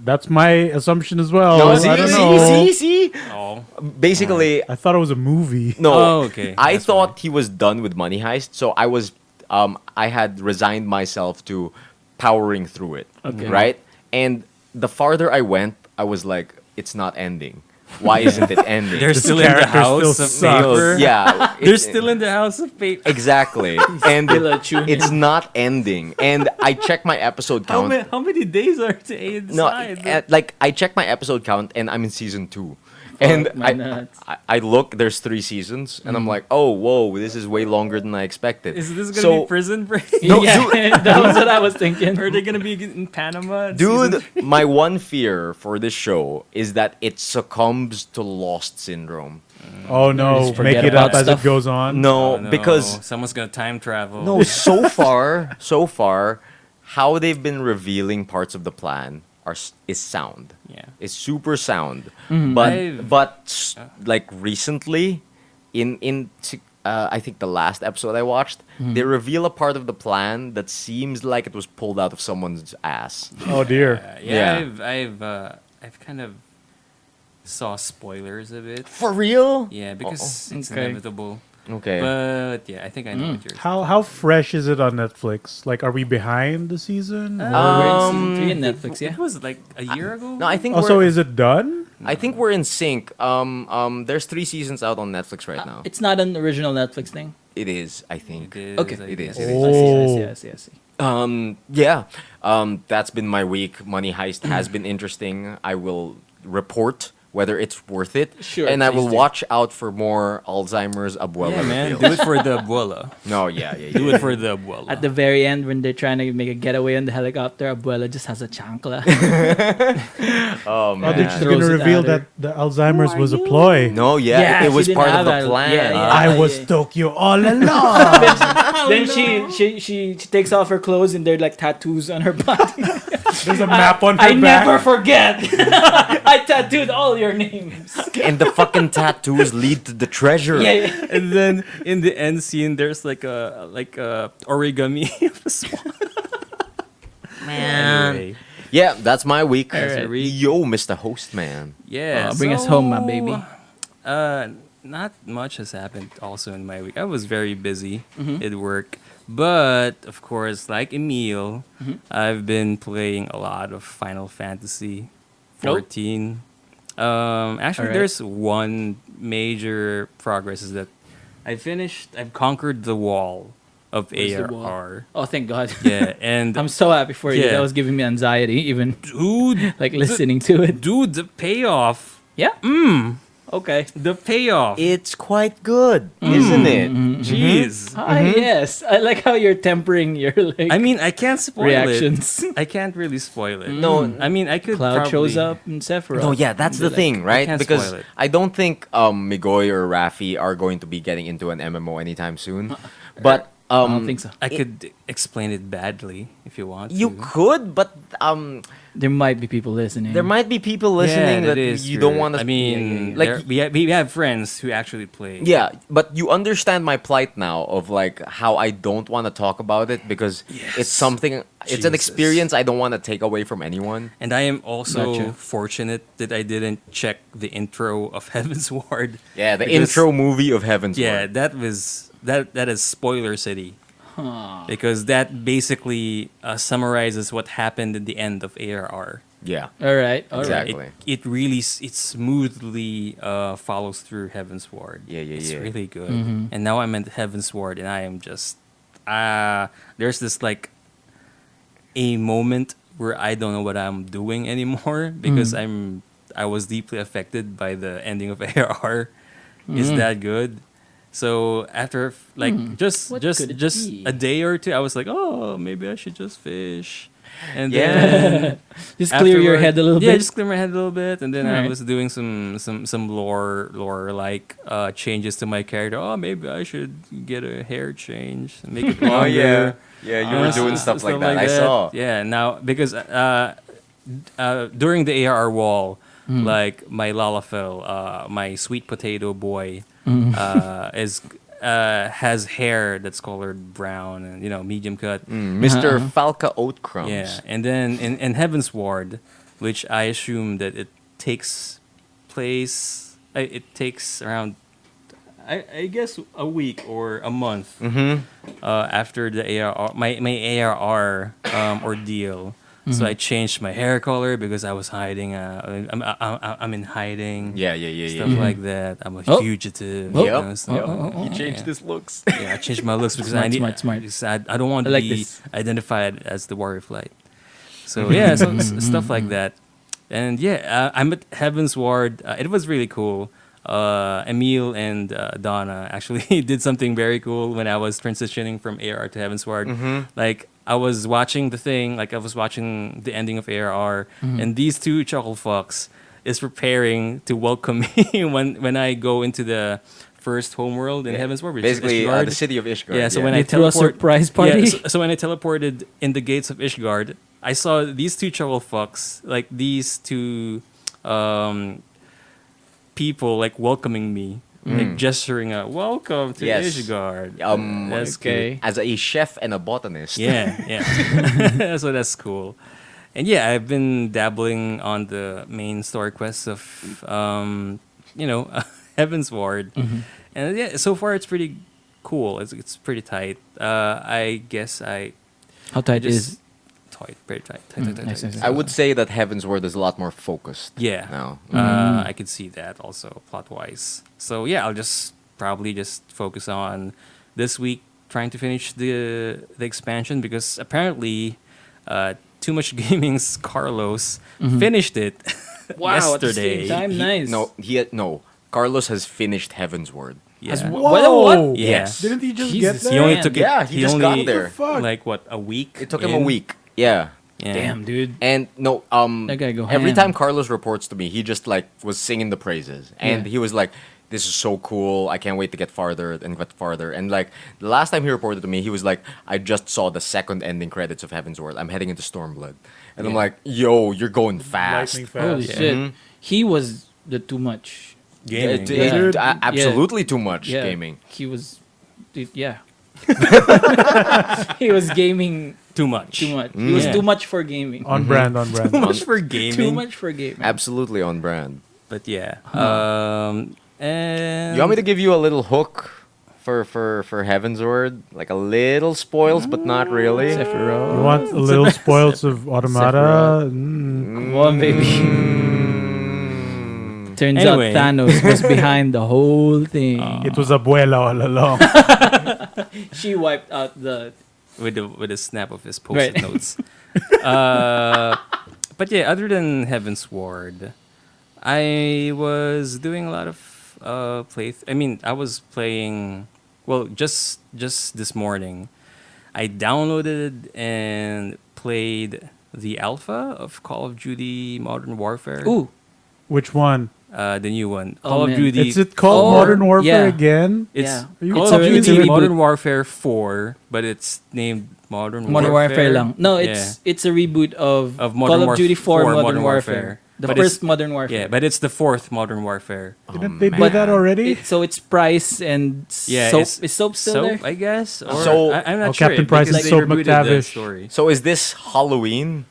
That's my assumption as well. no, I don't know. see. Oh. Basically, I thought it was a movie. no. Oh, okay. I That's thought he was done with Money Heist, so I was, I had resigned myself to powering through it. Okay. Right, and the farther I went, I was like, it's not ending. Why isn't it ending? They're This still in the character house still of sucks. paper. Yeah, They're it- still in the house of paper. exactly, and Still a tune. it's not ending. And I checked my episode count. How many days are to No, inside? like I checked my episode count, and I'm in season 2. And my nuts. I look, there's 3 seasons, and I'm like, oh, whoa, this is way longer than I expected. Is this gonna So- be prison break? No, yeah, that was what I was thinking. Are they gonna be in Panama? Dude, my one fear for this show is that it succumbs to Lost syndrome. Oh no, Just forget make it about up as stuff. it goes on. No, Oh, no. because someone's gonna time travel. no, so far, how they've been revealing parts of the plan is sound. Yeah. It's super sound. Mm-hmm. But I've- like recently, in I think the last episode I watched, they reveal a part of the plan that seems like it was pulled out of someone's ass. Oh dear. I've kind of saw spoilers of it. For real? Yeah, because it's Okay. inevitable. Okay. But yeah, I think I know what you're How fresh is it on Netflix? Like, are we behind the season? We're in season 3 in saying. Netflix, yeah. It was like a year ago. No, I think Also, we're, is it done? I think we're in sync. There's 3 seasons out on Netflix right now. It's not an original Netflix thing. It is, I think. It is, Okay. I It is, guess. it is. I see. Yeah. That's been my week. Money Heist has been interesting. I will report whether it's worth it. Sure, And I please will do. watch out for more Alzheimer's Abuela Yeah, man, reveals. do it for the Abuela. No, yeah. Do it for the Abuela. At the very end, when they're trying to make a getaway on the helicopter, Abuela just has a chancla. Oh, Oh, man. they're just Throws gonna it reveal at her. that the Alzheimer's was a ploy. No, yeah, Yeah, it she was didn't part of have the that. plan. Yeah, yeah. I was yeah. Tokyo all along. Then she takes off her clothes and there are like tattoos on her body. There's a map on her I back. never forget. I tattooed all your names. And the fucking tattoos lead to the treasure. Yeah. And then in the end scene, there's like a origami of a swan. Man. Anyway, Yeah, that's my week. All right. Yo, Mr. Host, man. yeah. Bring us home, my baby. Not much has happened also in my week. I was very busy at work. But, of course, like Emile, I've been playing a lot of Final Fantasy 14. Actually, Alright. there's one major progress is that I've conquered the wall of Where's the wall? ARR. Oh, thank God. Yeah, and I'm so happy for you. Yeah. That was giving me anxiety, even dude, like listening to it. dude, the payoff. Yeah. Okay. The payoff. It's quite good, isn't it? Jeez. Ah, yes. I like how you're tempering your like I mean, I can't spoil reactions. it. I can't really spoil it. No, I mean, I could Cloud probably, shows up in Sephiroth. No, yeah, that's And the they're thing, right? can't Because spoil it. I don't think Migoy or Rafi are going to be getting into an MMO anytime soon. But I don't think so. I could explain it badly if you want. you to. could, but There might be people listening. there might be people listening that is you true. don't want to. I mean, like we have friends who actually play. yeah, but you understand my plight now of like how I don't want to talk about it because it's something. It's an Jesus. experience I don't want to take away from anyone. And I am also Gotcha. fortunate that I didn't check the intro of Heaven's Ward. Yeah, the Because- intro movie of Heaven's Yeah, Word. that is spoiler city. Because that basically summarizes what happened at the end of ARR. Yeah, All right. All right. exactly. It really it smoothly follows through Heaven's Ward. Yeah, yeah, It's yeah. really good. And now I'm at Heaven's Ward, and I am just there's this like a moment where I don't know what I'm doing anymore because I was deeply affected by the ending of ARR. Is that good? So after like just What could it be? a day or two, I was like, oh, maybe I should just fish. And Yeah. then Just clear your afterward- head a little Yeah, bit. just clear my head a little bit, and then I Alright. was doing some lore like changes to my character. Oh, maybe I should get a hair change, and make it longer. Oh yeah, yeah. You were doing stuff like that. I saw. Yeah, now because during the ARR wall, like my Lalafell, my sweet potato boy, is has hair that's colored brown and medium cut. Mr. Falca Oatcrumbs. Yeah, and then in Heaven's Ward, which I assume that it takes place, it takes around, I guess, a week or a month after the ARR, my ARR ordeal. So I changed my hair color because I was hiding. I'm in hiding. Yeah, yeah, yeah, yeah. Stuff like that. I'm a Oh. fugitive. Oh. you know, stuff Yep. like that. You changed Yeah. his looks. Yeah, I changed my looks because Smart, I need. smart. because I don't want I to like be this. identified as the Warrior Flight. So yeah, so stuff like that. And yeah, I'm at Heaven's Ward. It was really cool. Emile and Donna actually did something very cool when I was transitioning from ARR to Heaven's Ward. Like I was watching the thing, like I was watching the ending of ARR, and these two chuckle fucks is preparing to welcome me when I go into the first homeworld in Heaven's Ward, which is Basically, Ishgard. the city of Ishgard. Yeah, so when They I threw a teleport, surprise party? Yeah, so when I teleported in the gates of Ishgard, I saw these two chuckle fucks, like these two people, like welcoming me. like gesturing a welcome to Yes. Ishgard. That's Okay. As a chef and a botanist. Yeah, yeah. So that's cool. And yeah, I've been dabbling on the main story quests of, Heaven's Ward. And yeah, so far it's pretty cool. It's pretty tight. I guess How tight just is? pretty tight. Tight. Nice, nice, nice. I would say that Heaven's Word is a lot more focused. Yeah. Now. I could see that also plot wise. So yeah, I'll just probably just focus on this week trying to finish the expansion because apparently Too Much Gaming's Carlos finished it Wow, at the yesterday. same time, nice. No. Carlos has finished Heaven's Word. Yeah. What? Yeah. Didn't he just Jesus. get there? He only Man. took it. Yeah, he just got only, there. Fuck. Like what, a week? It took him a in? week. Yeah. Yeah. Damn, dude. And no, That guy go every ham. time Carlos reports to me, he just like was singing the praises, and Yeah. he was like, "This is so cool! I can't wait to get farther and get farther." And like the last time he reported to me, he was like, "I just saw the second ending credits of Heaven's Word. I'm heading into Stormblood," and I'm Yeah. like, "Yo, you're going fast." Lightning fast. Holy shit. Mhm. He was the too much. Gaming. Absolutely too much Yeah. gaming. He was. Yeah. He was gaming Too much. too much. He was Yeah. too much for gaming. On brand, on brand. Too much for gaming. Too much for gaming. Absolutely on brand. But yeah. And You want me to give you a little hook for Heaven's Word? Like a little spoils, but not really. Sephiroth. You want a little spoils of Automata? Come on, baby. Mm. Turns Anyway. out Thanos was behind the whole thing. It was Abuela all along. She wiped out the. with a snap of his post-it Right. notes. But yeah, other than Heaven's Ward, I was doing a lot of I was playing. Well, just this morning, I downloaded and played the alpha of Call of Duty Modern Warfare. Ooh. Which one? The new one, Oh, Call of man. Duty. Is it called Oh, Modern Warfare yeah. again? It's Yeah. Are you Call It's of a- it's a Duty reboot. Modern Warfare 4, but it's named Modern Warfare lang. No, Yeah. it's a reboot of, Of Call of Duty 4 Modern Warfare. Warfare. The But first it's- Modern Warfare. Yeah, but it's the fourth Modern Warfare. Didn't they do man. that already? So it's Price and Yeah, Soap. it's Is Soap still Soap, there? I guess. Or So- I'm not Oh, sure. Captain Price because and they Soap rebooted the McTavish. story. So is this Halloween?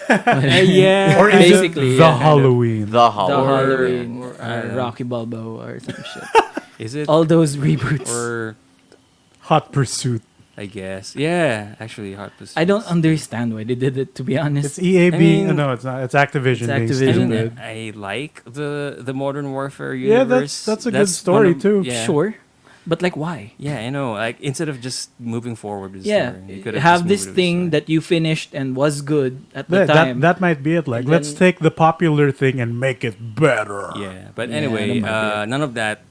Yeah. Or is Basically, it the yeah. Halloween? The The Halloween. Halloween or, Rocky Balboa or some shit. Is it? All those reboots. Or Hot Pursuit. I guess. Yeah, actually, Hot Pursuit. I don't understand why they did it. To be honest, It's EA I being... mean- no, it's not. It's Activision It's being Activision. stupid. I like the Modern Warfare Yeah, universe. that's a good story, one of- too. Yeah. sure, but like why? Yeah, I know. Like instead of just moving forward with the Yeah, story, you could just have moved this with the thing story. that you finished and was good at the That, time. that might be it. Like, And let's then- take the popular thing and make it better. Yeah, but Yeah, anyway, that might be none of that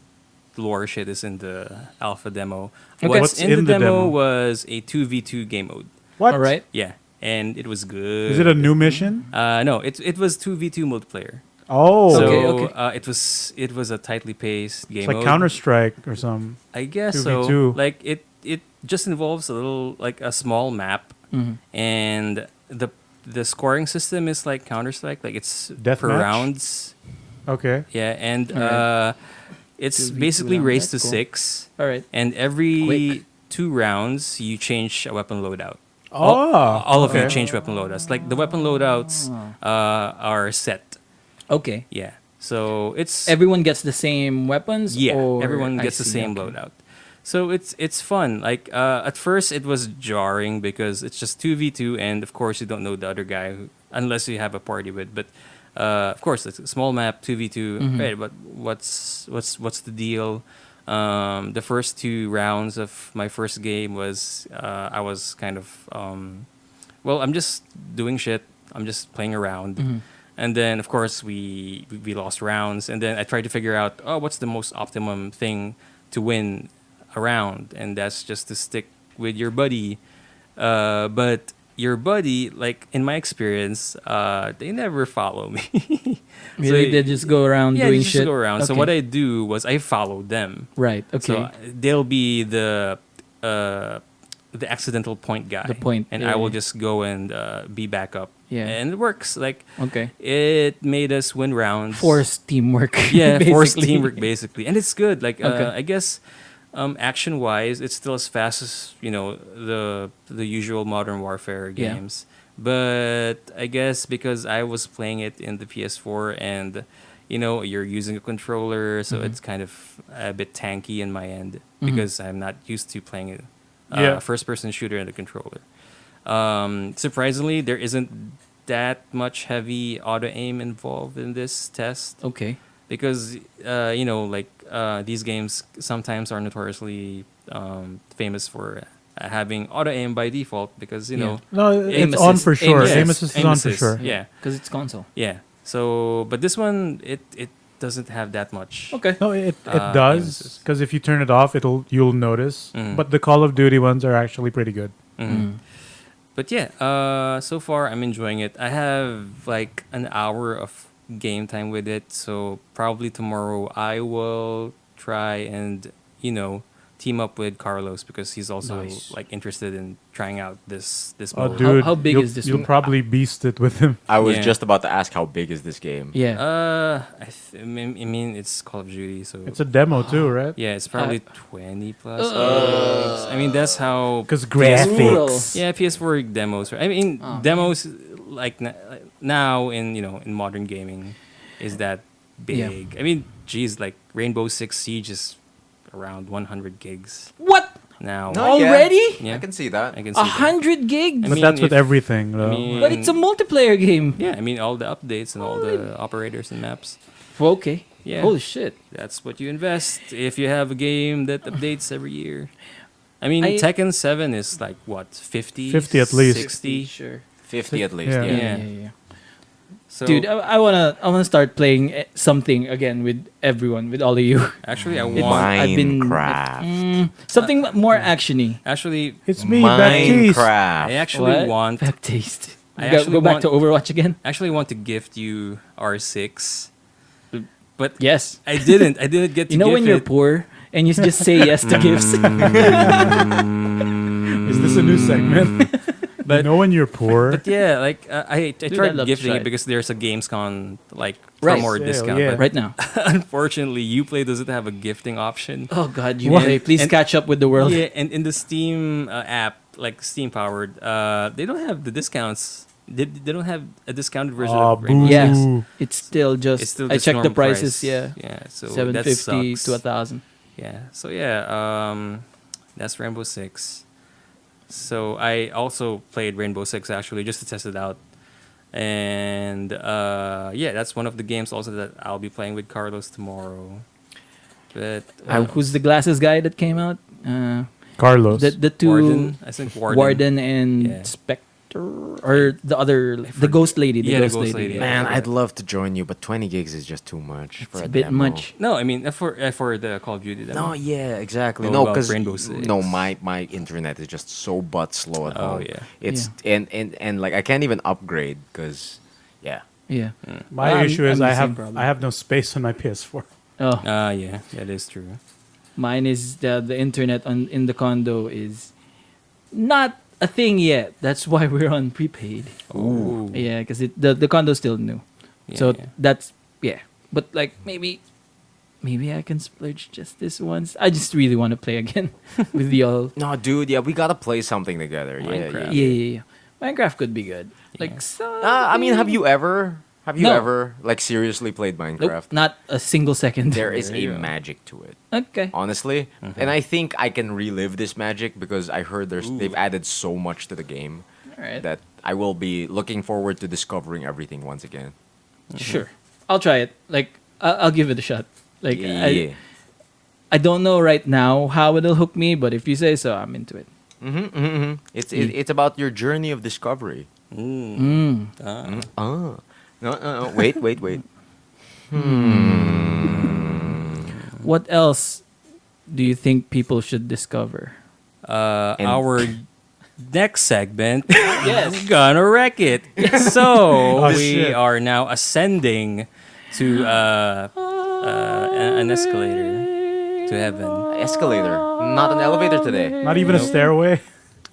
lore shit is in the alpha demo. Okay. What's in the demo demo? was a 2v2 game mode. What? All right. Yeah, and it was good. Is it a new mission? No, it was 2v2 multiplayer. Oh. So Okay. it was a tightly paced game It's like mode. Counter Strike or something. I guess 2v2. so. Like it just involves a little like a small map, Mhm. and the scoring system is like Counter Strike. Like it's per Deathmatch? rounds. Okay. Yeah, and Alright. it's 2v2 basically round, race that's to cool. 6, All right. and every Quick. 2 rounds you change a weapon loadout. Oh. All of you okay. change weapon loadouts. Like the weapon loadouts are set. Okay. Yeah, so it's Everyone gets the same weapons. yeah, or- everyone I gets the see, same okay. loadout. So it's fun. Like at first it was jarring because it's just 2v2, and of course you don't know the other guy unless you have a party with. But of course it's a small map 2v2. Mhm. Right, but what's the deal? The first 2 rounds of my first game was I was kind of well, I'm just doing shit. I'm just playing around. Mhm. And then, of course, we lost rounds. And then I tried to figure out, what's the most optimum thing to win a round? And that's just to stick with your buddy. But your buddy, like in my experience, they never follow me. Really, they just go around yeah, doing they just shit. go around. So Okay. what I do was I followed them. Right. Okay. So they'll be the the accidental point guy. The point, and yeah, I will yeah. just go and be backup. Yeah. And it works. Like Okay. it made us win rounds. Forced teamwork. Yeah, forced basically. teamwork basically, and it's good. Like Okay. I guess action wise, it's still as fast as the usual Modern Warfare Yeah. games. But I guess because I was playing it in the PS4 and you're using a controller, so it's kind of a bit tanky in my end because I'm not used to playing it Yeah. first person shooter in the controller. Surprisingly, there isn't that much heavy auto aim involved in this test Okay. because these games sometimes are notoriously famous for having auto aim by default because Yeah. No, Aim it's on assist- for sure. aim Aim assist. assist is on for sure. Yeah, Because it's console. yeah. So, but this one it doesn't have that much. Okay. No, it Aim does assist. because if you turn it off, you'll notice. Mhm. But the Call of Duty ones are actually pretty good. Mhm. But yeah, so far I'm enjoying it. I have like an hour of game time with it, so probably tomorrow I will try and team up with Carlos because he's also Nice. like interested in trying out this Oh, mode. dude, How big you'll, is this You'll one? probably beast it with him. I was Yeah. just about to ask how big is this game. Yeah. I mean it's Call of Duty, so It's a demo too, right? yeah, it's probably 20 plus. gigs. I mean that's how Because Brutal. graphics. yeah PS4 demos. Right? I mean Oh, demos like now in in modern gaming is that Yeah. big. I mean, geez, like Rainbow Six Siege is around 100 gigs What? now. No, Already? Yeah, I can see that. I can see that. 100 gigs? I But mean, that's with if- everything, though. mean- But it's a multiplayer game. Yeah, I mean all the updates and all the operators and maps. Okay. Yeah. Holy shit. That's what you invest if you have a game that updates every year. I mean, I- Tekken 7 is like what, 50? 50 at least. 60? Sure. 50 at least. Yeah. Yeah. Yeah. So Dude, I wanna start playing something again with everyone, with all of you. actually I It's- want I've been- Minecraft. Something more actiony. actually It's me, Baptiste. I Minecraft. actually What? want Back taste. I Go actually back want- to Overwatch again. actually want to gift you R6. But Yes. I didn't get to You know when gift you're it. poor and you just say yes to gifts. Is this a new segment? But- you know when you're poor? But yeah, like I I'd tried love to gifting try it it. because there's a Gamescom like Right. promo or Sale, discount. yeah. But Right now. unfortunately, Uplay doesn't have a gifting option. Oh God, you What? play. Please And- catch up with the world. Yeah, and in the Steam app, like Steam powered, they don't have the discounts. They don't have a discounted version Aw, of Rainbow boo. Yeah. Six. It's still just. It's still I just checked the normal prices. price. Yeah. Yeah, so that 750 sucks. to 1,000. Yeah. So yeah, that's Rainbow Six. So I also played Rainbow Six actually just to test it out, and yeah, that's one of the games also that I'll be playing with Carlos tomorrow. But Who's the glasses guy that came out? Carlos. The two Warden, I think Warden. Warden and Yeah. Spectre, or the other, the ghost lady. The Yeah, the ghost ghost lady. lady. Man, I'd love to join you, but 20 gigs is just too much It's for a bit demo. much. No, I mean for the Call of Duty demo. No, yeah, exactly. What No, about because Rainbow Six? no, my internet is just so butt slow at Oh, home. yeah. It's and like I can't even upgrade because yeah. Yeah. My I'm- issue is I'm the I same have problem. I have no space on my PS4. Oh, Yeah, that is true. mine is the internet in the condo is not a thing yet. That's why we're on prepaid. Ooh. Yeah, because the condo's still new. So Yeah. that's yeah. But like maybe I can splurge just this once. I just really want to play again with y'all. No, dude, yeah, we gotta play something together. Yeah, Minecraft. Yeah. Minecraft could be good. Like I mean, have you ever No. like seriously played Nope, Minecraft? not a single second. There is There you a go. magic to it, Okay. honestly, and I think I can relive this magic because I heard they've added so much to the game All right. that I will be looking forward to discovering everything once again. Sure. I'll try it. Like I'll give it a shot. Like Yeah. I don't know right now how it'll hook me, but if you say so, I'm into it. It's about your journey of discovery. Mm. No, wait. What else do you think people should discover? And- Our next segment Yes. is gonna wreck it. So Oh, we shit. are now ascending to an escalator to heaven. Escalator, not an elevator today. Not even a stairway.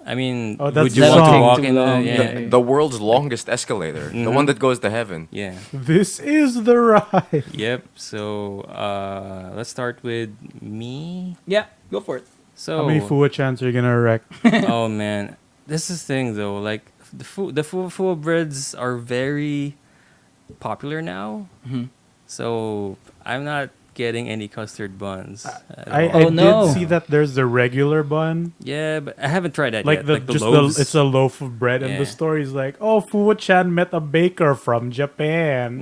I mean, Oh, that's would you the want to song. walk Too in the long. yeah, The world's longest escalator, the one that goes to heaven. yeah. This is the ride. Yep. So let's start with me. Yeah, go for it. So How many Fua chants are you gonna wreck? oh man, this is the thing though. Like the full breads are very popular now. So I'm not getting any custard buns. At I all. Oh, no. did see that there's the regular bun, Yeah, but I haven't tried that like yet. the Like the just loaves. it's a loaf of bread, and Yeah. the story is like, oh, Fua-chan met a baker from Japan.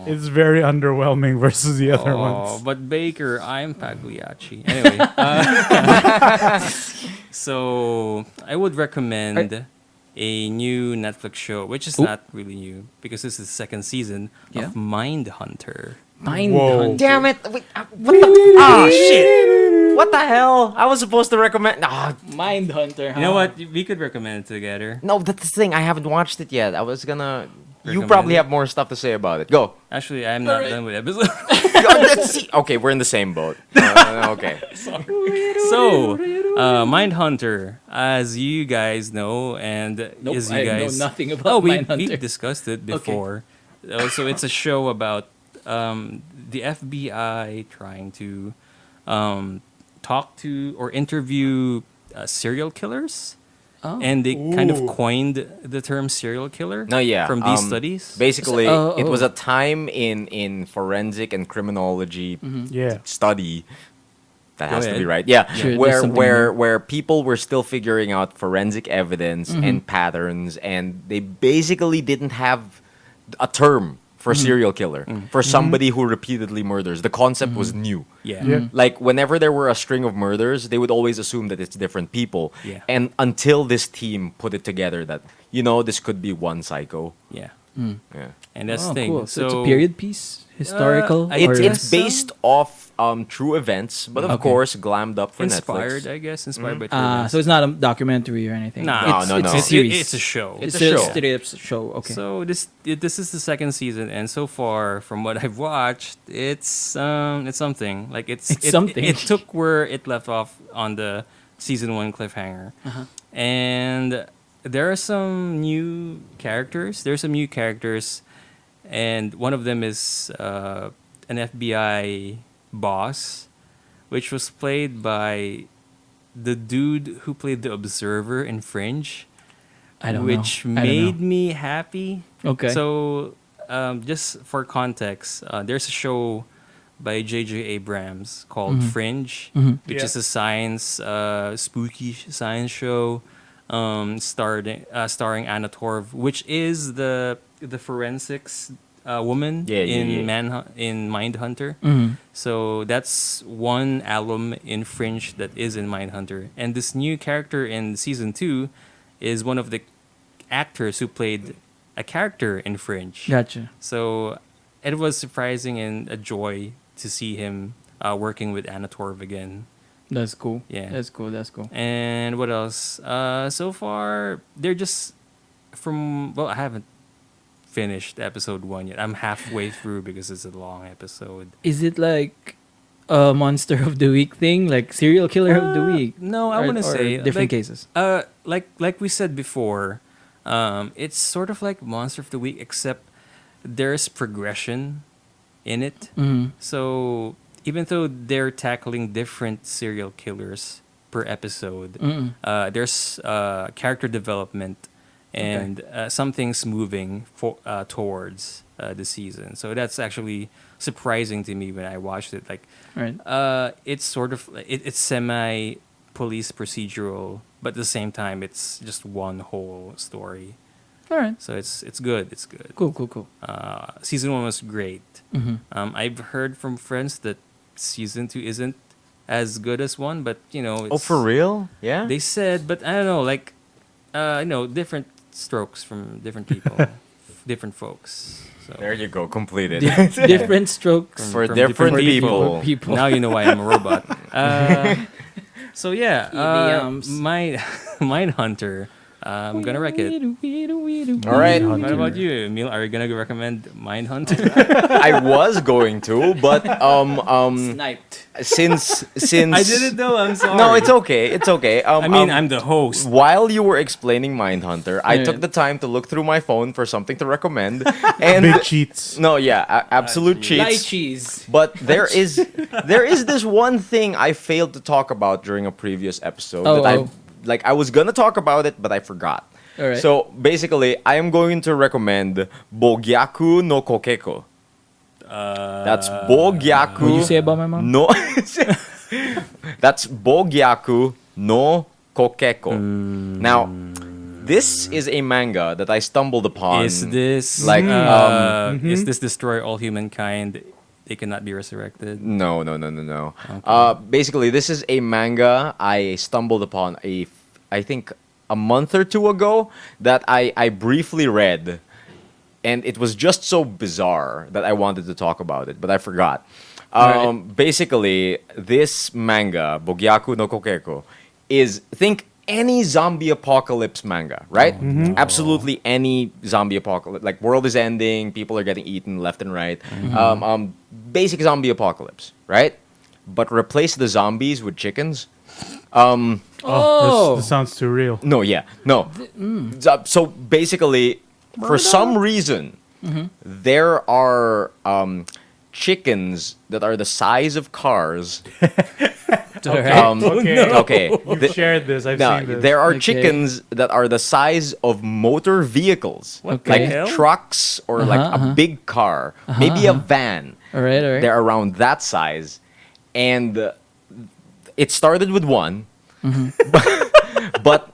It's very underwhelming versus the other ones. But Baker, I'm Pagliacci. Anyway, so I would recommend a new Netflix show, which is Ooh. not really new because this is the second season Yeah. of Mindhunter. Mindhunter. Damn it! Wait, what the? Ah, shit! What the hell? I was supposed to recommend. Ah, Mindhunter. You know what? We could recommend it together. no, that's the thing. I haven't watched it yet. I was gonna. You Recommend probably it? have more stuff to say about it. Go. Actually, I'm not done with episode. Let's see. Okay, we're in the same boat. Okay. So, Mindhunter, as you guys know, and Nope, as you I know guys nothing about oh, Mindhunter. we've discussed it before. So it's a show about the FBI trying to talk to or interview serial killers. Oh. And they kind of Ooh. coined the term serial killer No, yeah. from these studies. Basically, So- it was oh. a time in forensic and criminology Yeah. study. That Go has to be ahead. right. Yeah, Sure, there's where something where people were still figuring out forensic evidence and patterns, and they basically didn't have a term for serial killer for somebody who repeatedly murders. The concept was new. Yeah. Yeah. Like whenever there were a string of murders, they would always assume that it's different people. Yeah. And until this team put it together that this could be one psycho. Yeah. Yeah. And that's Oh, the thing. cool. So it's So a period piece, historical. I It's or- guess it's based off true events, but of Okay. course glammed up for inspired, Netflix. I guess, inspired by. true so it's not a documentary or anything. Nah. it's, No, it's no. a series. It's a show. It's It's a a show. straight up show. Okay. So this is the second season, and so far from what I've watched, it's something. Like It's it, something. It took where it left off on the season 1 cliffhanger, and there are some new characters. There's some new characters, and one of them is an FBI boss, which was played by the dude who played the Observer in Fringe. I don't Which know. I don't made know. me happy. Okay. So, just for context, there's a show by J.J. Abrams called Fringe, which Yeah. is a science, spooky science show, starring Anna Torv, which is the forensics woman in Mindhunter. So that's one alum in Fringe that is in Mindhunter, and this new character in season 2 is one of the actors who played a character in Fringe. Gotcha. So it was surprising and a joy to see him working with Anna Torv again. That's cool. Yeah. That's cool. That's cool. And what else? So far, they're just I haven't finished episode 1 yet. I'm halfway through because it's a long episode. Is it like a monster of the week thing, like serial killer of the week? No, I wouldn't Or say different like, cases. Like we said before, it's sort of like monster of the week, except there's progression in it. So even though they're tackling different serial killers per episode, there's character development and some things moving towards the season. So that's actually surprising to me when I watched it. Like, Right. it's sort of it's semi police procedural, but at the same time, it's just one whole story. All right. So it's good. It's good. Cool. Cool. Cool. Season 1 was great. I've heard from friends that season 2 isn't as good as 1, but it's, Oh, for real? Yeah. they said, but I don't know, like different strokes from different people, different folks. So There you go. Completed. Different strokes For from different different people. people. now you know why I'm a robot. So yeah, Idioms. Mindhunter. I'm gonna wreck it. All right. What about you, Emile? Are you gonna recommend Mindhunter? I was going to, but Sniped. since I didn't know. I'm sorry. no, it's okay. It's okay. I mean, I'm the host. While you were explaining Mindhunter, I Yeah. took the time to look through my phone for something to recommend, and Big cheats. no, yeah, absolute cheats. Lychees. But there is this one thing I failed to talk about during a previous episode Oh, that oh. I was gonna talk about it, but I forgot. All right. So basically, I am going to recommend Bougyaku no Kokekko. That's Bougyaku. What you say about my mom? No, that's Bougyaku no Kokekko. Now, this is a manga that I stumbled upon. Is this like is this destroy all humankind? They cannot be resurrected. No. Basically, this is a manga I stumbled upon I think a month or two ago that I briefly read, and it was just so bizarre that I wanted to talk about it, but I forgot. Basically, this manga, Bougyaku no Kokekko, is think any zombie apocalypse manga, right? Absolutely any zombie apocalypse. Like world is ending, people are getting eaten left and right. Basic zombie apocalypse, right? But replace the zombies with chickens. This sounds too real. No, yeah, no. So basically, for some reason, there are chickens that are the size of cars. Okay. You've shared this. I've Now, seen this. there are Okay. chickens that are the size of motor vehicles, What Okay. the hell? like trucks or like a big car, maybe a van. All right. They're around that size, and it started with one, but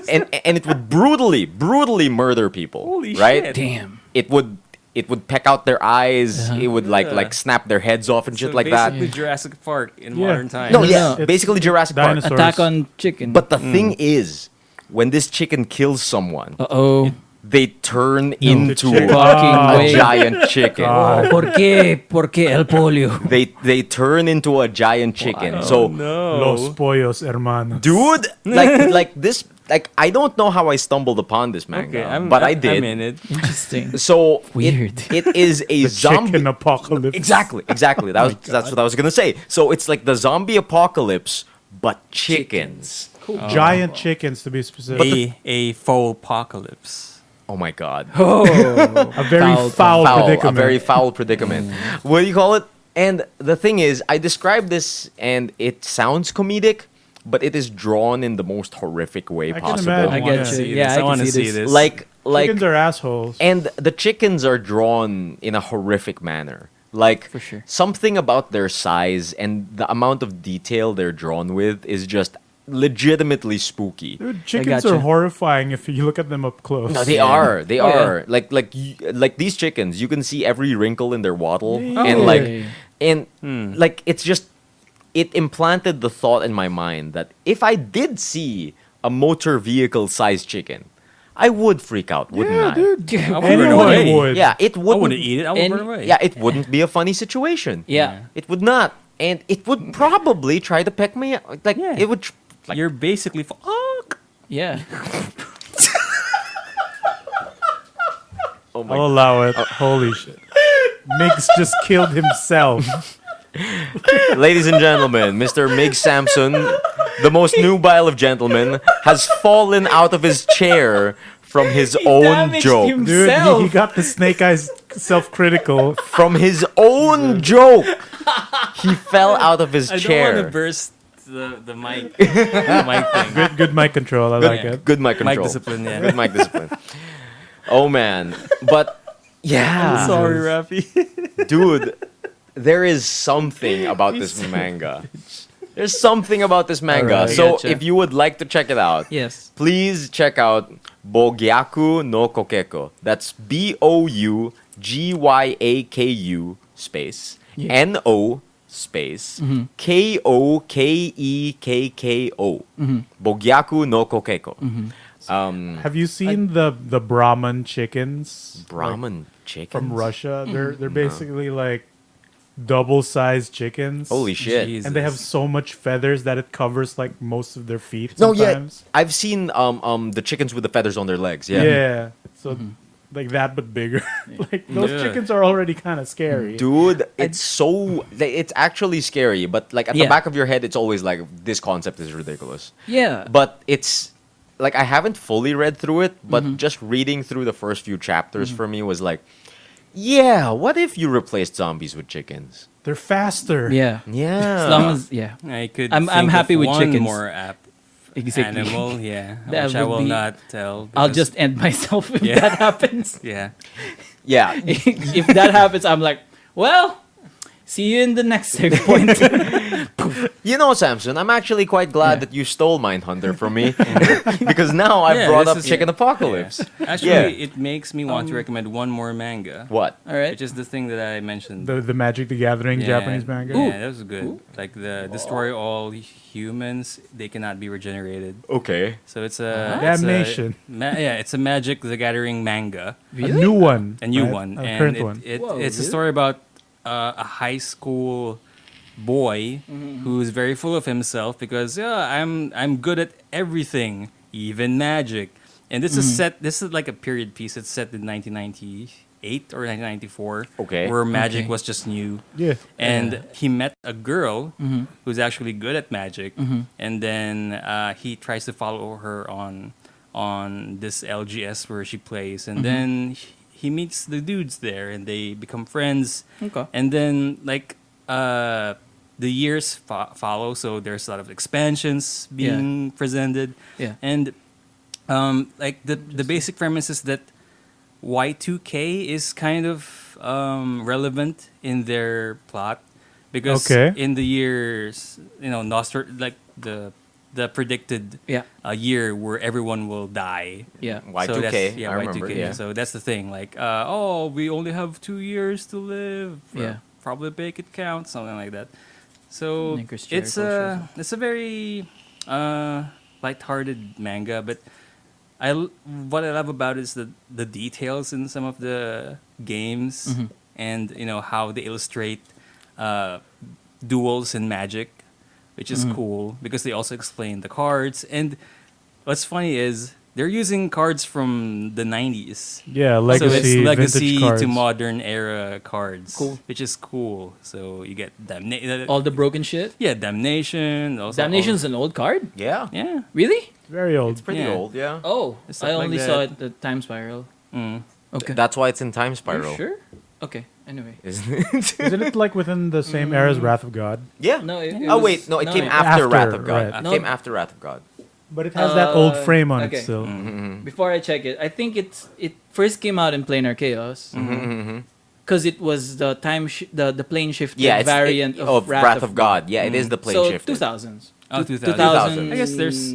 and it would brutally murder people. Holy right? shit. Damn. It would peck out their eyes. It would Yeah. like snap their heads off and So shit like that. basically Jurassic Park in Yeah. modern times. No, yeah, It's basically Jurassic Park. dinosaurs. Attack on chicken. But the thing is, when this chicken kills someone, Uh-oh. they turn into chicken. Fucking a way. giant chicken. God. ¿Por qué? ¿Por qué el pollo? They turn into a giant chicken. So, Los pollos, hermanos. dude, like this, like I don't know how I stumbled upon this manga, Okay, but I did. I'm in it. Interesting. So Weird. it is a The zombie. chicken apocalypse. Exactly. That's what I was gonna say. So it's like the zombie apocalypse, but chickens. Giant chickens, to be specific. A faux apocalypse. Oh my god. Oh. A very foul, A predicament. very foul predicament. What do you call it? And the thing is, I described this, and it sounds comedic, but it is drawn in the most horrific way I can possible. imagine. I wanna get you. see Yeah, this. I I want can to see see this. this. Like Chickens are assholes. and the chickens are drawn in a horrific manner. Like For sure. something about their size and the amount of detail they're drawn with is just legitimately spooky. Dude, chickens gotcha. are horrifying if you look at them up close. No, they are. They Oh, yeah. are. Like these chickens, you can see every wrinkle in their waddle, Yeah. and Oh. like, and like it's just it implanted the thought in my mind that if I did see a motor vehicle sized chicken, I would freak out, wouldn't Yeah, I? dude. I would run Anyone away. would. Yeah, it I wouldn't. wouldn't eat it. I would And- run away. Yeah, it wouldn't be a funny situation. Yeah. It would not, and it would probably try to peck me. Like Yeah. it would. Like, You're basically fuck. Yeah. oh my I'll allow it. Holy shit. Migs just killed himself. Ladies and gentlemen, Mr. Mig Sampson, the most nubile of gentlemen, has fallen out of his chair from his own damaged joke. him. Dude, Himself. he got the snake eyes self-critical. From his own joke, he fell out of his I don't want chair. to burst the mic. The mic thing. Good mic control. I like it. Good mic control. Mic discipline, yeah. Good mic discipline. Oh man, but yeah, Sorry, Rafi. dude, there is something about this manga. There's something about this manga. Alright, So gotcha. if you would like to check it out, Yes. please check out Bougyaku no Kokekko. That's Bougyaku space Yeah. No space Kokekko. Bougyaku no Kokekko. Have you seen the Brahman chickens? Brahman chicken From Russia. They're basically like double-sized chickens. Holy shit! Jesus. And they have so much feathers that it covers like most of their feet. No, yeah, Sometimes. I've seen the chickens with the feathers on their legs. Yeah. Yeah, So like that, but bigger. Like those Yeah. chickens are already kind of scary. dude, it's actually scary. But like at the Yeah. back of your head, it's always like this concept is ridiculous. Yeah. But it's like I haven't fully read through it, but just reading through the first few chapters for me was like, yeah, what if you replaced zombies with chickens? They're faster. yeah. Yeah. As long as yeah. I could. I'm think happy of with one chickens. more app Exactly. animal. Yeah, That which I would will be- not tell. I'll because- just end myself if Yeah. that happens. Yeah. yeah. If that happens, I'm like, well, see you in the next save point. You know, Samson, I'm actually quite glad Yeah. that you stole Mindhunter from me because now I've Yeah, brought this up is- Chicken Apocalypse. Actually, Yeah. it makes me want to recommend one more manga. What? All right. Which is the thing that I mentioned. The Magic the Gathering Yeah, Japanese manga. Yeah, that was good. Like the destroy all humans, they cannot be regenerated. Okay. So it's a Damnation. It's a Magic the Gathering manga, A new one. a new right? one, A and current it, one. Whoa, it's a really? story about a high school boy who's very full of himself because I'm good at everything, even magic. And this is set. This is like a period piece. It's set in 1998 or 1994. Okay. Where magic Okay. was just new. Yeah. And he met a girl who's actually good at magic, and then he tries to follow her on this LGS where she plays, and then he meets the dudes there, and they become friends. Okay. And then like the years follow, so there's a lot of expansions being presented, Yeah. and like the basic premise is that Y2K is kind of relevant in their plot because Okay. in the years, like the predicted Yeah. year where everyone will die. Yeah. So Y2K. that's- yeah, I remember. Y2K. Yeah. So that's the thing. Like, we only have 2 years to live. Yeah. Probably make it count, something like that. So Nicholas it's Jericho a very lighthearted manga, but what I love about it is the details in some of the games and how they illustrate duels and magic, which is cool because they also explain the cards. And what's funny is they're using cards from the 90s. Yeah, So legacy, it's legacy vintage cards. to modern era cards. Cool. Which is cool. So you get All the broken shit. Damnation. Also Damnation's an old card. Yeah. yeah. Really? Very old. It's pretty Yeah. old, yeah. Oh, It's I stuff like only that. saw it at Time Spiral. Mm. Okay. That's why it's in Time Are Spiral. you sure? Okay. Anyway. Isn't it? Isn't it like within the same era as Wrath of God? yeah. No. It Oh was- wait, no, it came it- after After, Wrath of God. right. It No. came after Wrath of God. But it has that old frame on okay. it still. Before I check it, I think it first came out in Planar Chaos because it was the the plane shifted Yeah, it's variant of Wrath of God. Yeah, it is the plane So shift. 2000s. Oh, 2000. 2000. I guess there's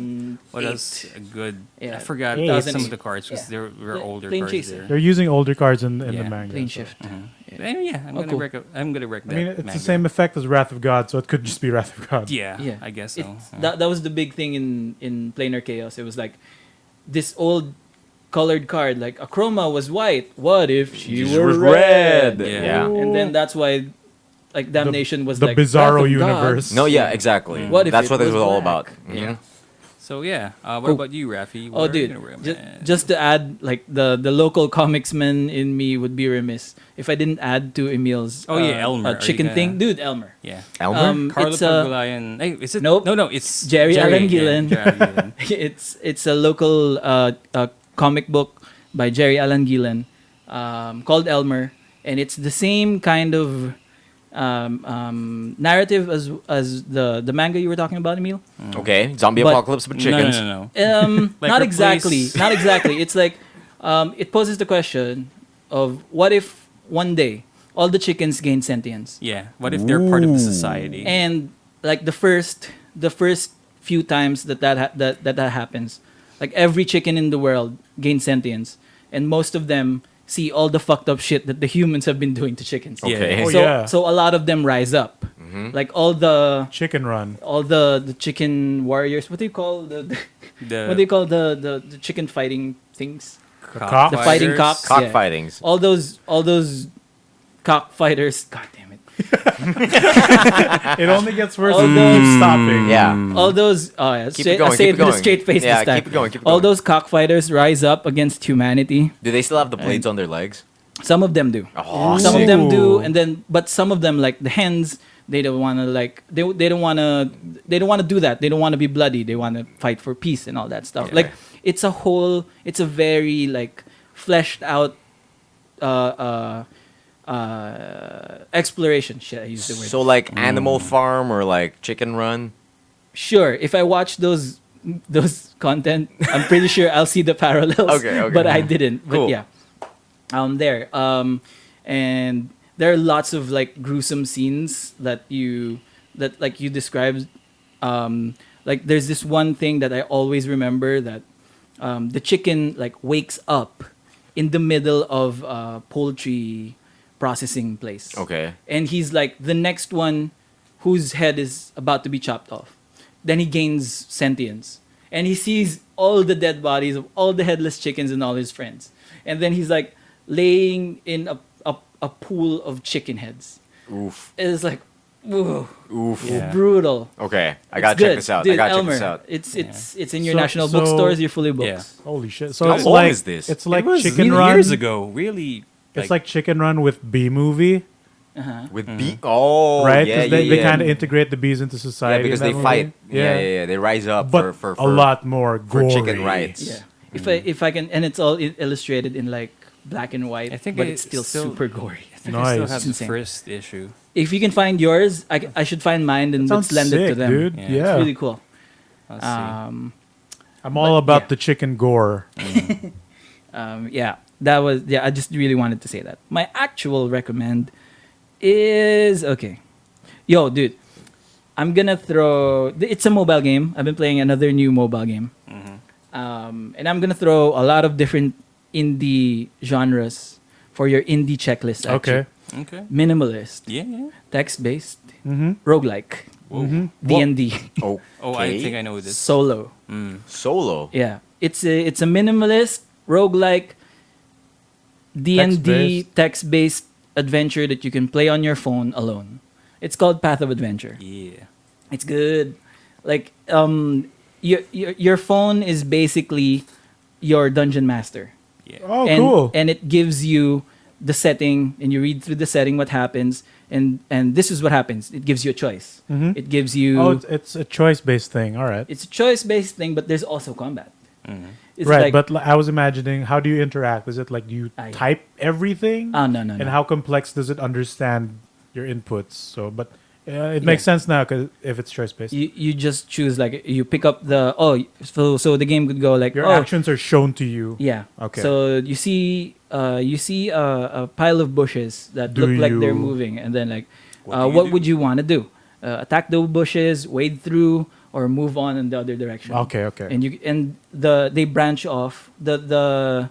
what else a good. Yeah. I forgot Yeah. some of the cards because Yeah. there were older Plane cards Chaser. there. They're using older cards in the Yeah, manga. Plane so. shift. Yeah, I'm Oh, gonna cool. I'm gonna I recommend. mean, it's the same effect as Wrath of God, so it could just be Wrath of God. Yeah, Yeah. I guess so. That was the big thing in Planar Chaos. It was like this old colored card, like a chroma was white. What if she She were was red? red. Yeah. And then that's why, like, Damnation was the like Bizarro Wrath of God. universe. No, yeah, exactly. What if That's it what it was was all black? about. Yeah. So yeah, what Cool. about you, Rafi? Oh, What are you dude, gonna just, recommend? just to add, like the local comicsman in me would be remiss if I didn't add to Emile's Oh, yeah, Elmer. Are you chicken gonna- thing, dude. Elmer. yeah. Elmer? Carlo It's Pagulayan. Hey, is it? Nope. No, it's Jerry Allen Gillen. Yeah, Jerry Allen Gillen. it's a local comic book by Jerry Allen Gillen called Elmer, and it's the same kind of narrative as the manga you were talking about, Emile. Okay, zombie But- apocalypse with chickens. No. Like Not replace- exactly. Not exactly. It's like it poses the question of what if one day all the chickens gain sentience, Yeah. What if they're part of the society? and like the first few times that happens, like every chicken in the world gains sentience, and most of them see all the fucked up shit that the humans have been doing to chickens. Okay. Oh, so yeah. so a lot of them rise up, like all the Chicken Run. chicken warriors. What do you call The what do you call the chicken fighting things? cock The fighting fighters. cocks. Cockfightings. All those cockfighters. God damn it. It only gets worse if you Although- keep stopping. Yeah. All those, oh yeah, Keep say, it going, say keep it it with a going. straight face Yeah, this time. keep it going, keep it All going. those cockfighters rise up against humanity. Do they still have the blades on their legs? Some of them do. Oh, Some sick. of them do, Ooh. and then but some of them like the hens, they don't want to like they don't want to do that. They don't want to be bloody. They want to fight for peace and all that stuff. Yeah. Like it's a very like fleshed out exploration. Shit, I used the word. So like Animal Farm or like Chicken Run? Sure, if I watch those content, I'm pretty sure I'll see the parallels. Okay. But I didn't. Cool. But yeah, there. And there are lots of like gruesome scenes that you described. Like there's this one thing that I always remember that the chicken like wakes up in the middle of a poultry processing place. Okay. And he's like the next one whose head is about to be chopped off. Then he gains sentience. And he sees all the dead bodies of all the headless chickens and all his friends. And then he's like laying in a pool of chicken heads. Oof. It's like, whoa, Oof. Yeah. brutal. Okay. I It's gotta check good. this out. Dude, I gotta Elmer, check this out. It's in your So- national so- bookstores. You're fully booked. Yeah. Holy shit! So How it's long like is this? it's like it was Chicken really Run. years ago. Really. It's like Chicken Run with B movie, With bee. Oh, right? yeah, Because yeah, they yeah. kind of integrate the bees into Yeah, society. because in they that fight. movie. Yeah. They rise up But for a lot more for gory. chicken rights. Yeah. If I can, and it's all illustrated in like black and white. I think but I it's still still- super gory. I think I still Nice. have the Insane. first issue. If you can find yours, I should find mine and Sounds let's lend it to sick, them. dude. Yeah. Yeah, It's really cool. Let's see. I'm all but about yeah. the chicken gore. I just really wanted to say that. My actual recommend is okay. Yo, dude, I'm gonna throw. It's a mobile game. I've been playing another new mobile game, and I'm gonna throw a lot of different indie genres for your indie checklist. Actually. Okay. Okay. Minimalist, Yeah. text-based, Mm-hmm. roguelike, Whoa. D&D, Oh, Oh, I think I know this. solo. Solo. Yeah, it's a minimalist roguelike D&D text-based adventure that you can play on your phone alone. It's called Path of Adventure. Yeah. It's good. Like your phone is basically your dungeon master. Yeah. Oh, and, cool. And it gives you the setting, and you read through the setting what happens, and this is what happens. It gives you a choice. Mhm. It gives you. Oh, it's a choice-based thing. All right. It's a choice-based thing, but there's also combat. It's Right, like, but I was imagining, how do you interact? Is it like you I- type everything? oh no. And how complex does it understand your inputs? So, but it makes sense now because if it's choice-based, you just choose, like, you pick up so the game could go like, your actions are shown to you. yeah. Okay. So you see a pile of bushes that Do look like they're you- moving, and then like, What do you what do? would you want to do? Attack the bushes, wade through, or move on in the other direction. Okay. And they branch off. The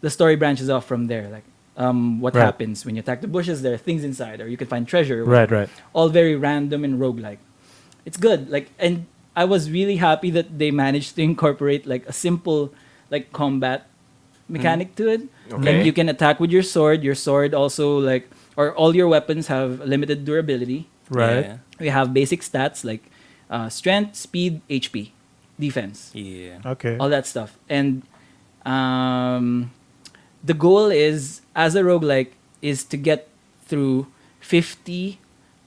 story branches off from there. Like, what Right. happens when you attack the bushes? There are things inside, or you can find treasure. Right. All very random and roguelike. It's good. Like, and I was really happy that they managed to incorporate like a simple like combat mechanic to it. Okay. Like, you can attack with your sword. Your sword also like, or all your weapons have limited durability. Right. Yeah. We have basic stats like strength, speed, HP, defense, Yeah. Okay. all that stuff. And the goal is, as a roguelike, is to get through 50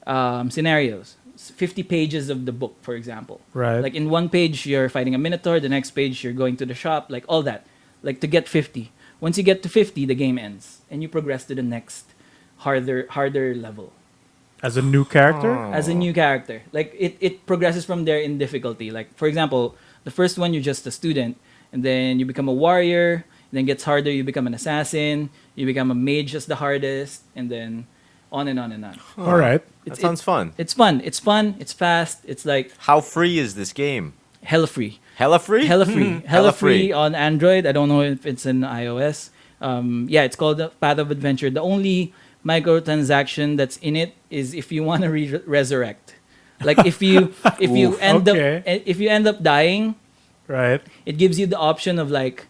scenarios, 50 pages of the book, for example. Right. Like, in one page, you're fighting a minotaur. The next page, you're going to the shop. Like, all that. Like, to get 50. Once you get to 50, the game ends. And you progress to the next harder level. As a new character. As a new character. Like, it progresses from there in difficulty. Like, for example, the first one, you're just a student. And then you become a warrior. And then it gets harder, you become an assassin. You become a mage, as the hardest. And then on and on and on. All right. That sounds fun. It's fun. It's fun. It's fast. It's like How free is this game? hella free. Hella free? Hella free. Hella Hella free free. on Android. I don't know if it's in iOS. Yeah, it's called the Path of Adventure. The only microtransaction that's in it is if you want to resurrect. Like, if you end up dying, Right. it gives you the option of like,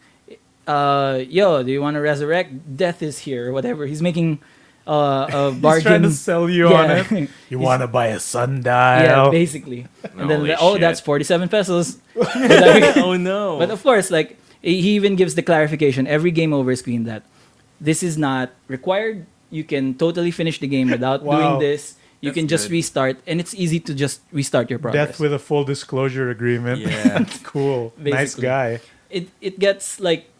do you want to resurrect? Death is here, or whatever. He's making a He's bargain. trying to sell you on Yeah. it. You want to buy a sundial? Yeah, basically. And then, Holy oh, shit. that's 47 pesos. But, like, Oh no. but of course, like, he even gives the clarification every game over screen that this is not required. You can totally finish the game without Wow. doing this. You That's can just good. restart, and it's easy to just restart your progress. Death with a full disclosure agreement. Yeah. Cool. Nice Basically. guy. It gets like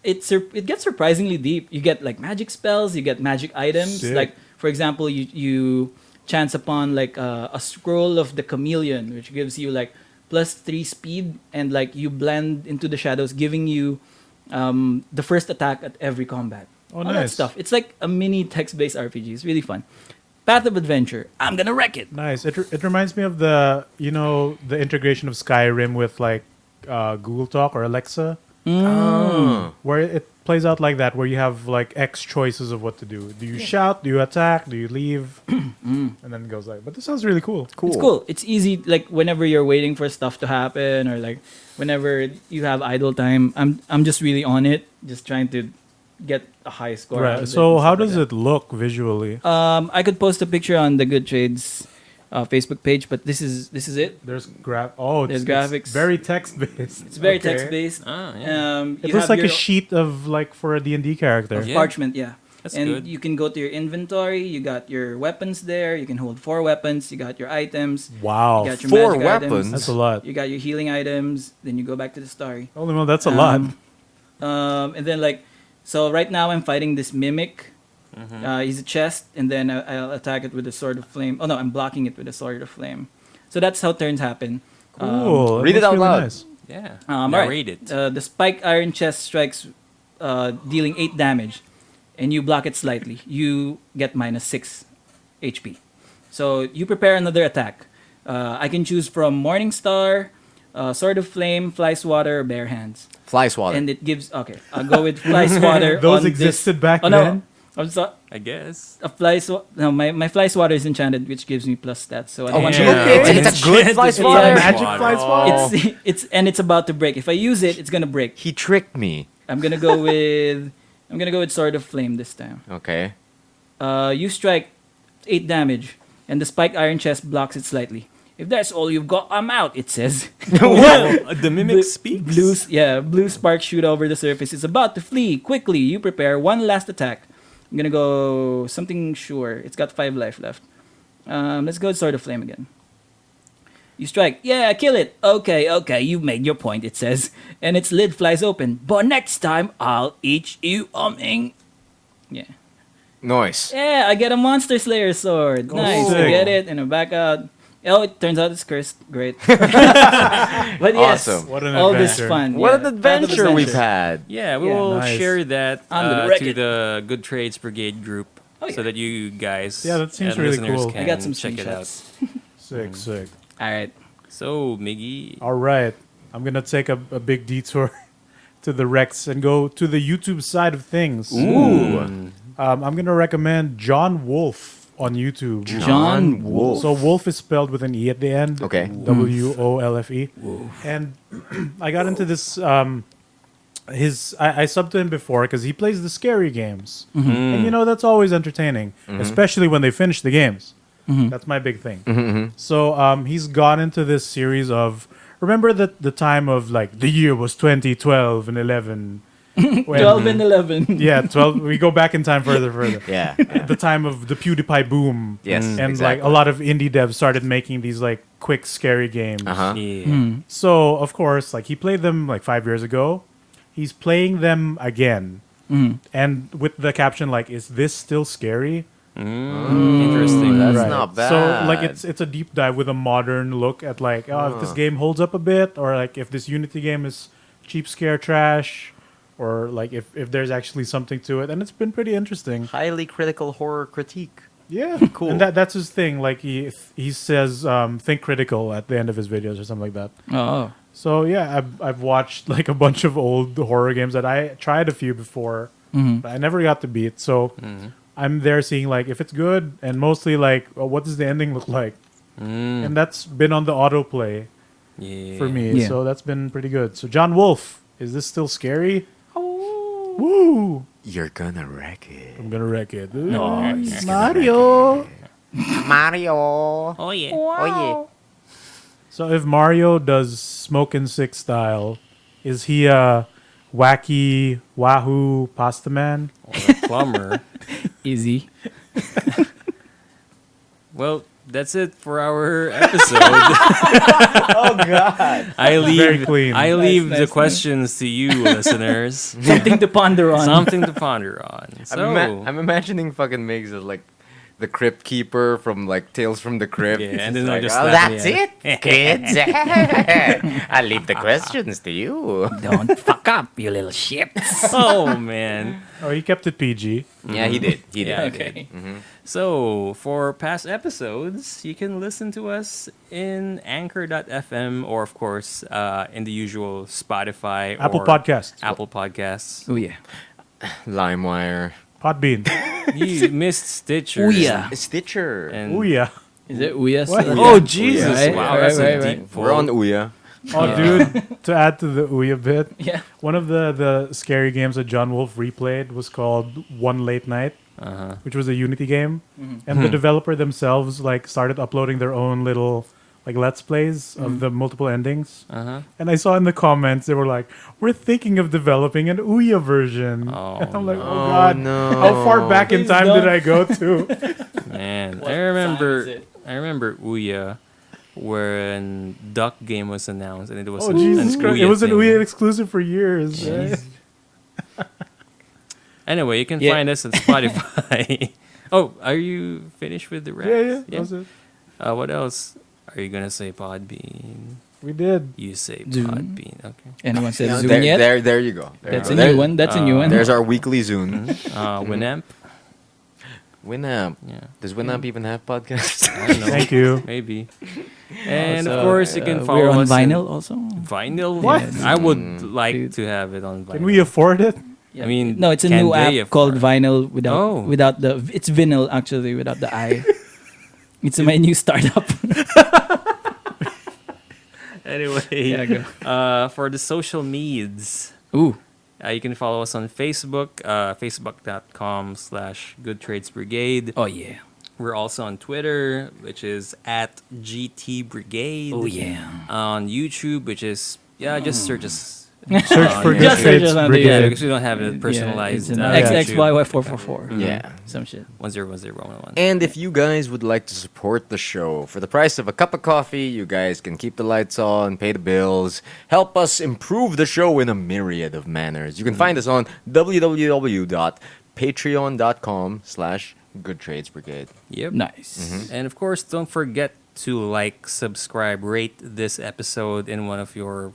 it gets surprisingly deep. You get like magic spells, you get magic items. Sick. Like for example, you chance upon like a scroll of the chameleon, which gives you like +3 speed, and like you blend into the shadows, giving you the first attack at every combat. Oh, All that nice. stuff. It's like a mini text-based RPG. It's really fun. Path of Adventure. I'm gonna wreck it. Nice. It reminds me of the the integration of Skyrim with like Google Talk or Alexa, where it plays out like that, where you have like X choices of what to do. Do you shout? Do you attack? Do you leave? And then it goes like. But this sounds really cool. It's cool. It's easy. Like whenever you're waiting for stuff to happen, or like whenever you have idle time, I'm just really on it, just trying to get a high score. out of Right. it So and how stuff like does that. it look visually? I could post a picture on the Good Trades Facebook page, but this is it. There's There's graphics. It's very text based. It's very text based. Ah, yeah. It You looks have like a your sheet of like for a D&D character. of Yeah. parchment, yeah. That's and good. you can go to your inventory. You got your weapons there. You can hold 4 weapons. You got your items. Wow. You got your 4 magic weapons? items. That's a lot. You got your healing items. Then you go back to the story. Holy well, that's a lot. And then like, so right now I'm fighting this mimic. Mm-hmm. He's a chest, and then I'll attack it with a sword of flame. Oh no, I'm blocking it with a sword of flame. So that's how turns happen. Cool. read it looks out loud. Nice. Yeah. Alright. Narrate it. The spike iron chest strikes, dealing 8 damage, and you block it slightly. You get -6 HP. So you prepare another attack. I can choose from Morning Star, Sword of Flame, Fly Swatter, or Bare Hands. Fly swatter. And it gives okay. I'll go with Fly Swatter. Those on existed this. back Oh no, then? I'm sorry. I guess. No, my Fly Swatter is enchanted, which gives me plus stats. So I don't want to. okay. It's a good fly swatter. Magic fly swatter. It's about to break. If I use it, it's gonna break. He tricked me. I'm gonna go with Sword of Flame this time. Okay. You strike 8 damage, and the spike iron chest blocks it slightly. If that's all you've got, I'm out. It says. The mimic speaks. Blue sparks shoot over the surface. It's about to flee. Quickly, you prepare one last attack. I'm gonna go something sure. It's got 5 life left. Let's go with Sword of Flame again. You strike. Yeah, kill it. Okay, you've made your point, it says. And its lid flies open. But next time, I'll eat you, Yeah. Nice. Yeah, I get a Monster Slayer sword. Nice. I sick. get it, and I back out. Oh, it turns out it's cursed. Great. But yes, Awesome. What an all this adventure. fun. What yeah. an Path of adventure we've had. Yeah, we Yeah. will Nice. share that I'm gonna wreck to it. the Good Trades Brigade group Oh, yeah. so that you guys Yeah, that seems and really listeners cool. can I got some check it out. screenshots. Sick. All right. So, Miggy. All right. I'm going to take a big detour to the Rex and go to the YouTube side of things. Ooh. I'm going to recommend John Wolfe on YouTube. John Wolfe. So Wolf is spelled with an E at the end. Okay. Wolfe. And I got into this. I subbed to him before because he plays the scary games, and that's always entertaining, especially when they finish the games. That's my big thing. So he's gone into this series of remember the time of like the year was 2012 and 11. When, 12 and 11. Yeah, 12. We go back in time further. Yeah. At the time of the PewDiePie boom. Yes, And exactly. like a lot of indie devs started making these like quick scary games. Uh-huh. Yeah. So of course, like he played them like 5 years ago. He's playing them again. And with the caption like, "Is this still scary?" Interesting. That's Right. not bad. So like it's a deep dive with a modern look at like if this game holds up a bit, or like if this Unity game is cheap scare trash, or like if there's actually something to it, and it's been pretty interesting. highly critical horror critique. Yeah, Cool. And that's his thing. Like he says, think critical at the end of his videos or something like that. Oh. So yeah, I've watched like a bunch of old horror games that I tried a few before, but I never got to beat. So I'm there seeing like if it's good, and mostly like what does the ending look like, and that's been on the autoplay Yeah. for me. Yeah. So that's been pretty good. So John Wolfe, is this still scary? Woo! You're gonna wreck it. I'm gonna wreck it. Nice. Mario. Mario. Oh yeah. Oh yeah. So if Mario does Smoke and Six style, is he a wacky wahoo pasta man? Or a plumber. Easy. Well, that's it for our episode. Oh God. I Very leave. clean. I leave Nice, the nice. questions to you, listeners. Something to ponder on. Something to ponder on. So, I'm imagining fucking Migs as like the crypt keeper from like Tales from the Crypt. Yeah, It's and then I like, just "Oh, slap that's me it, kids. I leave the questions to you. Don't fuck up, you little shit. oh man. Oh, he kept it PG. Yeah, he did. He did. Yeah, Okay. So, for past episodes, you can listen to us in anchor.fm or, of course, in the usual Spotify Apple or Podcasts. Apple Podcasts. Oh yeah. LimeWire. Podbean. You missed Stitcher. Ouya. Stitcher. And, Oh yeah. Is it Ouya? What? still? Oh, Jesus. Right, wow, right, that's right, a right. deep We're on Ouya. Oh, dude. To add to the Ouya bit, Yeah. one of the scary games that John Wolfe replayed was called One Late Night, which was a Unity game, and the developer themselves like started uploading their own little like let's plays of the multiple endings. And I saw in the comments they were like, "We're thinking of developing an Ouya version." Oh, And I'm like, no. "Oh God, no. how far back in Please time don't. did I go to?" Man, What I time remember. is it? I remember Ouya, when Duck Game was announced, and it was Oh an Jesus Christ! It Ouya was an thing. Ouya exclusive for years. Jeez. Anyway, you can Yeah. find us at Spotify. Oh, are you finished with the rap? Yeah, that was it. What else are you gonna say? Podbean. We did. You say Zoom. Podbean. Okay. Anyone said Yeah, Zoom there, yet? there you go. There That's you a go. new one. That's a new one. There's our weekly Zune. Winamp. Winamp. Yeah. Does Winamp even have podcasts? I don't know. Thank you. Maybe. And Also, of course, you can follow we're on us vinyl also. Vinyl. What? I would like Dude. to have it on vinyl. Can we afford it? I mean, no, it's a can new they app called afford- Vinyl without Oh. without the. It's vinyl actually without the I. It's my new startup. Anyway, Yeah, go. for the social medias, Ooh, you can follow us on Facebook, facebook.com/goodtradesbrigade. oh yeah, We're also on Twitter, which is at GT Brigade. oh yeah. On YouTube, which is just search us. Search for yeah. Good Just search Trades us on the- Yeah, Brigade. because we don't have it personalized. Yeah, it's an YouTube. XXYY444. Yeah. Some shit. 101011. And if you guys would like to support the show for the price of a cup of coffee, you guys can keep the lights on, pay the bills, help us improve the show in a myriad of manners. You can find us on www.patreon.com/goodtradesbrigade. Yep. Nice. And of course, don't forget to like, subscribe, rate this episode in one of your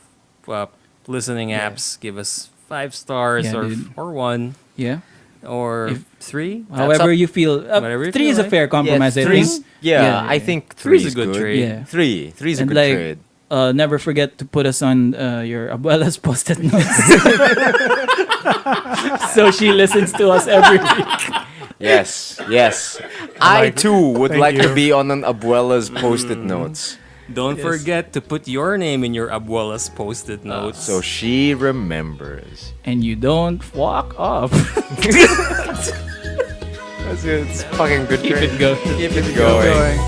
listening apps. Give us 5 stars Yeah, dude. or 1 Yeah. or If- 3. However up- you feel. Whatever you 3 feel is a like. fair compromise. I three. think. Yeah, I think Three's three a good good. trade. Yeah. Three's a And good like, trade. never forget to put us on your Abuela's post-it notes. So she listens to us every week. Yes, yes. I too would Thank like to you. be on an Abuela's post-it notes. Don't forget to put your name in your Abuela's post-it notes. So she remembers. And you don't walk off. That's it. It's fucking good. Keep trade. it going. Keep it going.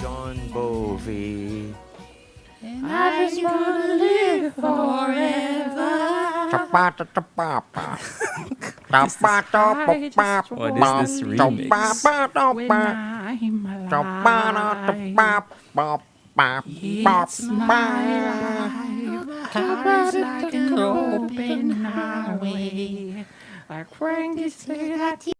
John Bovey. I just wanna live forever. What is this remix? When I'm alive, it's my life. Covers like an open highway. I crank this thing